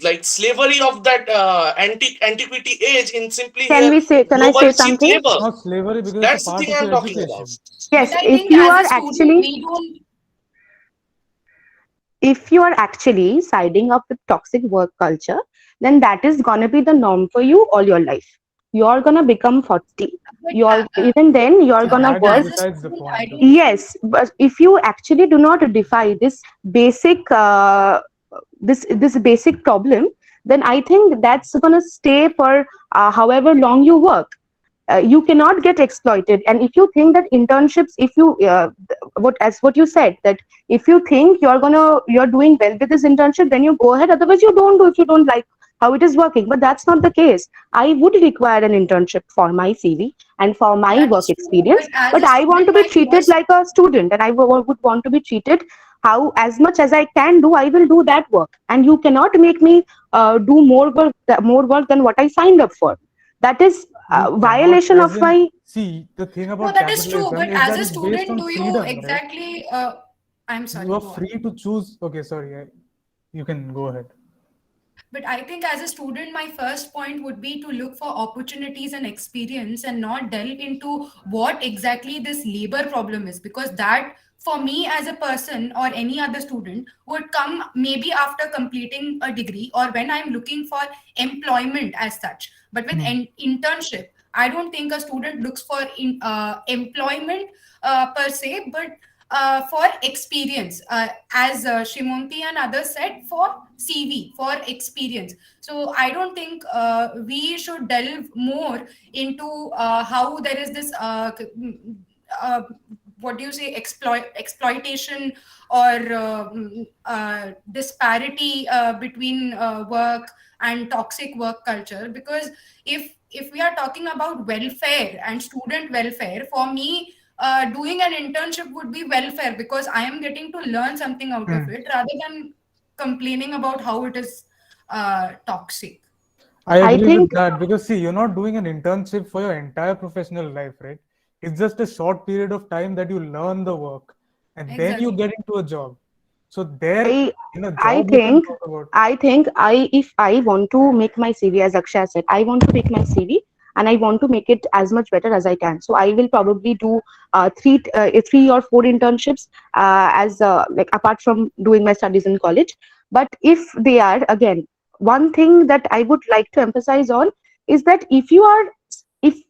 like slavery of that antiquity age in simply here can I global say cheap something? It's labor. not slavery because it's a That's the part thing of I'm your talking about. education. Yes, But I think as a student, we don't. if you are actually siding up with toxic work culture, then that is gonna be the norm for you all your life. You're gonna become 40. But You're even then you're See, gonna that is work. as a besides the student, I point. don't. Okay. Yes, but if you actually do not defy basic this basic problem, then I think that's gonna stay for however long you work. You cannot get exploited, and if you think that internships, if you what you said, that if you think you're doing well with this internship, then you go ahead, otherwise you don't do if you don't like how it is working. But that's not the case. I would require an internship for my CV and for my That work is true. experience, But as but a I want student, to be my treated first. like a student, and I would want to be treated how, as much as I can do, I will do that work, and you cannot make me do more work than what I signed up for. That is You cannot, violation of as in, my. see, the thing No, about that is true. capitalism But is as that a it's based student, on do you freedom, right? exactly? I'm You sorry. are Go on. free to choose. Okay, sorry, you can go ahead. But I think as a student, my first point would be to look for opportunities and experience and not delve into what exactly this labor problem is, because that for me as a person or any other student would come maybe after completing a degree or when I'm looking for employment as such. But with an internship, I don't think a student looks for employment per se, but for experience, as Shimonti and others said, for CV, for experience. So I don't think we should delve more into how there is this uh, what do you say, exploitation or disparity between work and toxic work culture. Because if we are talking about welfare and student welfare, for me doing an internship would be welfare, because I am getting to learn something out of it rather than complaining about how it is toxic. I I agree with think that because see, you're not doing an internship for your entire professional life, right? It's just a short period of time that you learn the work and then you Exactly. get into a job. So there I in a I job you can think talk about. I if I want to make my CV, as Akshay said, I want to make my CV and I want to make it as much better as I can. So I will probably do three or four internships as like apart from doing my studies in college. But if they are, again, one thing that I would like to emphasize on is that if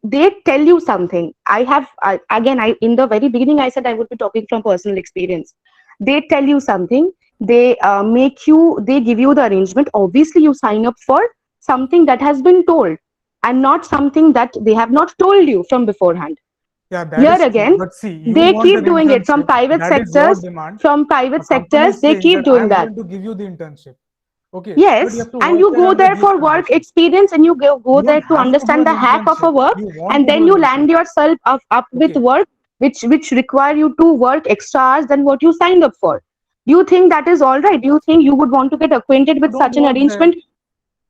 they tell you something, again, I in the very beginning I said I would be talking from personal experience. They tell you something, they give you the arrangement, obviously you sign up for something that has been told and not something that they have not told you from beforehand. Yeah, that Here is true. again, But see, you they want an keep doing it from internship. private That is your sectors. demand. From A private company sectors is they saying keep that I doing am that. going to give you the internship. Okay, but you Yes, have to and work you there go under there these for work conditions. experience and you go You don't there to have to do understand an the hack of a internship. work, You want and to do then an you land internship. yourself up with Okay. work which require you to work extra hours than what you signed up for. Do you think that is all right? Do you think you would want to get acquainted You with don't such an work there. arrangement?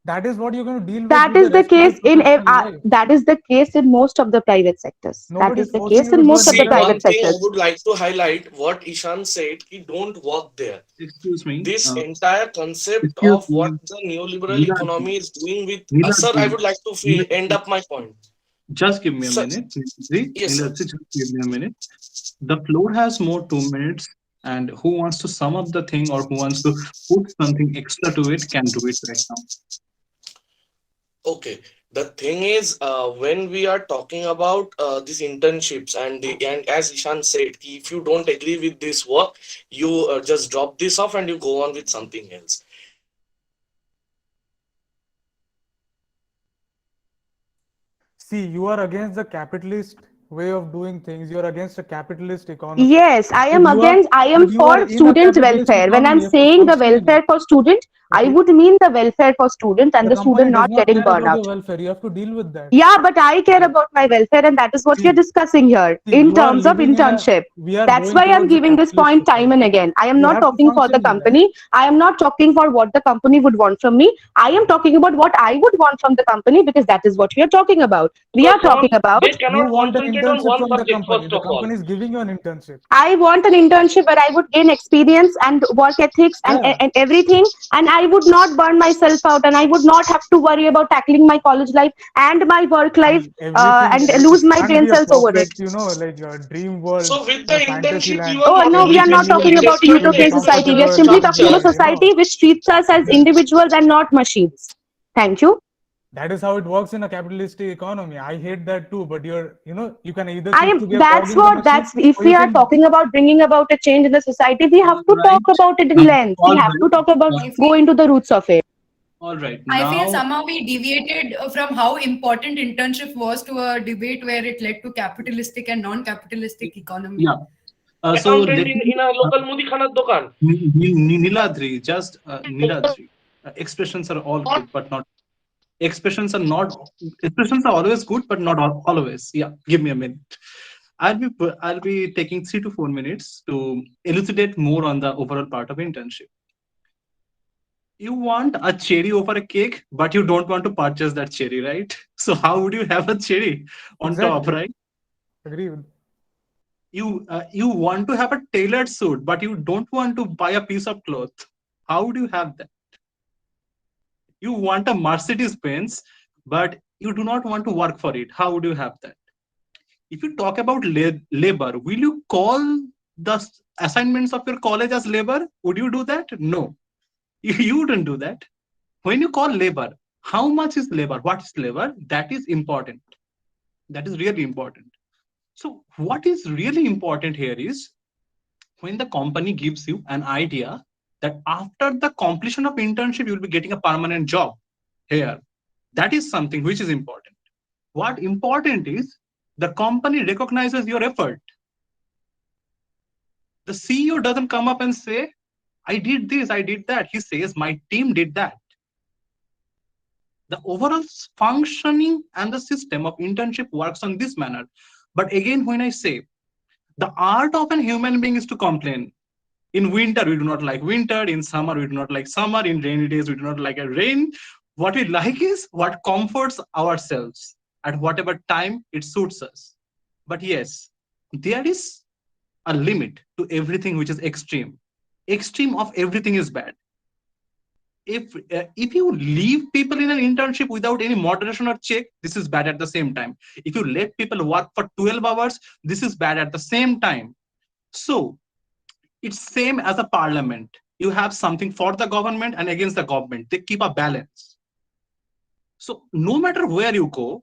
That is what you're going to deal That with the is the rest of your case professional life. that is the case in most of the private sectors. That Nobody is is the forcing case you to in do most an of the See, private one internship. thing I sectors. would like to highlight what Ishan said, he don't work there. Excuse me. This entire concept Excuse of what me. the neoliberal Niladri. economy is doing with sir, I Niladri. would like to end Niladri. up my point. Just give me a Sir, minute. Niladri. yes, sir. Niladri, just give me a minute. The floor has more 2 minutes, and who wants to sum up the thing or who wants to put something extra to it can do it right now. Okay. The thing is, when we are talking about these internships and as Ishan said, ki if you don't agree with this work, you just drop this off and you go on with something else. See, you are against the capitalist way of doing things. You are against a capitalist economy. Yes, I But am against, I am you are for in a student capitalist welfare. When economy. I'm You have to saying the function in it. welfare for student, I Okay. would mean the welfare for student and The the company student does not not getting care about burnout. your welfare. You have to deal with that. Yeah, but I care about my welfare, and that is what we are See, discussing here see, in you are terms of living in a. internship. We are That's going why I'm towards a giving this capitalist point time and society. again. I am You not have to talking for the function with that. company. I am not talking for what the company would want from me. I am talking about what I would want from the company, because that is what we are talking about. We are Because talking about. they You cannot want an concentrate on internship one from the subject company. first The of all. company is giving you an internship. I want an internship where I would gain experience and work ethics Yeah. and everything, and I would not burn myself out, and I would not have to worry about tackling my college life and my work life Everything. and It lose my can't brain be a cells over it. perfect, like a dream world, So with the a fantasy internship, you land. are Oh not no, we are going to not talking exploit about a despite You'll the be utopian society. We are comfortable simply doing talking about your, a structure. society which treats us as yeah. individuals and not machines. Thank you. That is how it works in a capitalistic economy. I hate that too, but you can either I choose am. to be a cog in the machine, That's if or you we are can. talking about bringing about a change in the society, we have All to talk right. about it in length. We All have to right. talk about, Uh, I go feel into the roots of it. all right. I feel Now, somehow we deviated from how important internship was to a debate where it led to capitalistic and non-capitalistic economy. yeah. So Accountant let me, in a local mudikhanar dokan. Niladri, just Niladri. Expressions are all good, but not expressions are not expressions are always good, but not always. Yeah, give me a minute. I'll be taking 3 to 4 minutes to elucidate more on the overall part of internship. You want a cherry over a cake, but you don't want to purchase that cherry, right? So how would you have a cherry on top, Exactly. right? Agree with. You want to have a tailored suit, but you don't want to buy a piece of cloth. How would you have that? You want a Mercedes Benz, but you do not want to work for it. How would you have that? If you talk about labor, will you call the assignments of your college as labor? Would you do that? No, you wouldn't do that. When you call labor, how much is labor? What is labor? That is important. That is really important. So what is really important here is when the company gives you an idea that after the completion of internship, you'll be getting a permanent job here. That is something which is important. What important is the company recognizes your effort. The CEO doesn't come up and say, I did this, I did that. He says, my team did that. The overall functioning and the system of internship works on this manner. But again, when I say the art of a human being is to complain. In winter, we do not like winter. In summer, we do not like summer. In rainy days, we do not like a rain. What we like is what comforts ourselves at whatever time it suits us. But yes, there is a limit to everything which is extreme. Extreme of everything is bad. If you leave people in an internship without any moderation or check, this is bad at the same time. If you let people work for 12 hours, this is bad at the same time. So it's same as a parliament. You have something for the government and against the government. They keep a balance. So no matter where you go,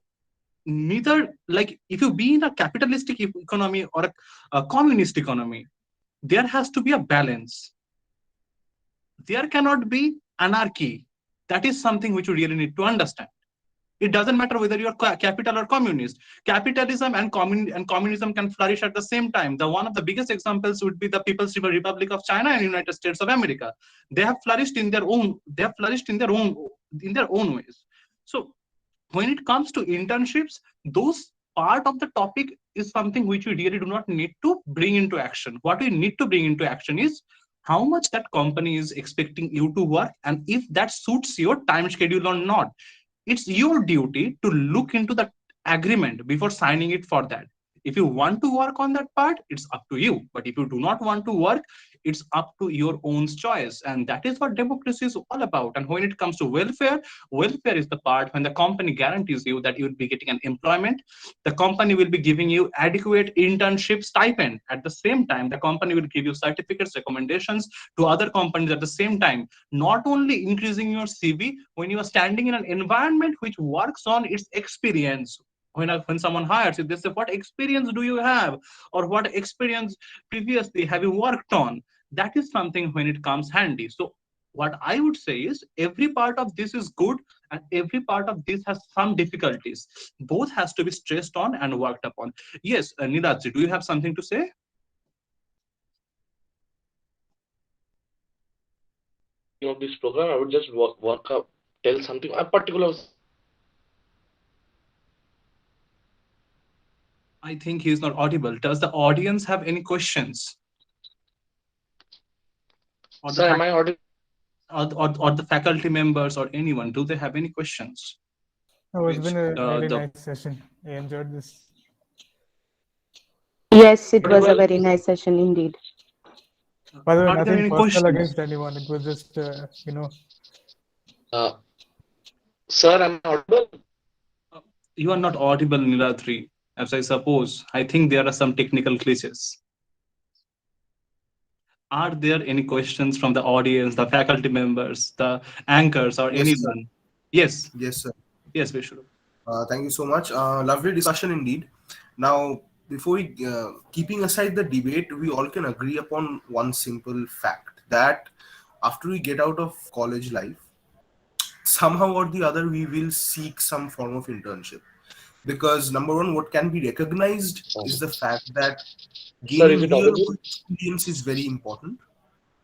neither, like if you be in a capitalistic economy or a communist economy, there has to be a balance. There cannot be anarchy. That is something which you really need to understand. It doesn't matter whether you're capital or communist. Capitalism and communism can flourish at the same time. One of the biggest examples would be the People's Republic of China and United States of America. They have flourished in their own. They have flourished in their own ways. So when it comes to internships, those part of the topic is something which we really do not need to bring into action. What we need to bring into action is how much that company is expecting you to work and if that suits your time schedule or not. It's your duty to look into the agreement before signing it for that. If you want to work on that part, it's up to you. But if you do not want to work, it's up to your own choice. And that is what democracy is all about. And when it comes to welfare, welfare is the part when the company guarantees you that you will be getting an employment. The company will be giving you adequate internship stipend. At the same time, the company will give you certificates, recommendations to other companies at the same time, not only increasing your CV when you are standing in an environment which works on its experience. When someone hires you, they say, what experience do you have? Or what experience previously have you worked on? That is something when it comes handy. So what I would say is every part of this is good and every part of this has some difficulties. Both has to be stressed on and worked upon. Yes, Niraj, do you have something to say? Of this program, I would just work up, tell something, a particular. I think he is not audible. Does the audience have any questions? Or Sir, am I audible? Or the faculty members or anyone, do they have any questions? Oh, it's been a really nice session. I enjoyed this. Yes, it was a very nice session indeed. By the way, Are there nothing any personal questions? against anyone. It was just, Sir, am I audible? You are not audible, Niladri, as I suppose. I think there are some technical glitches. Are there any questions from the audience, the faculty members, the anchors, or Yes, anyone? sir. Yes. Yes, sir. Yes, Vishnu. Thank you so much. Lovely discussion indeed. Now, before we, keeping aside the debate, we all can agree upon one simple fact that after we get out of college life, somehow or the other, we will seek some form of internship. Because number one, what can be recognized is the fact that Sir, gaining is it real audible? world experience is very important,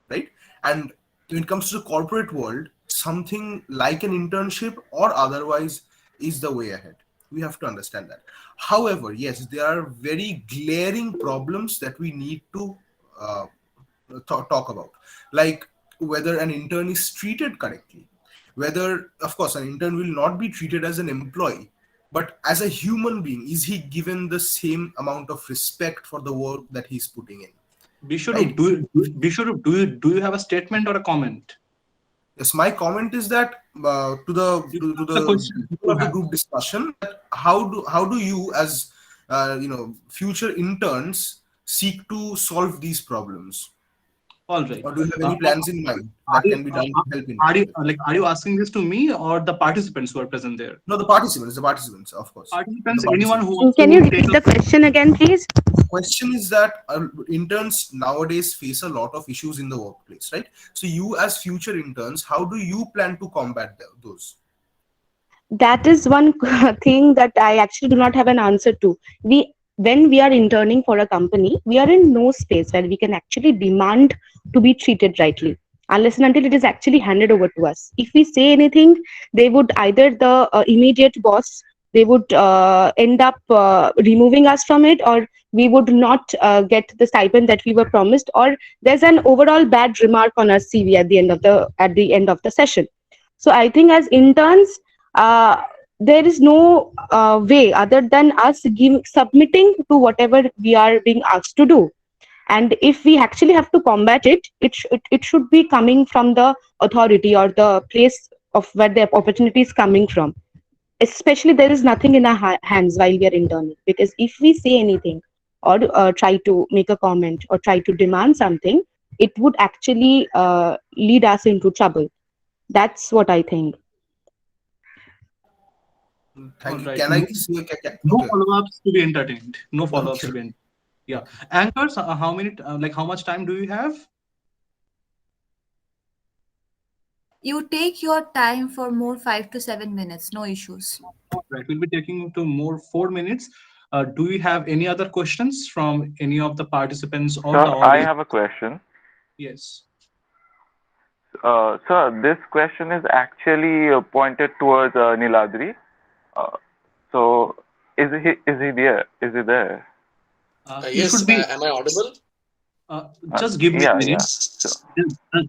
right? And when it comes to the corporate world, something like an internship or otherwise is the way ahead. We have to understand that. However, yes, there are very glaring problems that we need to talk about, like whether an intern is treated correctly, whether, of course, an intern will not be treated as an employee, but as a human being, is he given the same amount of respect for the work that he's putting in? Vishnu, Right. do you have a statement or a comment? Yes, my comment is that to The the question people you of the have. group discussion, that how do you as future interns seek to solve these problems, All right. or do you have Uh, any plans in mind are that you can be done to help are you interns? are you asking this to me or the participants who are present there? No, the participants, of course, Participants, the anyone who participants. wants Can you to take repeat a the question again, please? The question is that interns nowadays face a lot of issues in the workplace, right? So you as future interns, how do you plan to combat those? That is one thing that I actually do not have an answer to. When we are interning for a company, we are in no space where we can actually demand to be treated rightly, unless and until it is actually handed over to us. If we say anything, they would either the immediate boss, they would end up removing us from it, or we would not get the stipend that we were promised, or there's an overall bad remark on our CV at the end of the session. So I think as interns, uh, there is no way other than us submitting to whatever we are being asked to do. And if we actually have to combat it, it should be coming from the authority or the place of where the opportunity is coming from. Especially, there is nothing in our hands while we are interning, because if we say anything or try to make a comment or try to demand something, it would actually lead us into trouble. That's what I think. all Thank you. right. Can I see? No Okay. follow-ups to be entertained. No follow-ups Okay. to be entertained. Yeah. Anchors, how many how much time do you have? You take your time for more 5 to 7 minutes, no issues. All right. We'll be taking to more 4 minutes. Do we have any other questions from any of the participants or the Sir, I audience? have a question. Yes. Sir, this question is actually pointed towards Niladri. Uh, so, is he there? Is he there? You Yes, should be. am I audible? Just give me a Yeah, minute. yeah. So,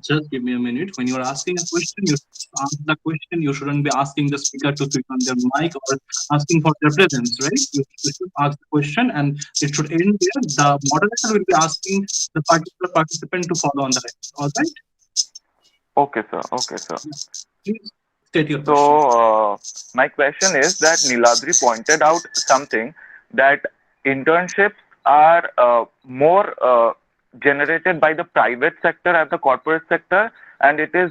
Just give me a minute. When you are asking a question, you should ask the question. You shouldn't be asking the speaker to switch on their mic or asking for their presence, right? You should ask the question and it should end there. The moderator will be asking the particular participant to follow on the line. All right? okay, sir. Okay, sir. Please state your So, question. my question is that Niladri pointed out something, that internships are more generated by the private sector and the corporate sector, and it is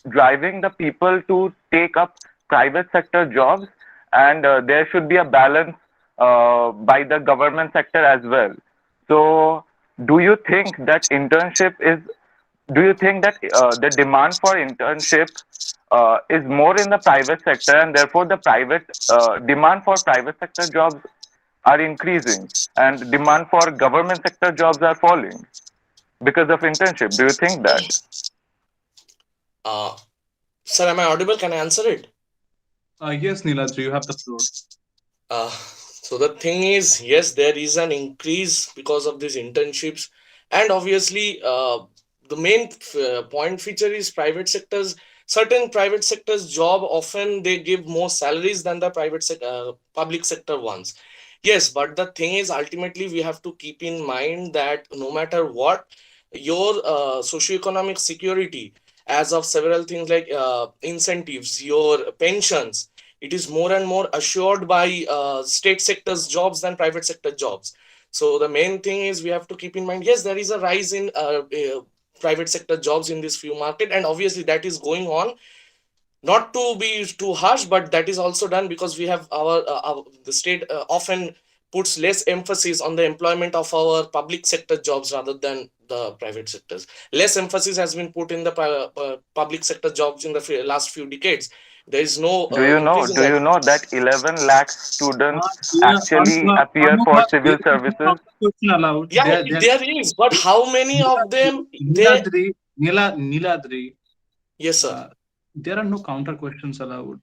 driving the people to take up private sector jobs, and there should be a balance by the government sector as well. So, do you think that internship is do you think that the demand for internship is more in the private sector, and therefore the private demand for private sector jobs are increasing and demand for government sector jobs are falling because of internship? Do you think that? Uh, Sir, am I audible? Can I answer it? Yes, Niladri, you have the floor. So the thing is, yes, there is an increase because of these internships, and obviously, the main point feature is private sectors. Certain private sectors job often they give more salaries than the public sector ones. Yes, but the thing is, ultimately, we have to keep in mind that no matter what, your socioeconomic security, as of several things like incentives, your pensions, it is more and more assured by state sector's jobs than private sector jobs. So the main thing is we have to keep in mind, yes, there is a rise in private sector jobs in this few market, and obviously that is going on, not to be too harsh, but that is also done because we have our the state often puts less emphasis on the employment of our public sector jobs rather than the private sectors. Less emphasis has been put in the public sector jobs in the last few decades. There is no Do you know? increase in Do that. you know that 11 lakh students Yeah, actually appear for Anubhav, there civil is no services? counter question allowed. Yeah, there is, but how many of them they? Niladri, Niladri, Yes, sir. there are no counter questions allowed.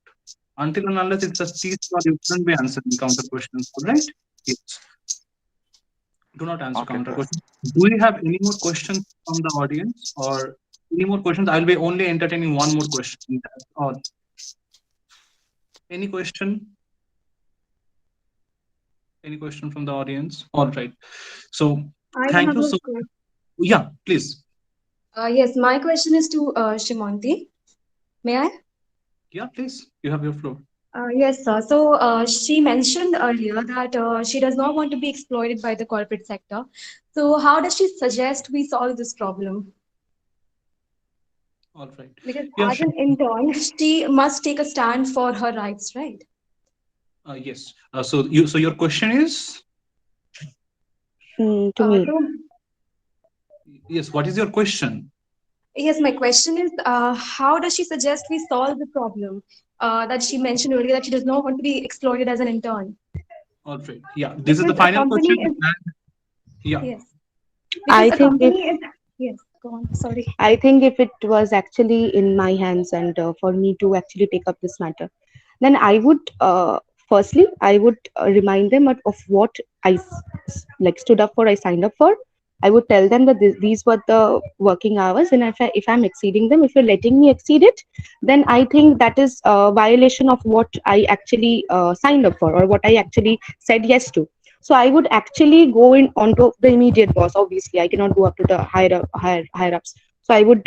Until and unless it's a T star, you shouldn't be answering counter questions, all right? Yes. Do not answer Okay, counter sir. questions. Do we have any more questions from the audience or any more questions? I'll be only entertaining one more question. Or any question? Any question from the audience? All right. So I thank have you a so question. Yeah, please. Yes, my question is to Shimanti. May I? Yeah, please. You have your floor. Yes, sir. So she mentioned earlier that she does not want to be exploited by the corporate sector. So how does she suggest we solve this problem? All right. Because Yeah, as sure. an intern, she must take a stand for her rights, right? Yes. So your question is, To me. So yes, what is your question? yes, my question is, how does she suggest we solve the problem that she mentioned earlier that she does not want to be exploited as an intern? All right. Yeah, this is Because the a final company question. is, And yeah. yes, because I a think if company is, yes, go on, sorry. I think if it was actually in my hands and for me to actually take up this matter, then I would firstly I would remind them of what like stood up for, I signed up for. I would tell them that these were the working hours, and if I'm exceeding them, if you're letting me exceed it, then I think that is a violation of what I actually signed up for or what I actually said yes to. So I would actually go in onto the immediate boss. Obviously, I cannot go up to the higher ups. So I would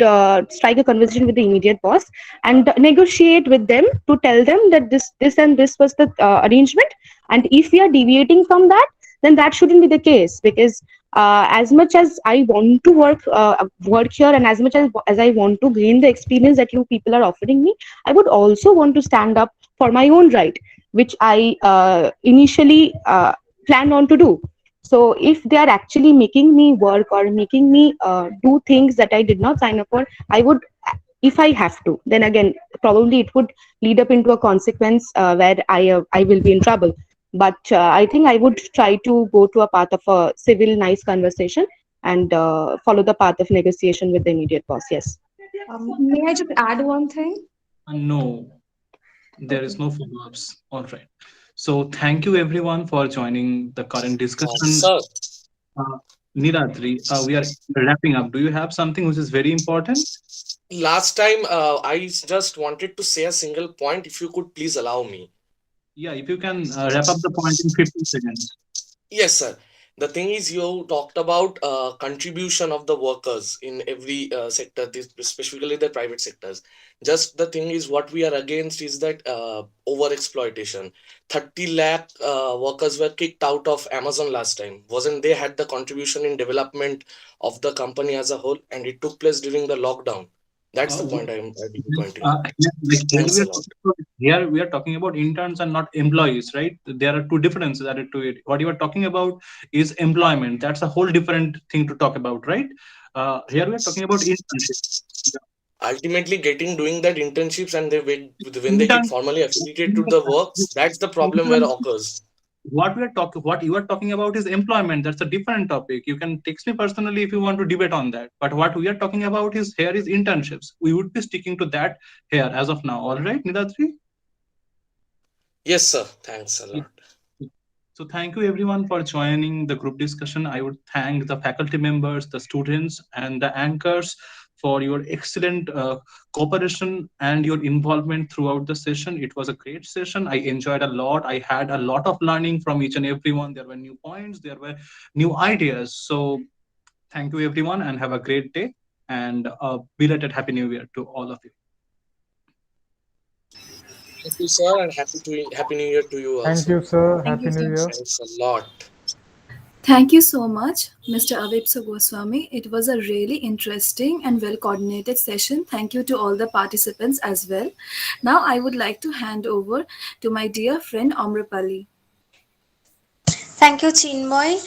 strike a conversation with the immediate boss and negotiate with them to tell them that this and this was the arrangement, and if we are deviating from that, then that shouldn't be the case, because as much as I want to work here, and as I want to gain the experience that you people are offering me, I would also want to stand up for my own right, which I initially planned on to do. So if they are actually making me work or making me do things that I did not sign up for, I would, if I have to, then again, probably it would lead up into a consequence where I will be in trouble. But I think I would try to go to a path of a civil, nice conversation and follow the path of negotiation with the immediate boss. Yes. May I just add one thing? No, there is Okay. no follow-ups. All right. So thank you everyone for joining the current discussion. Sir, Uh, Niladri, we are wrapping up. Do you have something which is very important? last time I just wanted to say a single point. If you could please allow me. Yeah, if you can wrap up the point in 15 seconds. Yes, sir. The thing is, you talked about contribution of the workers in every sector, specifically the private sectors. Just the thing is, what we are against is that over exploitation. 30 lakh workers were kicked out of Amazon last time. Wasn't they had the contribution in development of the company as a whole, and it took place during the lockdown. That's the point I will be pointing out. Thanks a lot. Here we are talking about interns and not employees, right? There are two differences added to it. What you are talking about is employment. That's a whole different thing to talk about, right? Here we are talking about internship. Ultimately doing that internships, and when they get Intern, formally affiliated to the works, that's the problem where intern, occurs. what you are talking about is employment. That's a different topic. You can text me personally if you want to debate on that. But what we are talking about is here is internships. We would be sticking to that here as of now. All right, Nidatri? Yes, sir. Thanks a lot. So thank you everyone for joining the group discussion. I would thank the faculty members, the students, and the anchors for your excellent cooperation and your involvement throughout the session. It was a great session. I enjoyed a lot. I had a lot of learning from each and everyone. There were new points, there were new ideas. So thank you everyone and have a great day, and belated Happy New Year to all of you. Thank you, sir, and happy New Year to you Thank also. you, sir. Thank Happy you, New sir. Year. Thanks a lot. Thank you so much, Mr. 𝐉𝐚𝐧𝐭'𝐬. It was a really interesting and well coordinated session. Thank you to all the participants as well. Now, I would like to hand over to my dear friend Amrapali. Thank you, Chinmoy.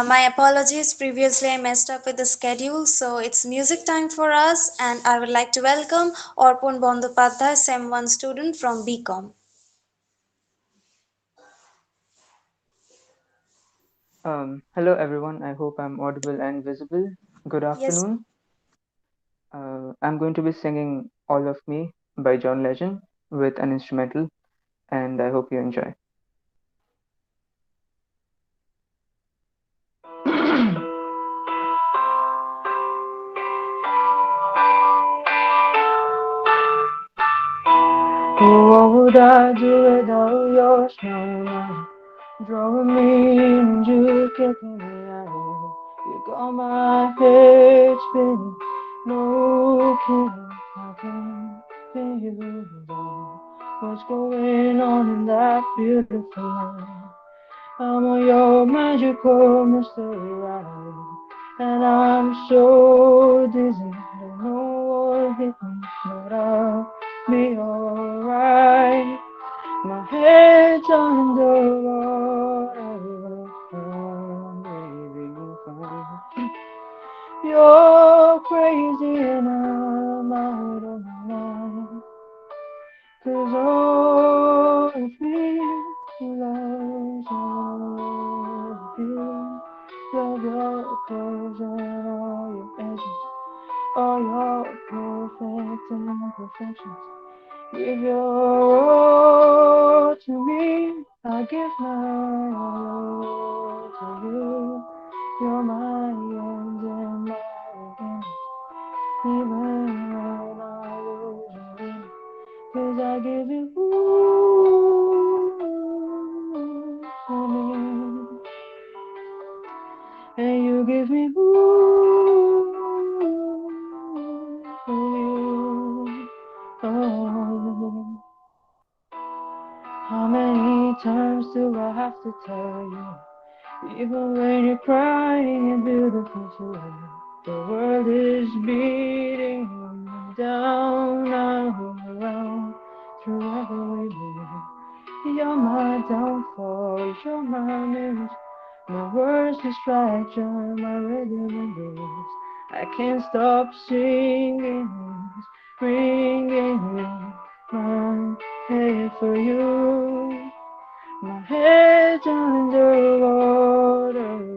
My apologies. Previously, I messed up with the schedule, so it's music time for us, and I would like to welcome Orpon Bandopadhyay, SEM1 student from BCom. Hello everyone, I hope I'm audible and visible. Good Yes. afternoon. I'm going to be singing All of Me by John Legend with an instrumental, and I hope you enjoy. What would I do without your snowman? Drawing me in, you kicking me out. You got my head spinning, no kidding. I can Can you know what's going on in that beautiful land? I'm on your magical mystery ride, and I'm so dizzy, don't know what hit me, but I'll be alright. My head's underwater, I'm breathing fine. You're crazy and I'm out of my mind, 'cause all of me loves all of you. Love your curves and all your edges, all your perfect imperfections. Give your all to me, I give my all to you. You're my end and my beginning, even when I lose you win. 'Cause I give you to me, and you give me to you. Oh. How many times do I have to tell you? Even when you're crying and beautiful too. The world is beating you down, I hold around through every move. You're my downfall, you're my mirror, my worst distraction, my rhythm and blues. I can't stop singing, ringing in my head for you. My head's underwater,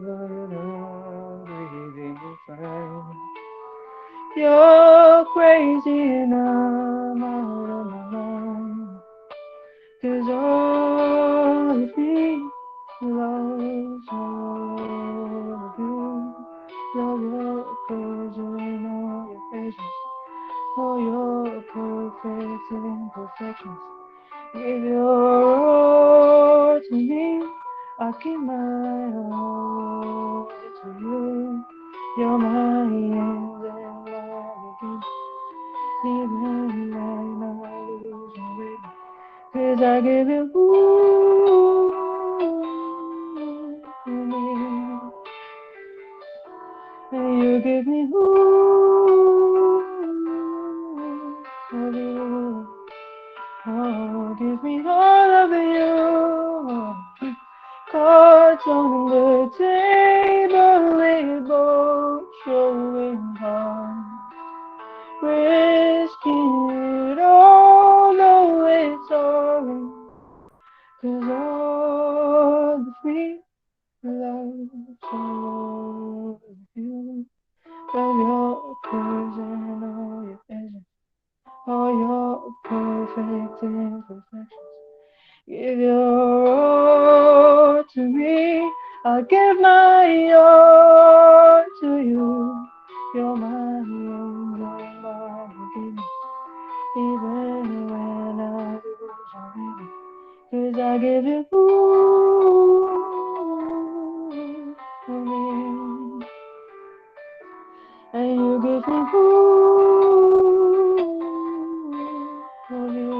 but I'm breathing fine. You're crazy and I'm out of my mind, 'cause all of me loves all of you. Love your curves and all your faces, all your perfect imperfections. Give your all to me, I give my all to you. You're my end and my beginning, even when I lose my way. 'Cause I give you to me, and you give me of you. Oh, give me all of you. Cards on the table, we both showing hearts, risking it all, though it's all. 'Cause all the free love, all of you. Love your curves and all your edges, all your perfect imperfections. Give your all to me, I give my all to you. You're my end and my beginning, even when I lose my baby. 'Cause I give you to me, and you give me of you.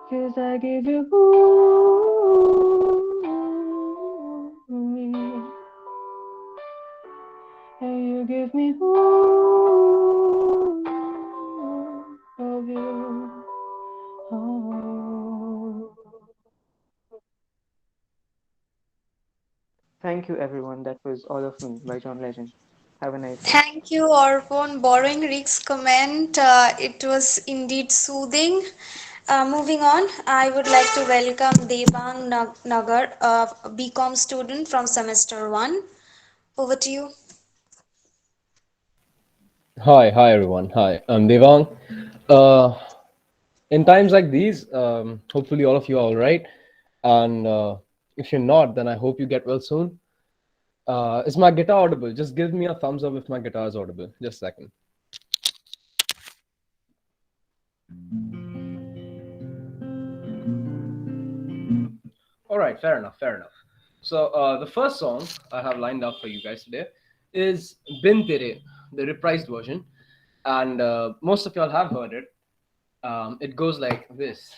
'Cause I give you to me, and you give me of you. Oh. Thank you, everyone. That was All of Me by John Legend. Have a nice day. Thank you, Orpon. Borrowing Rick's comment, it was indeed soothing. Moving on, I would like to welcome Devang Nagar, a BCom student from semester 1. Over to you. Hi everyone. Hi, I'm Devang. Uh, in times like these, hopefully all of you are all right. And if you're not, then I hope you get well soon. Is my guitar audible? Just give me a thumbs up if my guitar is audible. Just a second. All right, fair enough, fair enough. So the first song I have lined up for you guys today is Bin Tere, the reprised version. and most of y'all have heard it. It goes like this.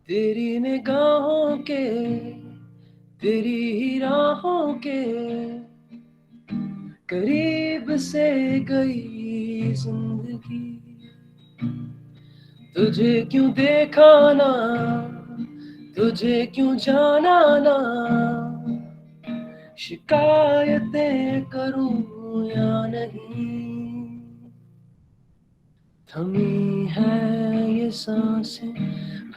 तेरी निगाहों के, तेरी ही राहों के करीब से गई जिंदगी, तुझे क्यों देखा ना, तुझे क्यों जाना ना, शिकायतें करूं या नहीं, थमी है ये सांसें,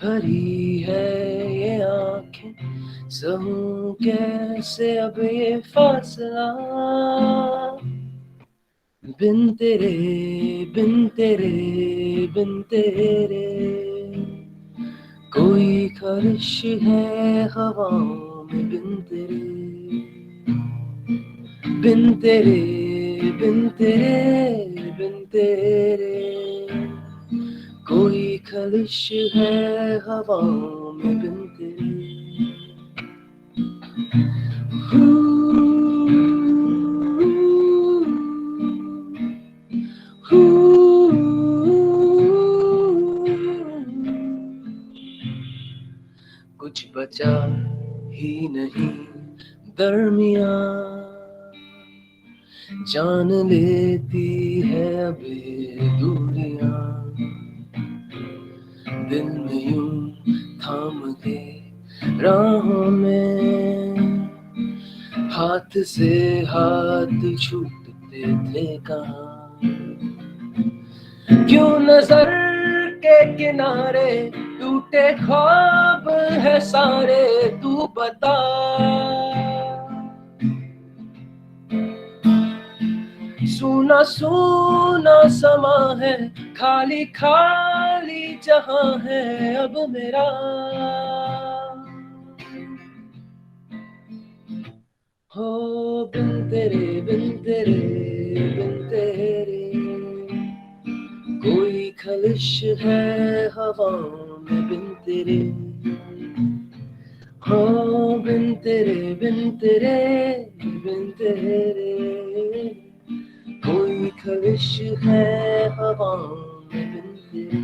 भरी है ये आंखें, सहूं कैसे अब ये फासला, बिन तेरे, बिन तेरे, बिन तेरे, कोई ख्वाहिश है हवाओं में, बिन तेरे, बिन तेरे, बिन तेरे, बिन तेरे, कोई ख्वाहिश है हवाओं में, बिन तेरे। कुछ बचा ही नहीं दरमियां, जान लेती है अब ये दूरियां, दिल में यूं थाम के राहों में, हाथ से हाथ छूटते थे कहाँ, क्यों नजर के किनारे टूटे ख्वाब है सारे, तू बता, सूना सूना समा है, खाली खाली जहां है अब मेरा, हो बिन तेरे, बिन तेरे, बिन तेरे, कोई खलिश है हवाओं में, बिन तेरे, हो बिन तेरे, बिन तेरे, बिन तेरे, कोई खलिश है हवाओं में, बिन तेरे.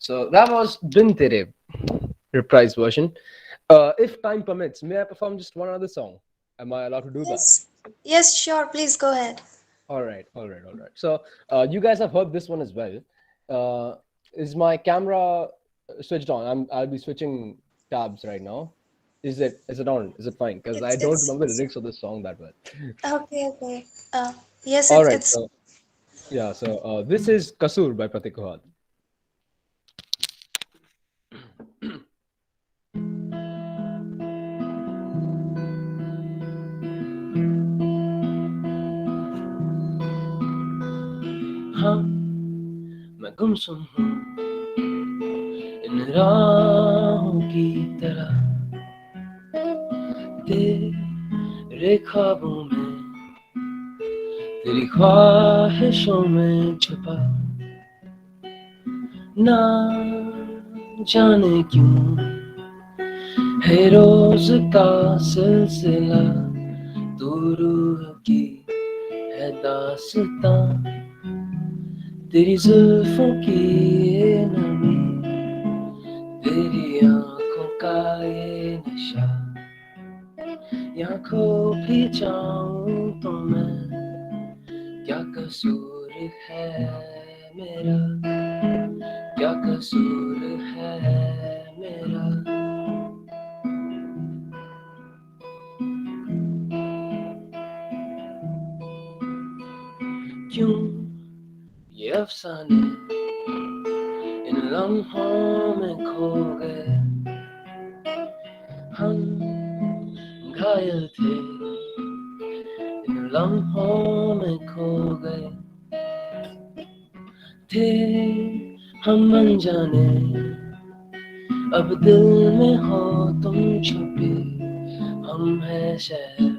So that was Bin Tere, reprise version. If time permits, may I perform just one other song? Am I allowed to do that? Yes, sure. Please go ahead. All right. So you guys have heard this one as well. Is my camera switched on? I'll be switching tabs right now. Is it on? Is it fine? Because I don't remember the lyrics of this song that well. Okay. Yes, All right. it's So this is Kasur by Pratik Kuhad. हाँ मैं गुमसुम हूँ इन राहों की तरह, तेरे ख्वाबों में, तेरी ख्वाहिशों में छुपा, ना जाने क्यों है रोज का सिलसिला, तू रूह की है दास्तां, तेरी जुल्फों की ये नमी, तेरी आंखों का ये नशा, यहाँ खो भी जाऊं तो मैं, क्या कसूर है मेरा, क्या कसूर है मेरा. क्यों ये अफसाने इन लम्हों में खो गए, हम घायल थे इन लम्हों में खो गए, थे हम अनजाने, अब दिल में हो तुम छुपे, हम हैं शहर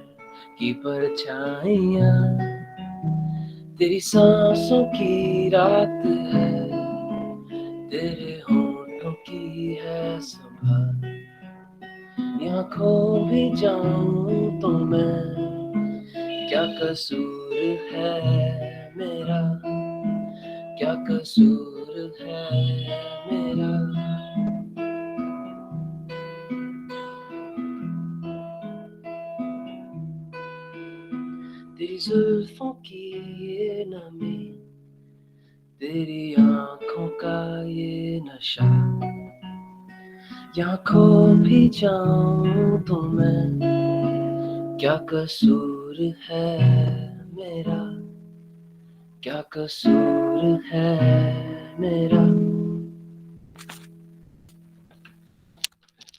की परछाइयाँ, तेरी सांसों की रात है, तेरे होठों की है सुबह। यहाँ खो भी जाऊं तो मैं, क्या कसूर है मेरा, क्या कसूर है मेरा। तेरी जुल्फों की ये नमी, तेरी आंखों का ये नशा, यहाँ खो भी जाऊं तो मैं, क्या कसूर है मेरा, क्या कसूर है मेरा।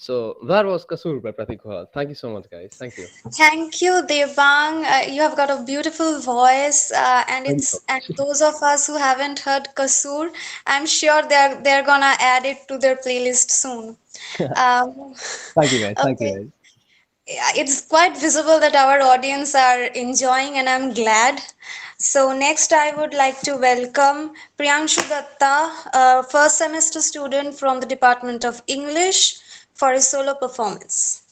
So that was Kasur by Pratik Kohal. Thank you so much, guys. Thank you. Thank you, Devang. You have got a beautiful voice, and Thank you it's so and much. those of us who haven't heard Kasur, I'm sure they're gonna add it to their playlist soon. Um, Thank you, guys. Thank you, okay, guys. yeah, it's quite visible that our audience are enjoying, and I'm glad. So next, I would like to welcome Priyanshu Datta, a first semester student from the Department of English, for his solo performance.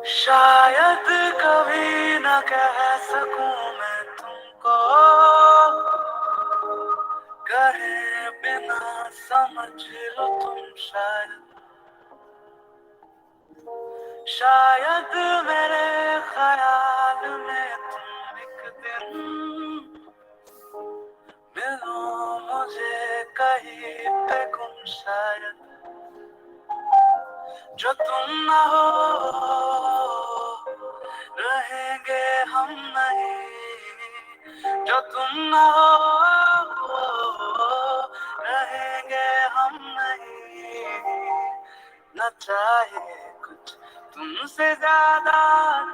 शायद कभी न कह सकूं मैं तुमको, कहे बिना समझ लो तुम शायद। शायद मेरे ख्याल में तुम एक दिन मिलो मुझे कहीं पे गुम शायद। जो तुम ना हो रहेंगे हम नहीं, जो तुम ना हो रहेंगे हम नहीं। न चाहिए कुछ तुमसे ज्यादा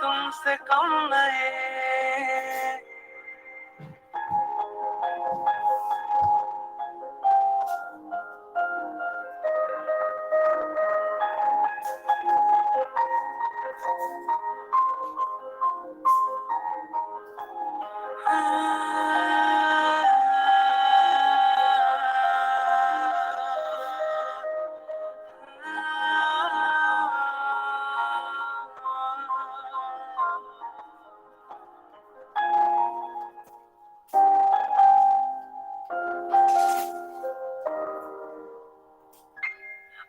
तुमसे कम नहीं।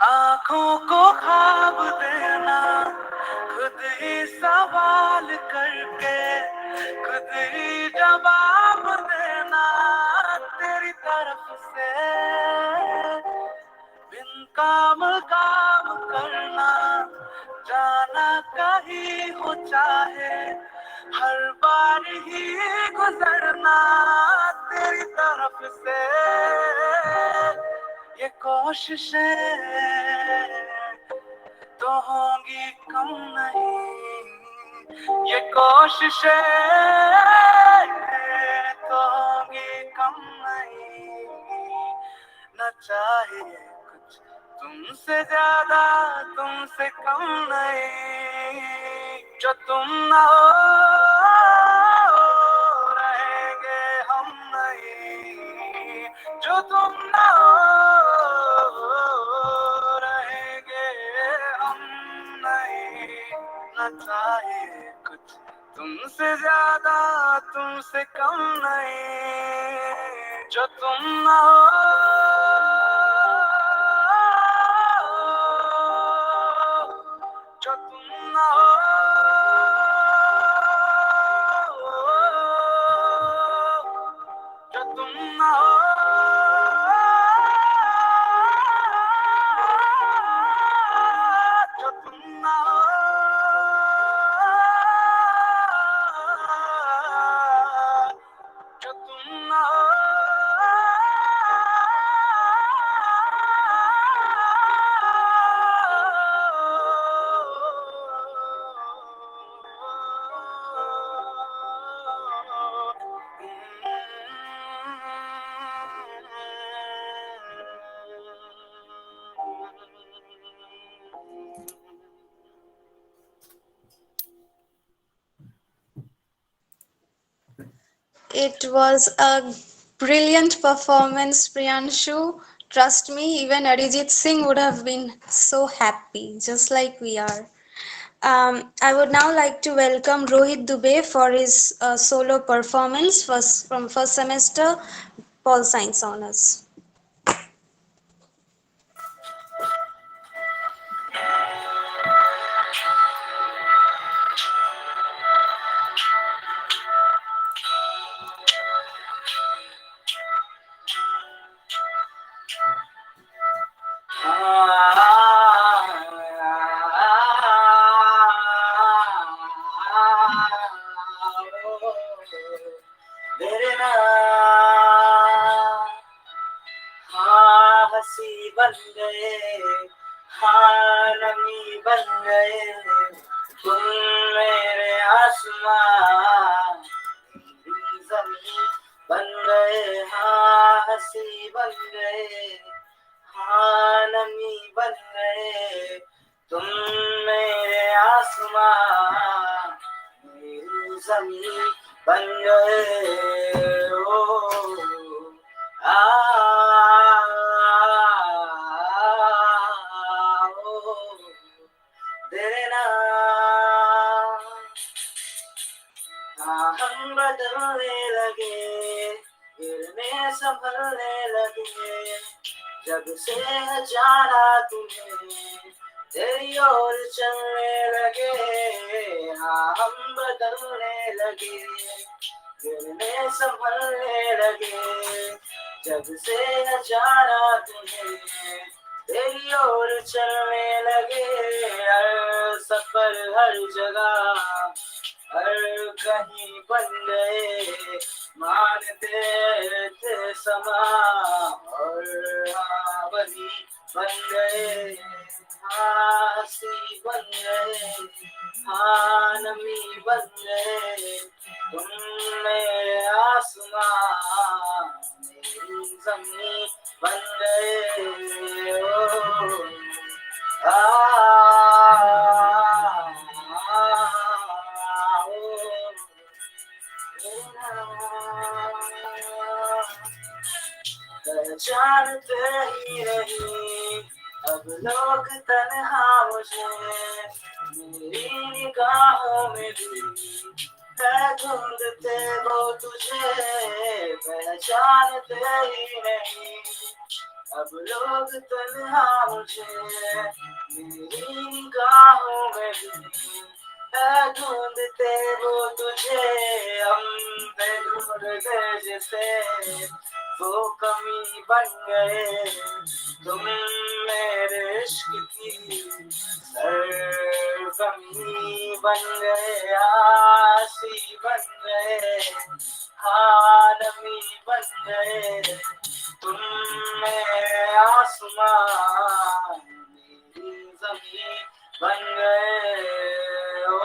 आँखों को ख्वाब देना, खुद ही सवाल करके खुद ही जवाब देना तेरी तरफ से। बिन काम काम करना, जाना कहीं हो चाहे हर बार ही गुजरना तेरी तरफ से। ये कोशिशें तो होंगी कम नहीं, ये कोशिशें तो होंगी कम नहीं। न चाहिए कुछ तुमसे ज्यादा तुमसे कम नहीं। जो तुम ना हो रहेंगे हम नहीं, जो तुम ना हो रहेंगे हम नहीं। न चाहिए कुछ तुमसे ज्यादा तुमसे कम नहीं। जो तुम ना हो, जो तुम ना हो It was a brilliant performance, Priyanshu. Trust me, even Arijit Singh would have been so happy, just like we are. I would now like to welcome Rohit Dubey for his solo performance from first semester Pol Science Honors. तेरे नाम हाँ हंसी बन गए, हाँ नमी बन गए, तुम मेरे आसमां मेरी जमीन बन गए, हाँ हंसी बन गए, हाँ नमी बन गए, तुम मेरे आसमां मेरी जमीन बन गए। ओ आ ओ तेरे नाम हाँ हम बदलने लगे, गिरने संभलने लगे, जब से है जाना तुम्हें तेरी ओर चलने लगे। हाँ हम बदलने लगे, गिरने संभलने लगे, जब से है जाना तुम्हें तेरी ओर चलने लगे। हर सफर हर जगह हर कहीं बन गए, मानते थे समा और हाँ बनी बन गए, हाँ हंसी बन गए, हाँ नमी बन गए, तुम मेरे आसमां मेरी जमीन बन गए। ओ पहचानते ही नहीं अब लोग तन्हा मुझे, मेरी निगाहों में भी है ढूंढते वो तुझे, पहचानते ही नहीं अब लोग तन्हा मुझे, मेरी निगाहों में भी है ढूंढते वो तुझे। हम पे ढूंढते जिसे वो कमी बन गए, तुम मेरे इश्क की सरगमी बन गए, आसी बन गए, हाँ नमी बन गए, तुम मेरे आसमां मेरी जमीन बन गए। ओ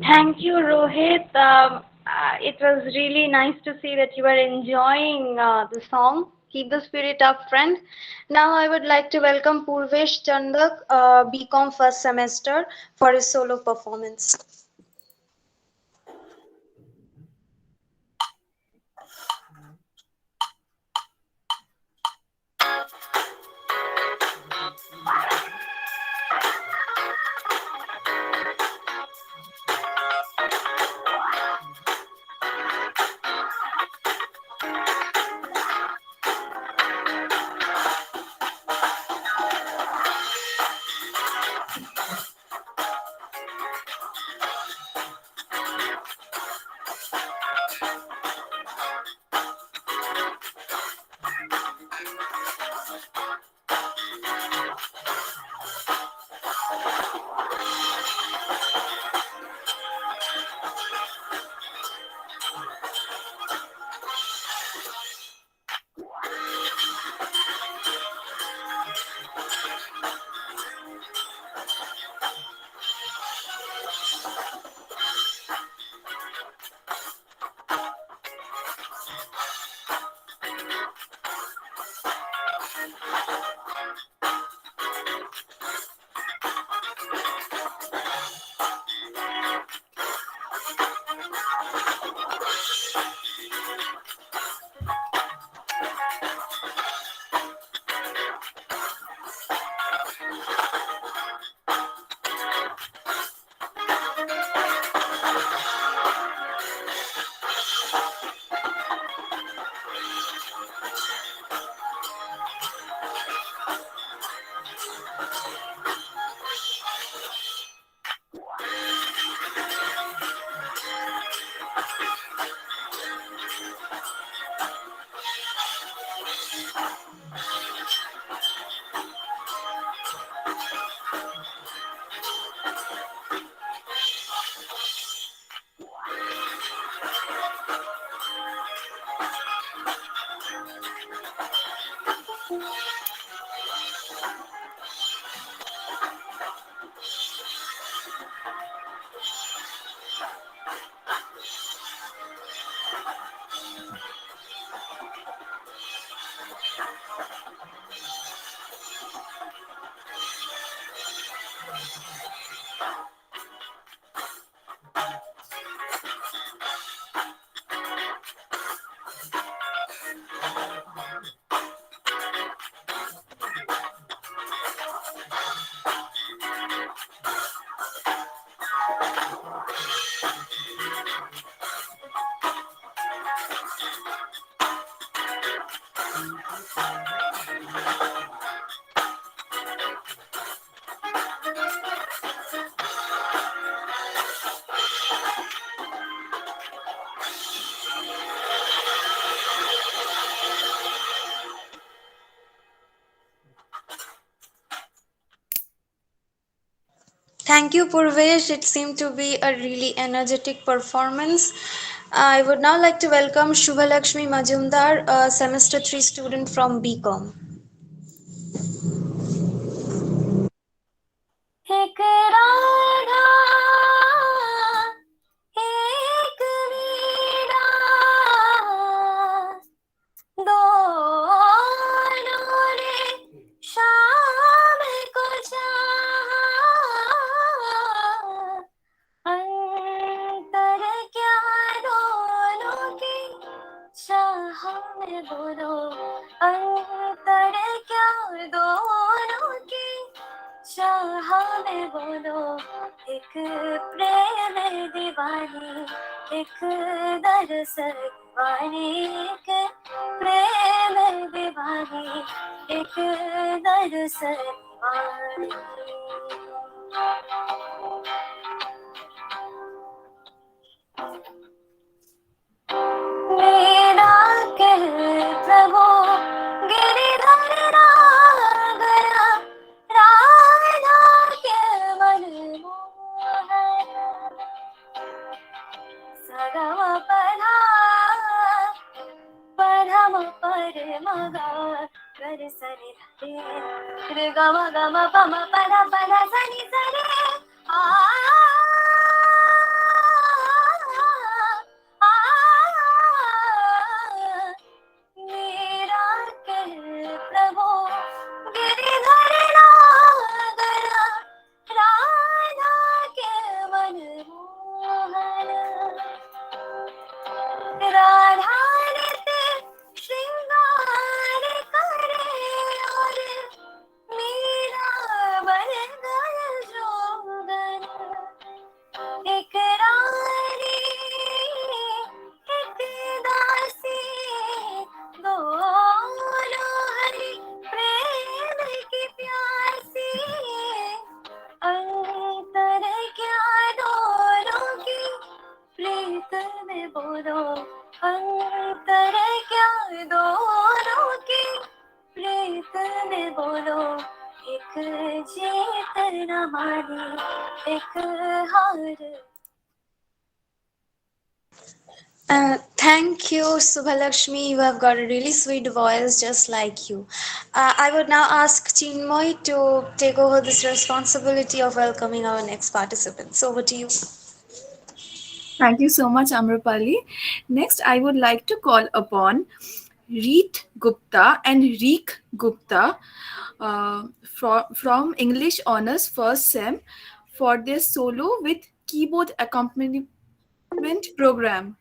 Thank you, Rohit. It was really nice to see that you were enjoying the song. Keep the spirit up, friend. Now I would like to welcome Purvesh Chandak, BCom first semester, for his solo performance. Thank you, Purvesh. It seemed to be a really energetic performance. I would now like to welcome Shubhalakshmi Majumdar, a semester 3 student from BCom. एक राधा एक वीणा दोनों ने शाम को चाहा अंतर क्या दोनों की चाह में बोलो अंतर क्या दोनों की चाह में बोलो एक प्रेम दीवानी एक दरस दीवानी एक प्रेम दीवानी एक दरस दीवानी मेरा कह प्रभु गिरिधर नागरा राधा के मन मोहन सगम पधा पधम पर मगा कर सनि धरे गम गम पम पद पद सनि सरे आ मेरा कह प्रभु गिरिधर नागरा राधा के मन मोहन राधा नित्य श्रृंगार करे और मेरा बन गया जोगन एक रानी एक दासी दोनों हरि प्रेम की प्यासी अंतर क्या दोनों की प्रीत में बोलो अंतर क्या दोनों की प्रीत में बोलो एक जीत न मानी एक हार Thank you, Subhalakshmi. You have got a really sweet voice, just like you. I would now ask Chinmoy to take over this responsibility of welcoming our next participants. Over to you. Thank you so much, Amrapali. Next, I would like to call upon Reet Gupta and Reek Gupta from English Honours First Sem for their solo with keyboard accompaniment program.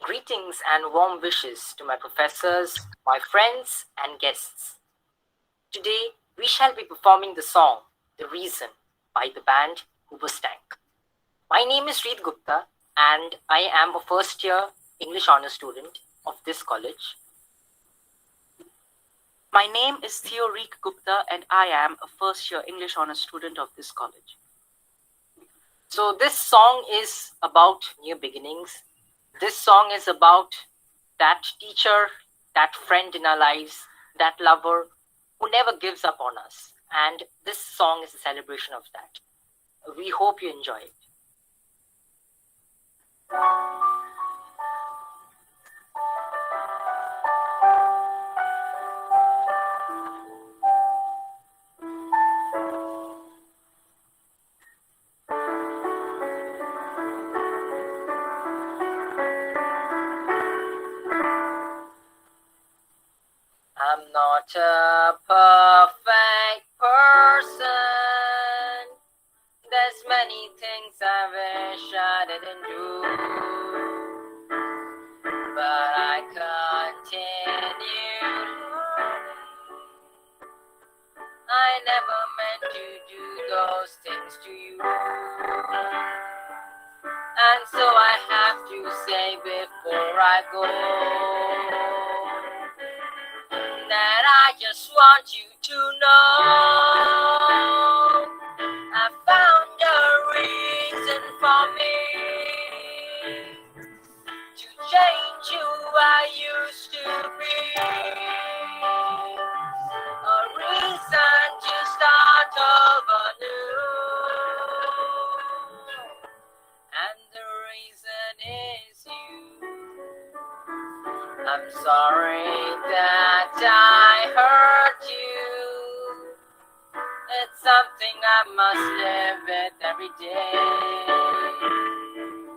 Greetings and warm wishes to my professors, my friends and guests. Today, we shall be performing the song, The Reason, by the band 𝐒𝐭𝐮𝐝. My name is Reet Gupta and I am a first year English honours student of this college. My name is Theoreek Gupta and I am a first year English honours student of this college. So this song is about new beginnings. This song is about that teacher, that friend in our lives, that lover who never gives up on us. And this song is a celebration of that. We hope you enjoy it. not a perfect person. There's many things I wish I didn't do, but I continue learning. I never meant to do those things to you, and so I have to say before I go that I just want you to know I found a reason for me to change who I used to be, a reason to start over new, and the reason is you. I'm sorry that I hurt you. It's something I must live with every day,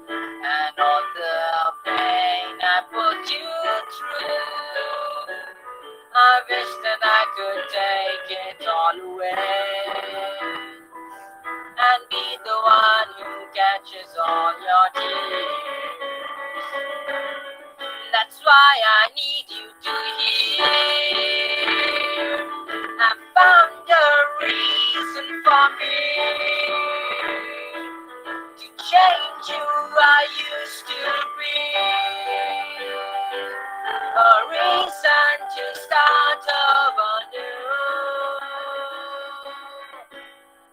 and all the pain I put you through, I wish that I could take it all away and be the one who catches all your tears. That's why I need you to hear. I found a reason for me to change who I used to be, a reason to start over new,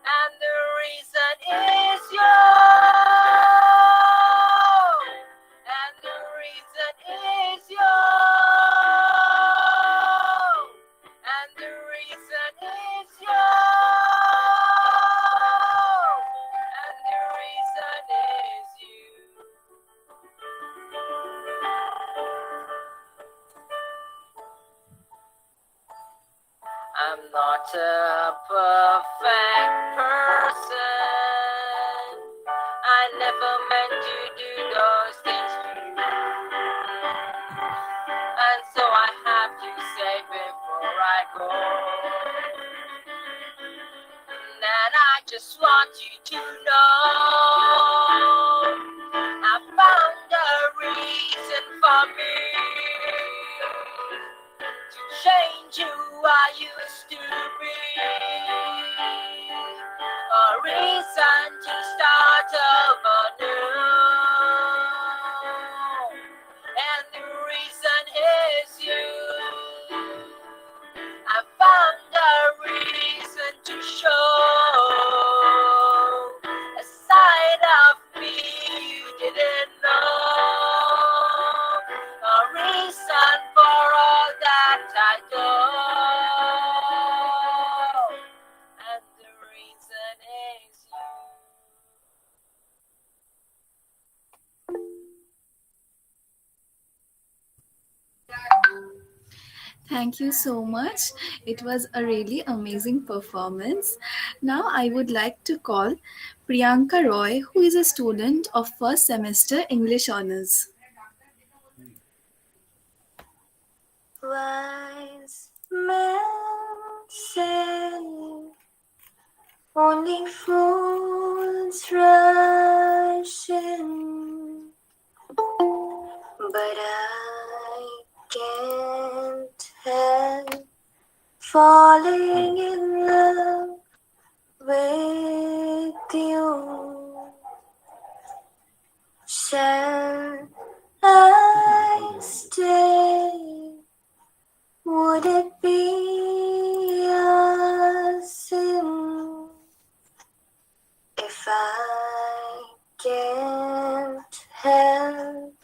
and the reason is you, and the reason is you, and the reason is you, and the reason is you. I'm not a perfect person. I never meant to do those things to you, and so I have to say before I go that I just want you to know I found a reason for me to change who I used to be, a reason to start over new, and the reason is you. I found a reason to show a side of me you didn't know, a reason for all that I do, and the reason is you. Thank you so much. It was a really amazing performance. Now I would like to call Priyanka Roy, who is a student of first semester English Honours. Wise men say only fools rush in, but I can't help falling in love with you. Shall I stay? Would it be a sin if I can't help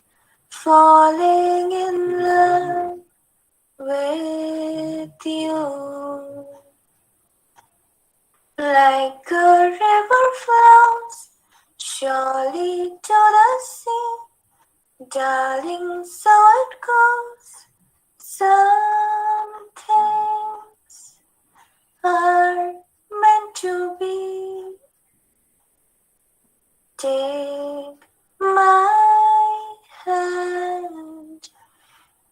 falling in love with you? Like a river flows surely to the sea, darling, so it goes. Some things are meant to be. Take my hand,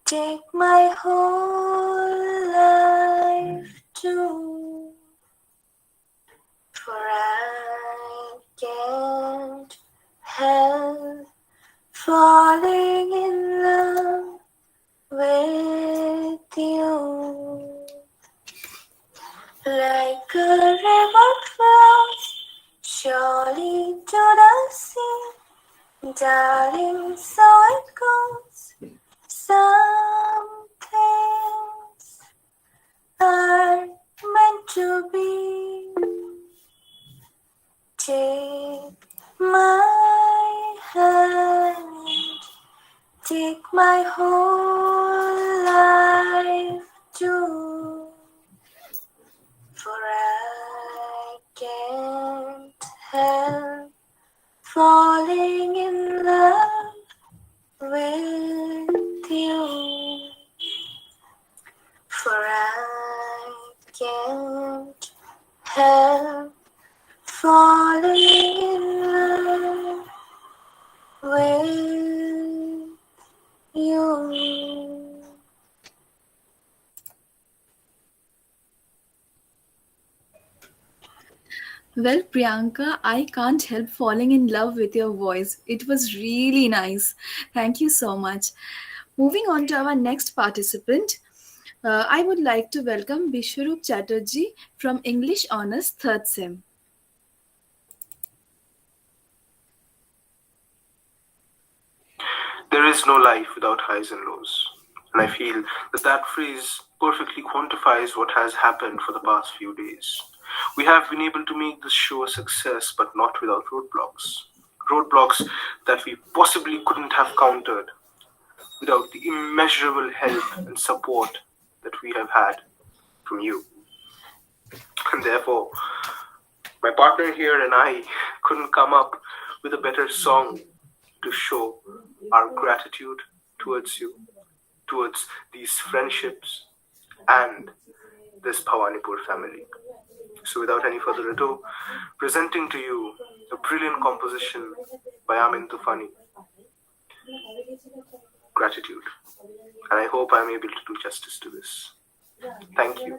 take my whole life. for I can't help falling in love with you. Like a river flows surely to the sea, darling, so it goes. Some things are meant to be. Take my hand, take my whole life too, for I can't help falling in love with you, for I can't help falling in love with you. Well, Priyanka, I can't help falling in love with your voice. It was really nice. Thank you so much. Moving on to our next participant, I would like to welcome Bishwarup Chatterjee from English Honours 3rd Sem. There is no life without highs and lows. And I feel that that phrase perfectly quantifies what has happened for the past few days. We have been able to make this show a success, but not without roadblocks. Roadblocks that we possibly couldn't have countered without the immeasurable help and support that we have had from you. And therefore, my partner here and I couldn't come up with a better song to show our gratitude towards you, towards these friendships and this Bhawanipur family. So without any further ado, presenting to you a brilliant composition by Amin Tufani, Gratitude. And I hope I'm able to do justice to this. Thank you.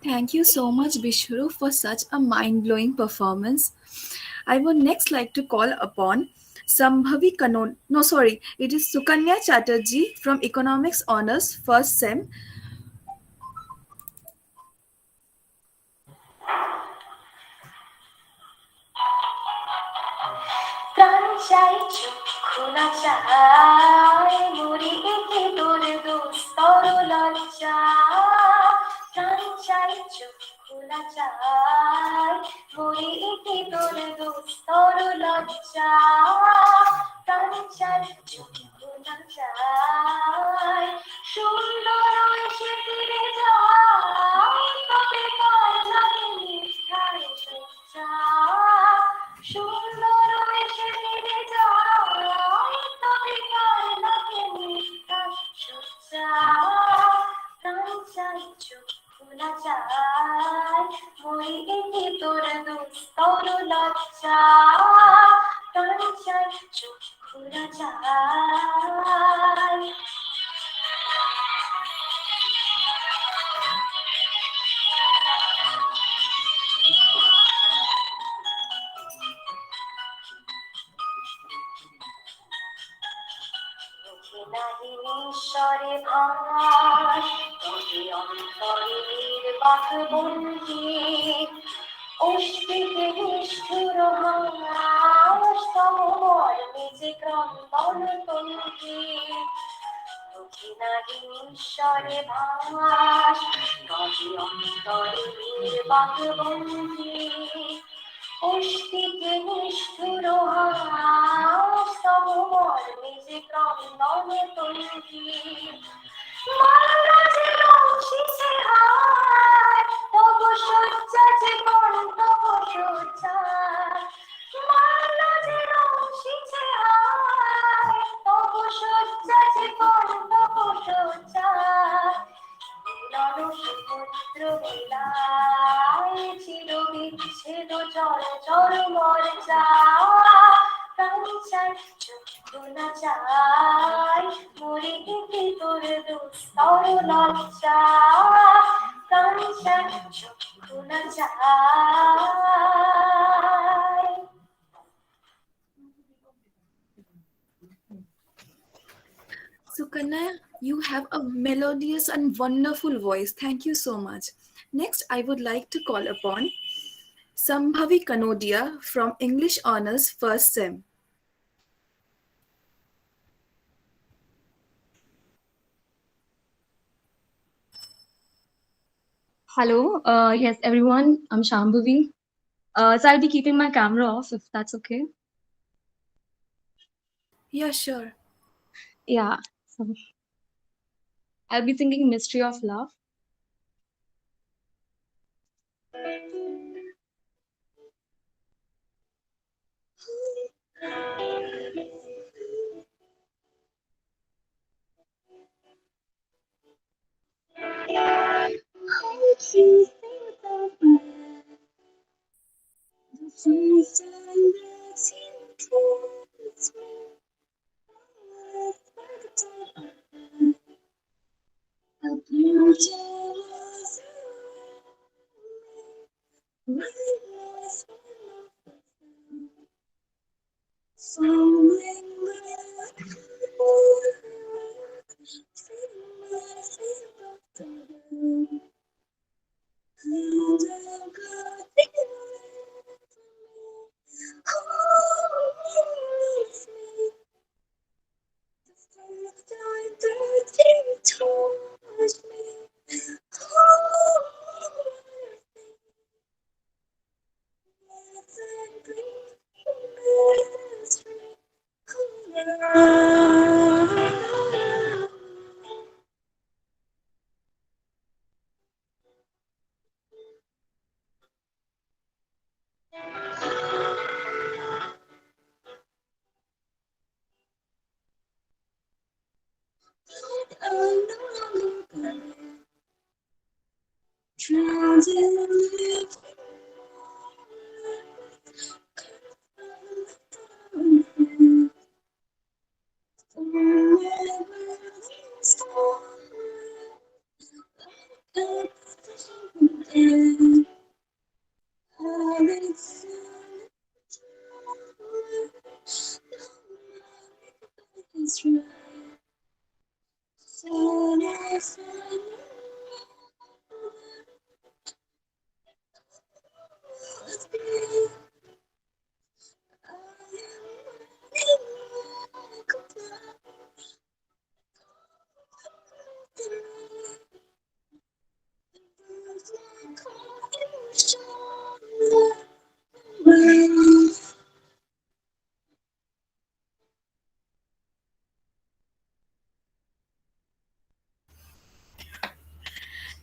Thank you so much, Bishru, for such a mind blowing performance. I would next like to call upon Sambhavi Kanon. No, sorry, it is Sukanya Chatterjee from Economics Honors, first SEM. প্রাণ চাই চক্ষু না চায় মরি একে তোর দুস্তর লজ্জা প্রাণ চাই চক্ষু না চায় মরি একে তোর দুস্তর লজ্জা প্রাণ চাই চক্ষু না চায় সুন্দর এসে ফিরে যায় তবে কার লাগে নিষ্ঠায় সজ্জা সুন্দর এসে ফিরে যায় তবে কার লাগে নিষ্ঠায় সজ্জা প্রাণ চাই চক্ষু না চায় মই একে তোর দুস্তর লজ্জা প্রাণ চাই চক্ষু না চায় ঈশ্বরে ভাঙাস ওহে অন্তরে নির্বাক বন্দী অষ্টিকে নিষ্ঠুর হাস তব মর্মে যে ক্রন্দন তন্ত্রী ঈশ্বরে ভাঙাস তবে অন্তরে নির্বাক বন্দী অষ্টিকে নিষ্ঠুর হাস তব মর্মে যে ক্রন্দন তন্ত্রী মহারাজে লঙ্ঘিছে হায় তব শয্যা যে কণ্ঠক শয্যা মহারাজে লঙ্ঘিছে হায় তব শয্যা যে কণ্ঠক শয্যা মিলন সমুদ্র বিলায় চির বিচ্ছেদ চর চর মর্যা প্রাণ চাই চক্ষু না চাই মরে একে তোর দুস্তর লজ্জা প্রাণ চাই চক্ষু না চাই Sukanya, you have a melodious and wonderful voice. Thank you so much. Next, I would like to call upon Sambhavi Kanodia from English Honors, first SEM. Hello, yes, everyone. I'm Shambhavi. So I'll be keeping my camera off if that's okay. Yeah, sure. Yeah. So I'll be singing Mystery of Love.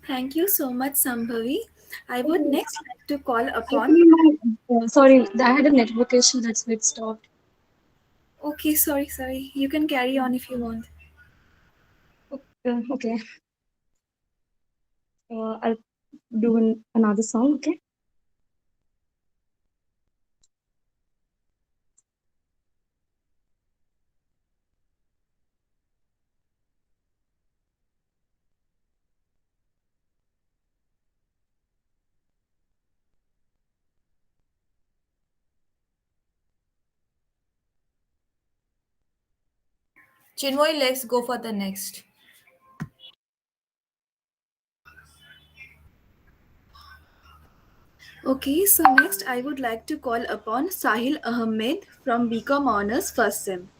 Thank you so much, Sambhavi. I would next like to call upon. Actually, sorry, I had a network issue, that's why it stopped. Okay, sorry. You can carry on if you want. Okay. I'll do another song, okay? Chinmoy, let's go for the next. Okay, so next I would like to call upon Sahil Ahmed from BCom Honors First Sem.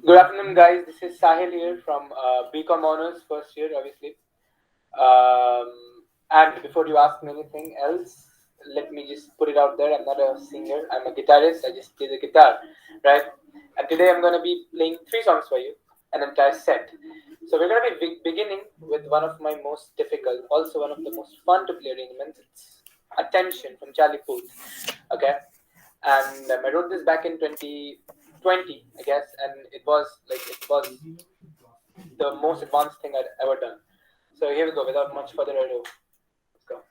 Good afternoon, guys. This is Sahil here from BCom Honors first year, obviously. And before you ask me anything else, let me just put it out there. I'm not a singer. I'm a guitarist. I just play the guitar, right? And today I'm going to be playing 3 songs for you, an entire set. So we're going to be beginning with one of my most difficult, also one of the most fun to play arrangements. It's Attention from Charlie Puth. Okay, and I wrote this back in 2020, I guess, and it was the most advanced thing I'd ever done. So here we go. Without much further ado, let's go.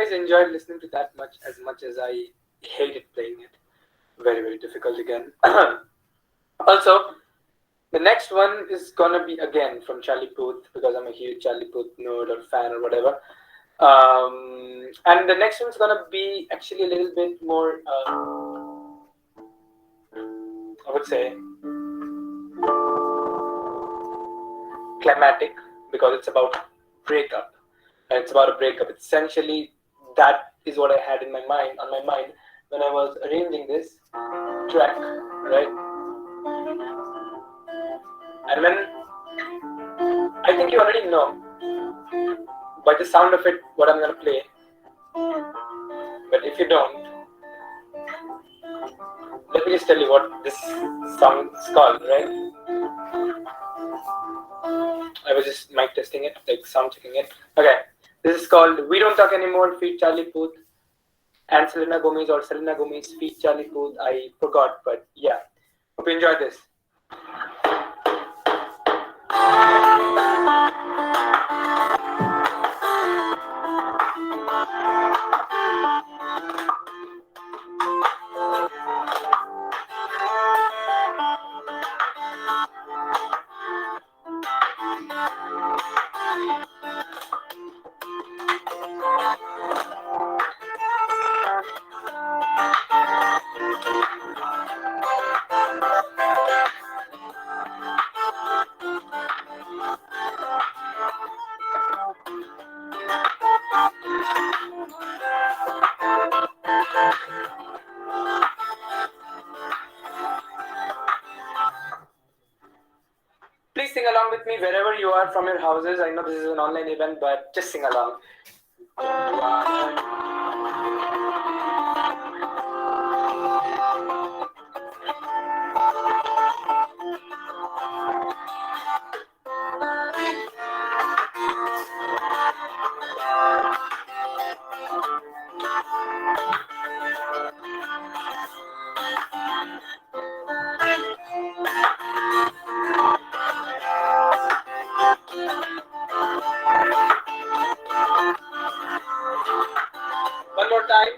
guys enjoyed listening to that much as I hated playing it. Very, very difficult again. Also, the next one is gonna be again from Charlie Puth because I'm a huge Charlie Puth nerd or fan or whatever. And the next one's gonna be actually a little bit more, I would say, climatic because it's about breakup. And it's about a breakup. It's essentially, that is what I had in my mind, on my mind when I was arranging this track, right? And when I think you already know by the sound of it what I'm gonna play. But if you don't, let me just tell you what this song is called, right? I was just mic testing it, like sound checking it. Okay, this is called "We Don't Talk Anymore" feat Charlie Puth and Selena Gomez, or Selena Gomez feat Charlie Puth. I forgot, but yeah. Hope you enjoyed this. Please sing along with me wherever you are from your houses. I know this is an online event, but just sing along. One more time.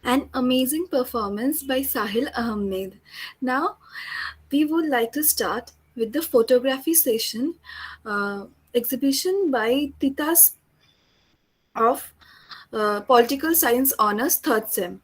An amazing performance by Sahil Ahmed. Now, we would like to start with the photography session exhibition by Titas of Political Science Honors Third Sem.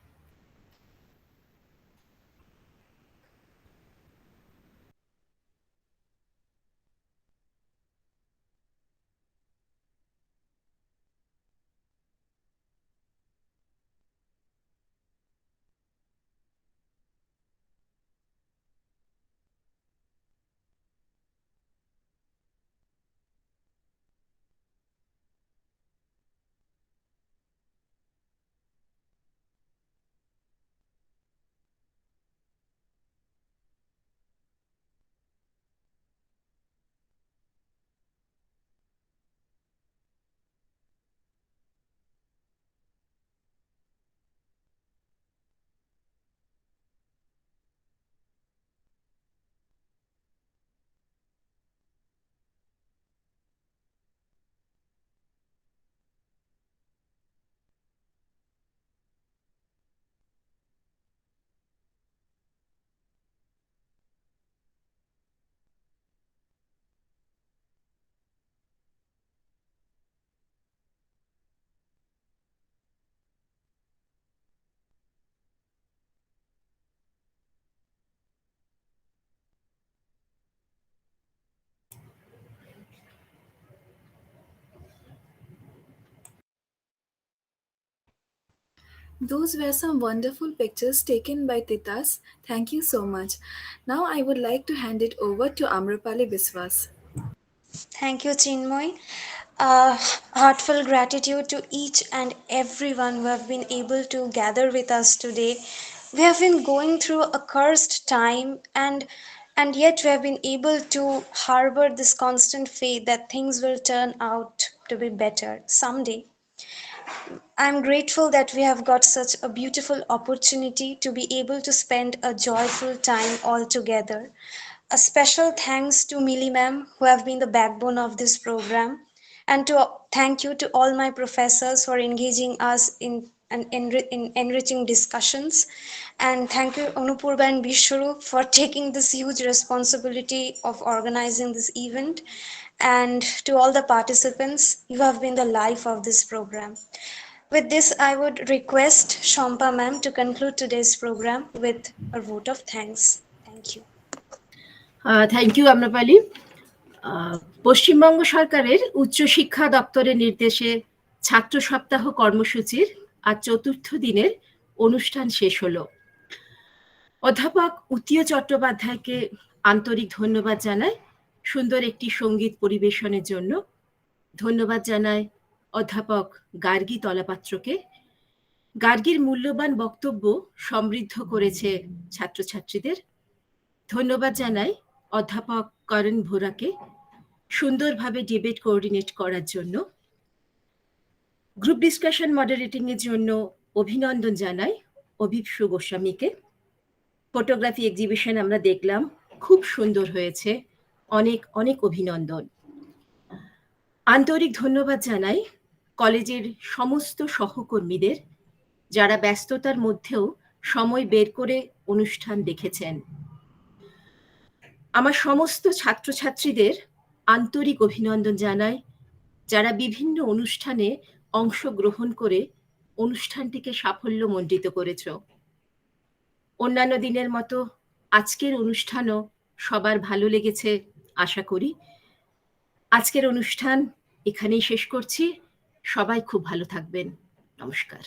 Those were some wonderful pictures taken by Titas. Thank you so much. Now I would like to hand it over to Amrapali Biswas. Thank you, Chinmoy. Uh, Heartfelt gratitude to each and everyone who have been able to gather with us today. We have been going through a cursed time, and yet we have been able to harbor this constant faith that things will turn out to be better someday. I'm grateful that we have got such a beautiful opportunity to be able to spend a joyful time all together. A special thanks to Millie ma'am, who have been the backbone of this program, and to thank you to all my professors for engaging us in enriching discussions. And thank you, Anupurba and Bishru, for taking this huge responsibility of organizing this event. And to all the participants, you have been the life of this program. With this, I would request Shampa ma'am to conclude today's program with a vote of thanks. Thank you. Thank you Amrapali. Paschimbanga সরকারের উচ্চশিক্ষা দপ্তরের নির্দেশে ছাত্র সপ্তাহ কর্মসূচির আজ চতুর্থ দিনের অনুষ্ঠান শেষ হলো। অধ্যাপক ঊতিয় চট্টোপাধ্যায়কে আন্তরিক ধন্যবাদ জানাই সুন্দর একটি সঙ্গীত পরিবেশনের জন্য। ধন্যবাদ জানাই অধ্যাপক গার্গী তলাপাত্রকে। গার্গীর মূল্যবান বক্তব্য সমৃদ্ধ করেছে ছাত্রছাত্রীদের। ধন্যবাদ জানাই অধ্যাপক করণ ভোরাকে সুন্দরভাবে ডিবেট কোঅর্ডিনেট করার জন্য। গ্রুপ ডিসকাশন মডারেটিং এর জন্য অভিনন্দন জানাই অভিপ্সু গোস্বামীকে। ফটোগ্রাফি এক্সিবিশন আমরা দেখলাম, খুব সুন্দর হয়েছে, অনেক অনেক অভিনন্দন। আন্তরিক ধন্যবাদ জানাই কলেজের সমস্ত সহকর্মীদের, যারা ব্যস্ততার মধ্যেও সময় বের করে অনুষ্ঠান দেখেছেন। আমার সমস্ত ছাত্রছাত্রীদের আন্তরিক অভিনন্দন জানাই, যারা বিভিন্ন অনুষ্ঠানে অংশগ্রহণ করে অনুষ্ঠানটিকে সাফল্যমণ্ডিত করেছ। অন্যান্য দিনের মতো আজকের অনুষ্ঠানও সবার ভালো লেগেছে আশা করি। আজকের অনুষ্ঠান এখানেই শেষ করছি। সবাই খুব ভালো থাকবেন। নমস্কার।